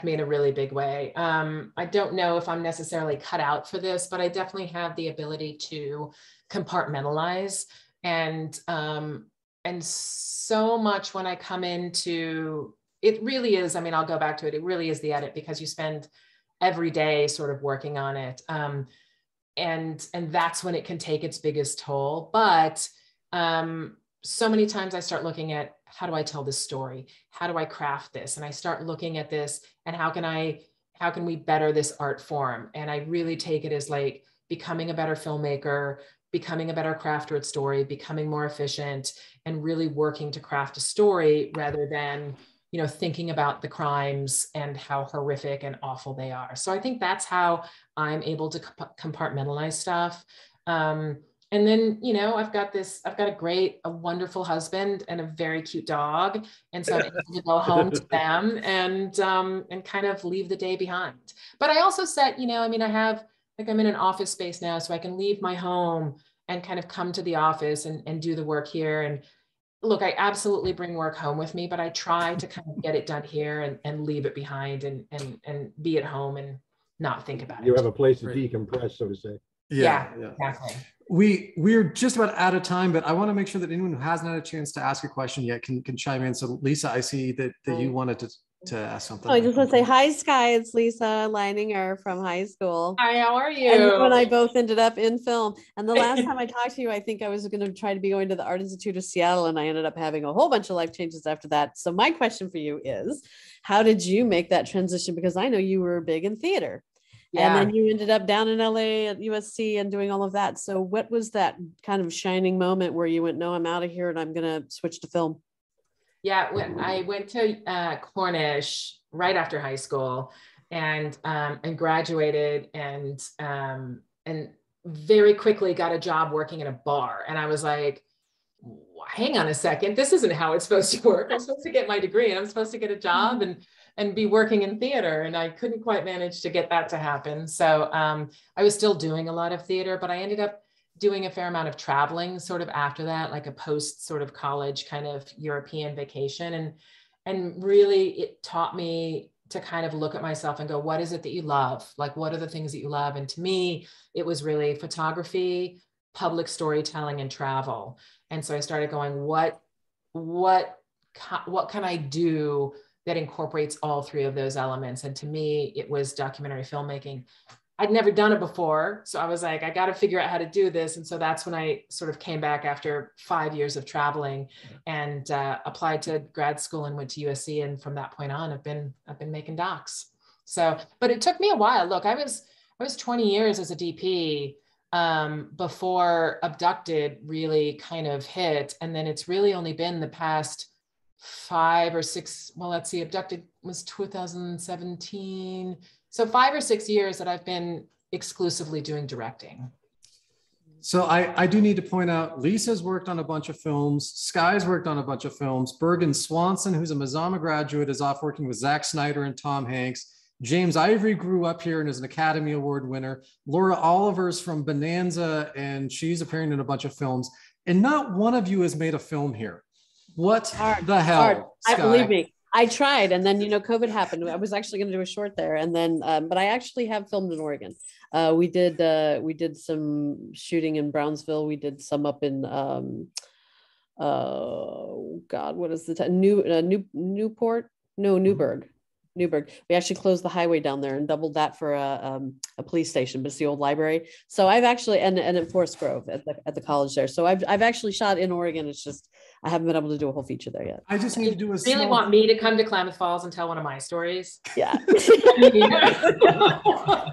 me in a really big way. I don't know if I'm necessarily cut out for this, but I definitely have the ability to compartmentalize. And so much when I come into, it really is, I mean, I'll go back to it. It really is the edit, because you spend every day sort of working on it. And that's when it can take its biggest toll. But so many times I start looking at, how do I tell this story? How do I craft this? And I start looking at this and how can we better this art form? And I really take it as like becoming a better filmmaker, becoming a better crafter at story, becoming more efficient, and really working to craft a story rather than, thinking about the crimes and how horrific and awful they are. So I think that's how I'm able to compartmentalize stuff. And then, I've got a wonderful husband and a very cute dog. And so I'm able to go home to them and kind of leave the day behind. But I also set, I'm in an office space now, so I can leave my home and kind of come to the office and do the work here. And look, I absolutely bring work home with me, but I try to kind of get it done here and leave it behind and be at home and not think about it. You have a place to decompress, so to say. Yeah, exactly. We're just about out of time, but I want to make sure that anyone who hasn't had a chance to ask a question yet can chime in. So Lisa, I see that you wanted to ask something. I just want to say hi, Skye. It's Lisa Leininger from high school. Hi, how are you? And you and I both ended up in film. And the last time I talked to you, I think I was going to try to be going to the Art Institute of Seattle, and I ended up having a whole bunch of life changes after that. So my question for you is, how did you make that transition? Because I know you were big in theater. Yeah. And then you ended up down in LA at USC and doing all of that. So what was that kind of shining moment where you went, no, I'm out of here and I'm going to switch to film? Yeah, when I went to Cornish right after high school and graduated and very quickly got a job working in a bar. And I was like, hang on a second, this isn't how it's supposed to work. I'm supposed to get my degree and I'm supposed to get a job and be working in theater. And I couldn't quite manage to get that to happen. So I was still doing a lot of theater, but I ended up doing a fair amount of traveling sort of after that, like a post sort of college kind of European vacation. And really it taught me to kind of look at myself and go, what is it that you love? Like, what are the things that you love? And to me, it was really photography, public storytelling, and travel. And so I started going, what can I do that incorporates all three of those elements? And to me, it was documentary filmmaking. I'd never done it before. So I was like, I got to figure out how to do this. And so that's when I sort of came back after 5 years of traveling and applied to grad school and went to USC. And from that point on, I've been making docs. So, but it took me a while. Look, I was 20 years as a DP before Abducted really kind of hit. And then it's really only been the past 5 or 6, well, let's see, Abducted was 2017. So 5 or 6 years that I've been exclusively doing directing. So I do need to point out, Lisa's worked on a bunch of films. Skye's worked on a bunch of films. Bergen Swanson, who's a Mazama graduate, is off working with Zack Snyder and Tom Hanks. James Ivory grew up here and is an Academy Award winner. Laura Oliver's from Bonanza, and she's appearing in a bunch of films. And not one of you has made a film here. What the hell, Skye? Believe me, I tried, and then COVID happened. I was actually going to do a short there, and then, but I actually have filmed in Oregon. We did some shooting in Brownsville. We did some up in what is the Newport? No, Newburgh. We actually closed the highway down there and doubled that for a police station, but it's the old library. So I've actually, and at Forest Grove at the college there. So I've actually shot in Oregon. It's just, I haven't been able to do a whole feature there yet. I just need to do a really want me to come to Klamath Falls and tell one of my stories? Yeah.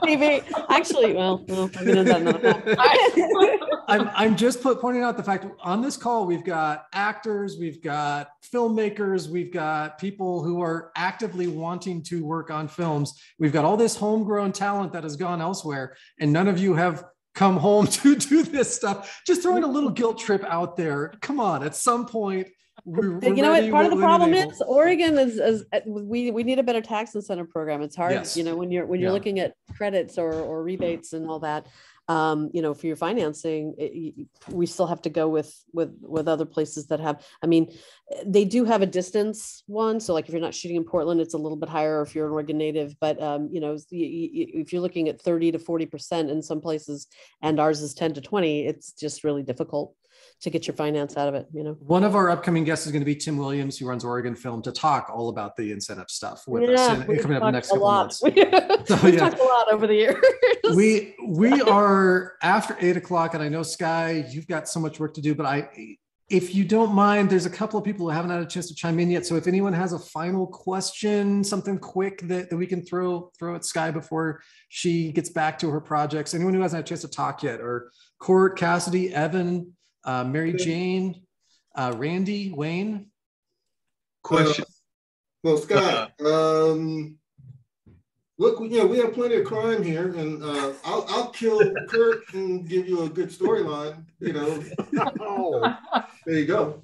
Maybe. Actually, well, I'm gonna do that another time. I'm just pointing out the fact on this call, we've got actors, we've got filmmakers, we've got people who are actively wanting to work on films. We've got all this homegrown talent that has gone elsewhere, and none of you have come home to do this stuff. Just throwing a little guilt trip out there. Come on, at some point, we're you know ready, what? Part of the problem able. is Oregon is we need a better tax incentive program. It's hard, Yes. you know, when you're looking at credits or rebates and all that. You know, for your financing, we still have to go with other places that have. I mean, they do have a distance one. So, like if you're not shooting in Portland, it's a little bit higher if you're an Oregon native. But you know, if you're looking at 30 to 40% in some places, and ours is 10 to 20, it's just really difficult to get your finance out of it. You know, one of our upcoming guests is going to be Tim Williams, who runs Oregon Film, to talk all about the incentive stuff with us coming up in the next couple months. We've talked a lot over the years. We are after 8 o'clock, and I know Skye, you've got so much work to do, but if you don't mind, there's a couple of people who haven't had a chance to chime in yet. So if anyone has a final question, something quick that we can throw at Skye before she gets back to her projects, anyone who hasn't had a chance to talk yet, or Court, Cassidy, Evan, Mary Jane, Randy, Wayne. Question. Well, Skye, look, we have plenty of crime here, and I'll kill Kurt and give you a good storyline. You know, there you go.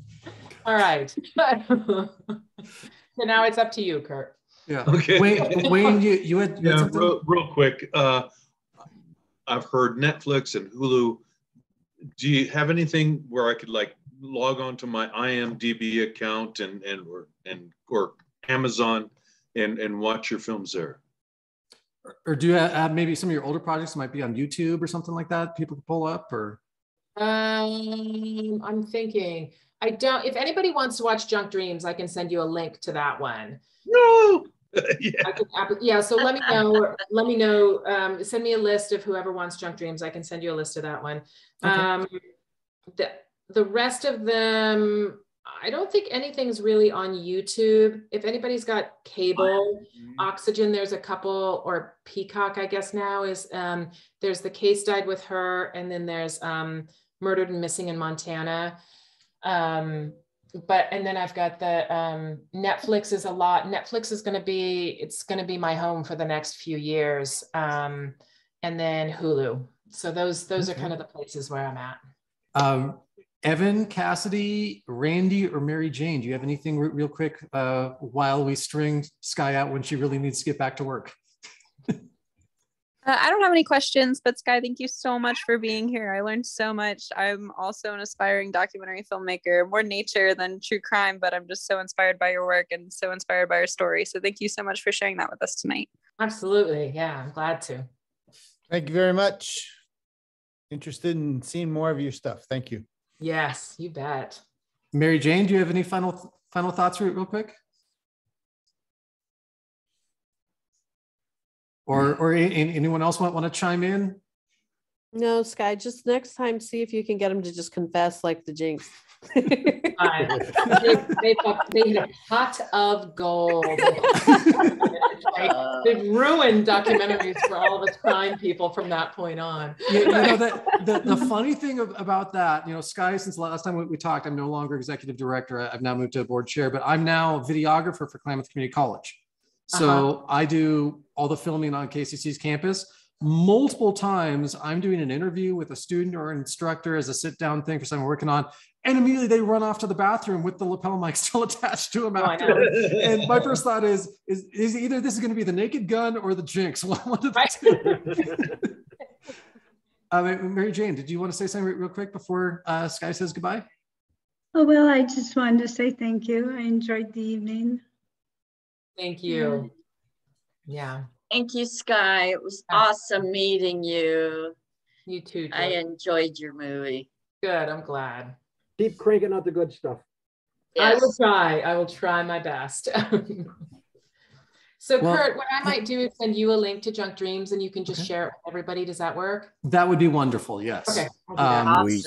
All right. So now it's up to you, Kurt. Yeah. Okay. Wayne, you had something? real quick. I've heard Netflix and Hulu. Do you have anything where I could like log on to my IMDb account or Amazon and watch your films there? Or do you have maybe some of your older projects might be on YouTube or something like that people can pull up? Or I'm thinking. I don't. If anybody wants to watch Junk Dreams, I can send you a link to that one. No. Yeah. So let me know. Let me know. Send me a list of whoever wants Junk Dreams. I can send you a list of that one. Okay. The rest of them, I don't think anything's really on YouTube. If anybody's got cable, Oxygen, there's a couple, or Peacock, I guess now is, there's The Case Died With Her, and then there's Murdered and Missing in Montana. And then I've got the Netflix is a lot. Netflix is going to be my home for the next few years. And then Hulu. So those are kind of the places where I'm at. Evan, Cassidy, Randy, or Mary Jane, do you have anything real quick while we string Skye out when she really needs to get back to work? I don't have any questions, but Skye, thank you so much for being here. I learned so much. I'm also an aspiring documentary filmmaker, more nature than true crime, but I'm just so inspired by your work and so inspired by your story. So thank you so much for sharing that with us tonight. Absolutely. Yeah, I'm glad to. Thank you very much. Interested in seeing more of your stuff. Thank you. Yes, you bet. Mary Jane, do you have any final thoughts real quick? Or anyone else want to chime in? No, Skye, just next time, see if you can get them to just confess like the Jinx. They hit a pot of gold. They've ruined documentaries for all of us crime people from that point on. You know, the funny thing about that, you know, Skye, since the last time we talked, I'm no longer executive director. I've now moved to board chair, but I'm now videographer for Klamath Community College. So I do all the filming on KCC's campus. Multiple times I'm doing an interview with a student or an instructor as a sit down thing for something we're working on, and immediately they run off to the bathroom with the lapel mic still attached to them afterwards. And my first thought is either this is going to be the Naked Gun or the Jinx. One of the two. Mary Jane, did you want to say something real quick before Skye says goodbye? Oh, well, I just wanted to say thank you. I enjoyed the evening. Thank you. Yeah. Thank you, Skye. It was awesome meeting you. You too. I enjoyed your movie. Good. I'm glad. Keep cranking out the good stuff. Yes. I will try my best. So Kurt, what I might do is send you a link to Junk Dreams and you can just share it with everybody. Does that work? That would be wonderful. Yes. Okay. Awesome.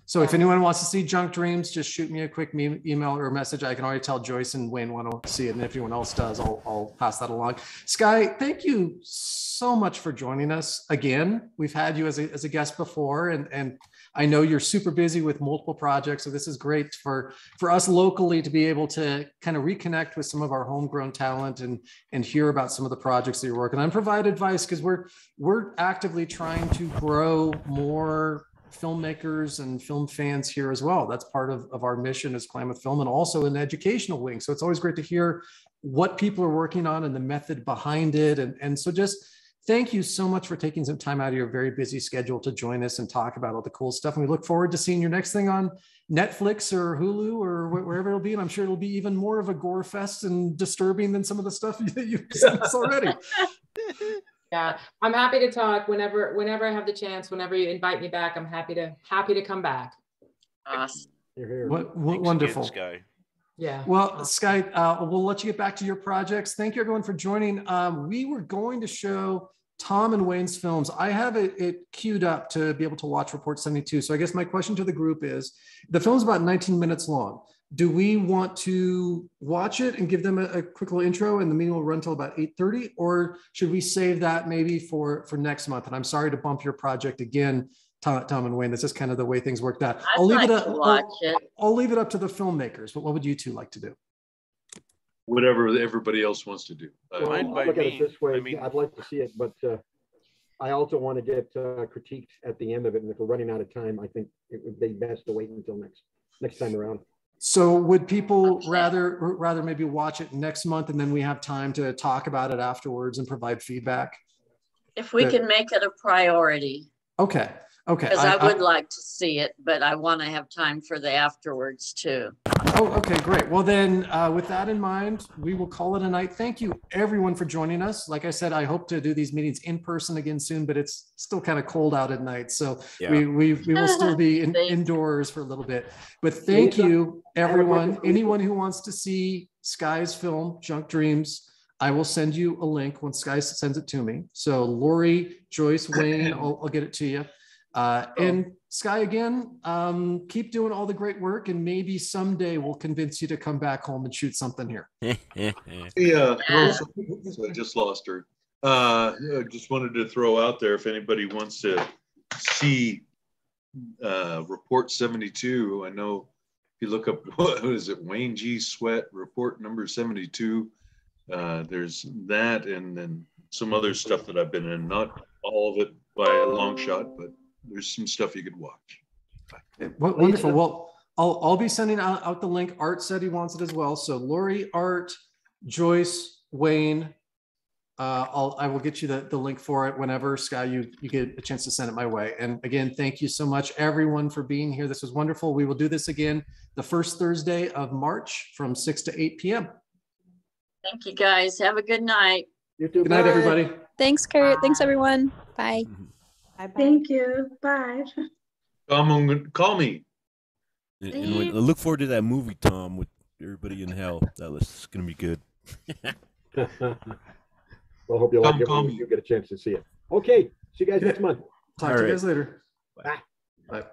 So if anyone wants to see Junk Dreams, just shoot me a quick email or message. I can already tell Joyce and Wayne want to see it. And if anyone else does, I'll pass that along. Skye, thank you so much for joining us again. We've had you as a guest before, and I know you're super busy with multiple projects. So this is great for us locally to be able to kind of reconnect with some of our homegrown talent and hear about some of the projects that you're working on and provide advice, because we're actively trying to grow more filmmakers and film fans here as well. That's part of our mission as Klamath Film, and also an educational wing. So it's always great to hear what people are working on and the method behind it. And so just thank you so much for taking some time out of your very busy schedule to join us and talk about all the cool stuff. And we look forward to seeing your next thing on Netflix or Hulu or wherever it'll be. And I'm sure it'll be even more of a gore fest and disturbing than some of the stuff that you've sent us already. Yeah, I'm happy to talk whenever I have the chance. Whenever you invite me back, I'm happy to come back. Awesome. Wonderful. Again, Skye. Yeah. Well, Skye, we'll let you get back to your projects. Thank you everyone for joining. We were going to show Tom and Wayne's films. I have it queued up to be able to watch Report 72. So I guess my question to the group is, the film's about 19 minutes long. Do we want to watch it and give them a quick little intro, and the meeting will run till about 8:30, or should we save that maybe for next month? And I'm sorry to bump your project again, Tom and Wayne. That's just kind of the way things worked out. I'll leave it up to the filmmakers, but what would you two like to do? Whatever everybody else wants to do. Well, I'll look at it this way. I'd like to see it, but I also want to get critiqued at the end of it. And if we're running out of time, I think it would be best to wait until next time around. So would people rather maybe watch it next month, and then we have time to talk about it afterwards and provide feedback? If we can make it a priority. Okay. Because I would like to see it, but I want to have time for the afterwards too. Oh, okay, great. Well then, with that in mind, we will call it a night. Thank you everyone for joining us. Like I said, I hope to do these meetings in person again soon, but it's still kind of cold out at night. So yeah. we will still be indoors for a little bit. But thank you everyone. Anyone who wants to see Skye's film, Junk Dreams, I will send you a link when Skye sends it to me. So Lori, Joyce, Wayne, I'll get it to you. And Skye, again, keep doing all the great work, and maybe someday we'll convince you to come back home and shoot something here. Yeah, I just lost her. I just wanted to throw out there, if anybody wants to see Report 72, I know if you look up, what is it, Wayne G. Sweat, Report number 72, there's that, and then some other stuff that I've been in, not all of it by a long shot, but there's some stuff you could watch. Wonderful. Well, I'll be sending out the link. Art said he wants it as well. So Lori, Art, Joyce, Wayne, I will get you the link for it whenever, Skye, you get a chance to send it my way. And again, thank you so much everyone for being here. This was wonderful. We will do this again the first Thursday of March from 6 to 8 p.m. Thank you guys. Have a good night. You too. Good night, everybody. Thanks, Kurt. Thanks, everyone. Bye. Bye. Thank you. Bye. Call me. And I look forward to that movie, Tom, with everybody in hell. That's going to be good. Well, hope you like it when you get a chance to see it. Okay. See you guys next month. Talk to you guys later. Bye. Bye.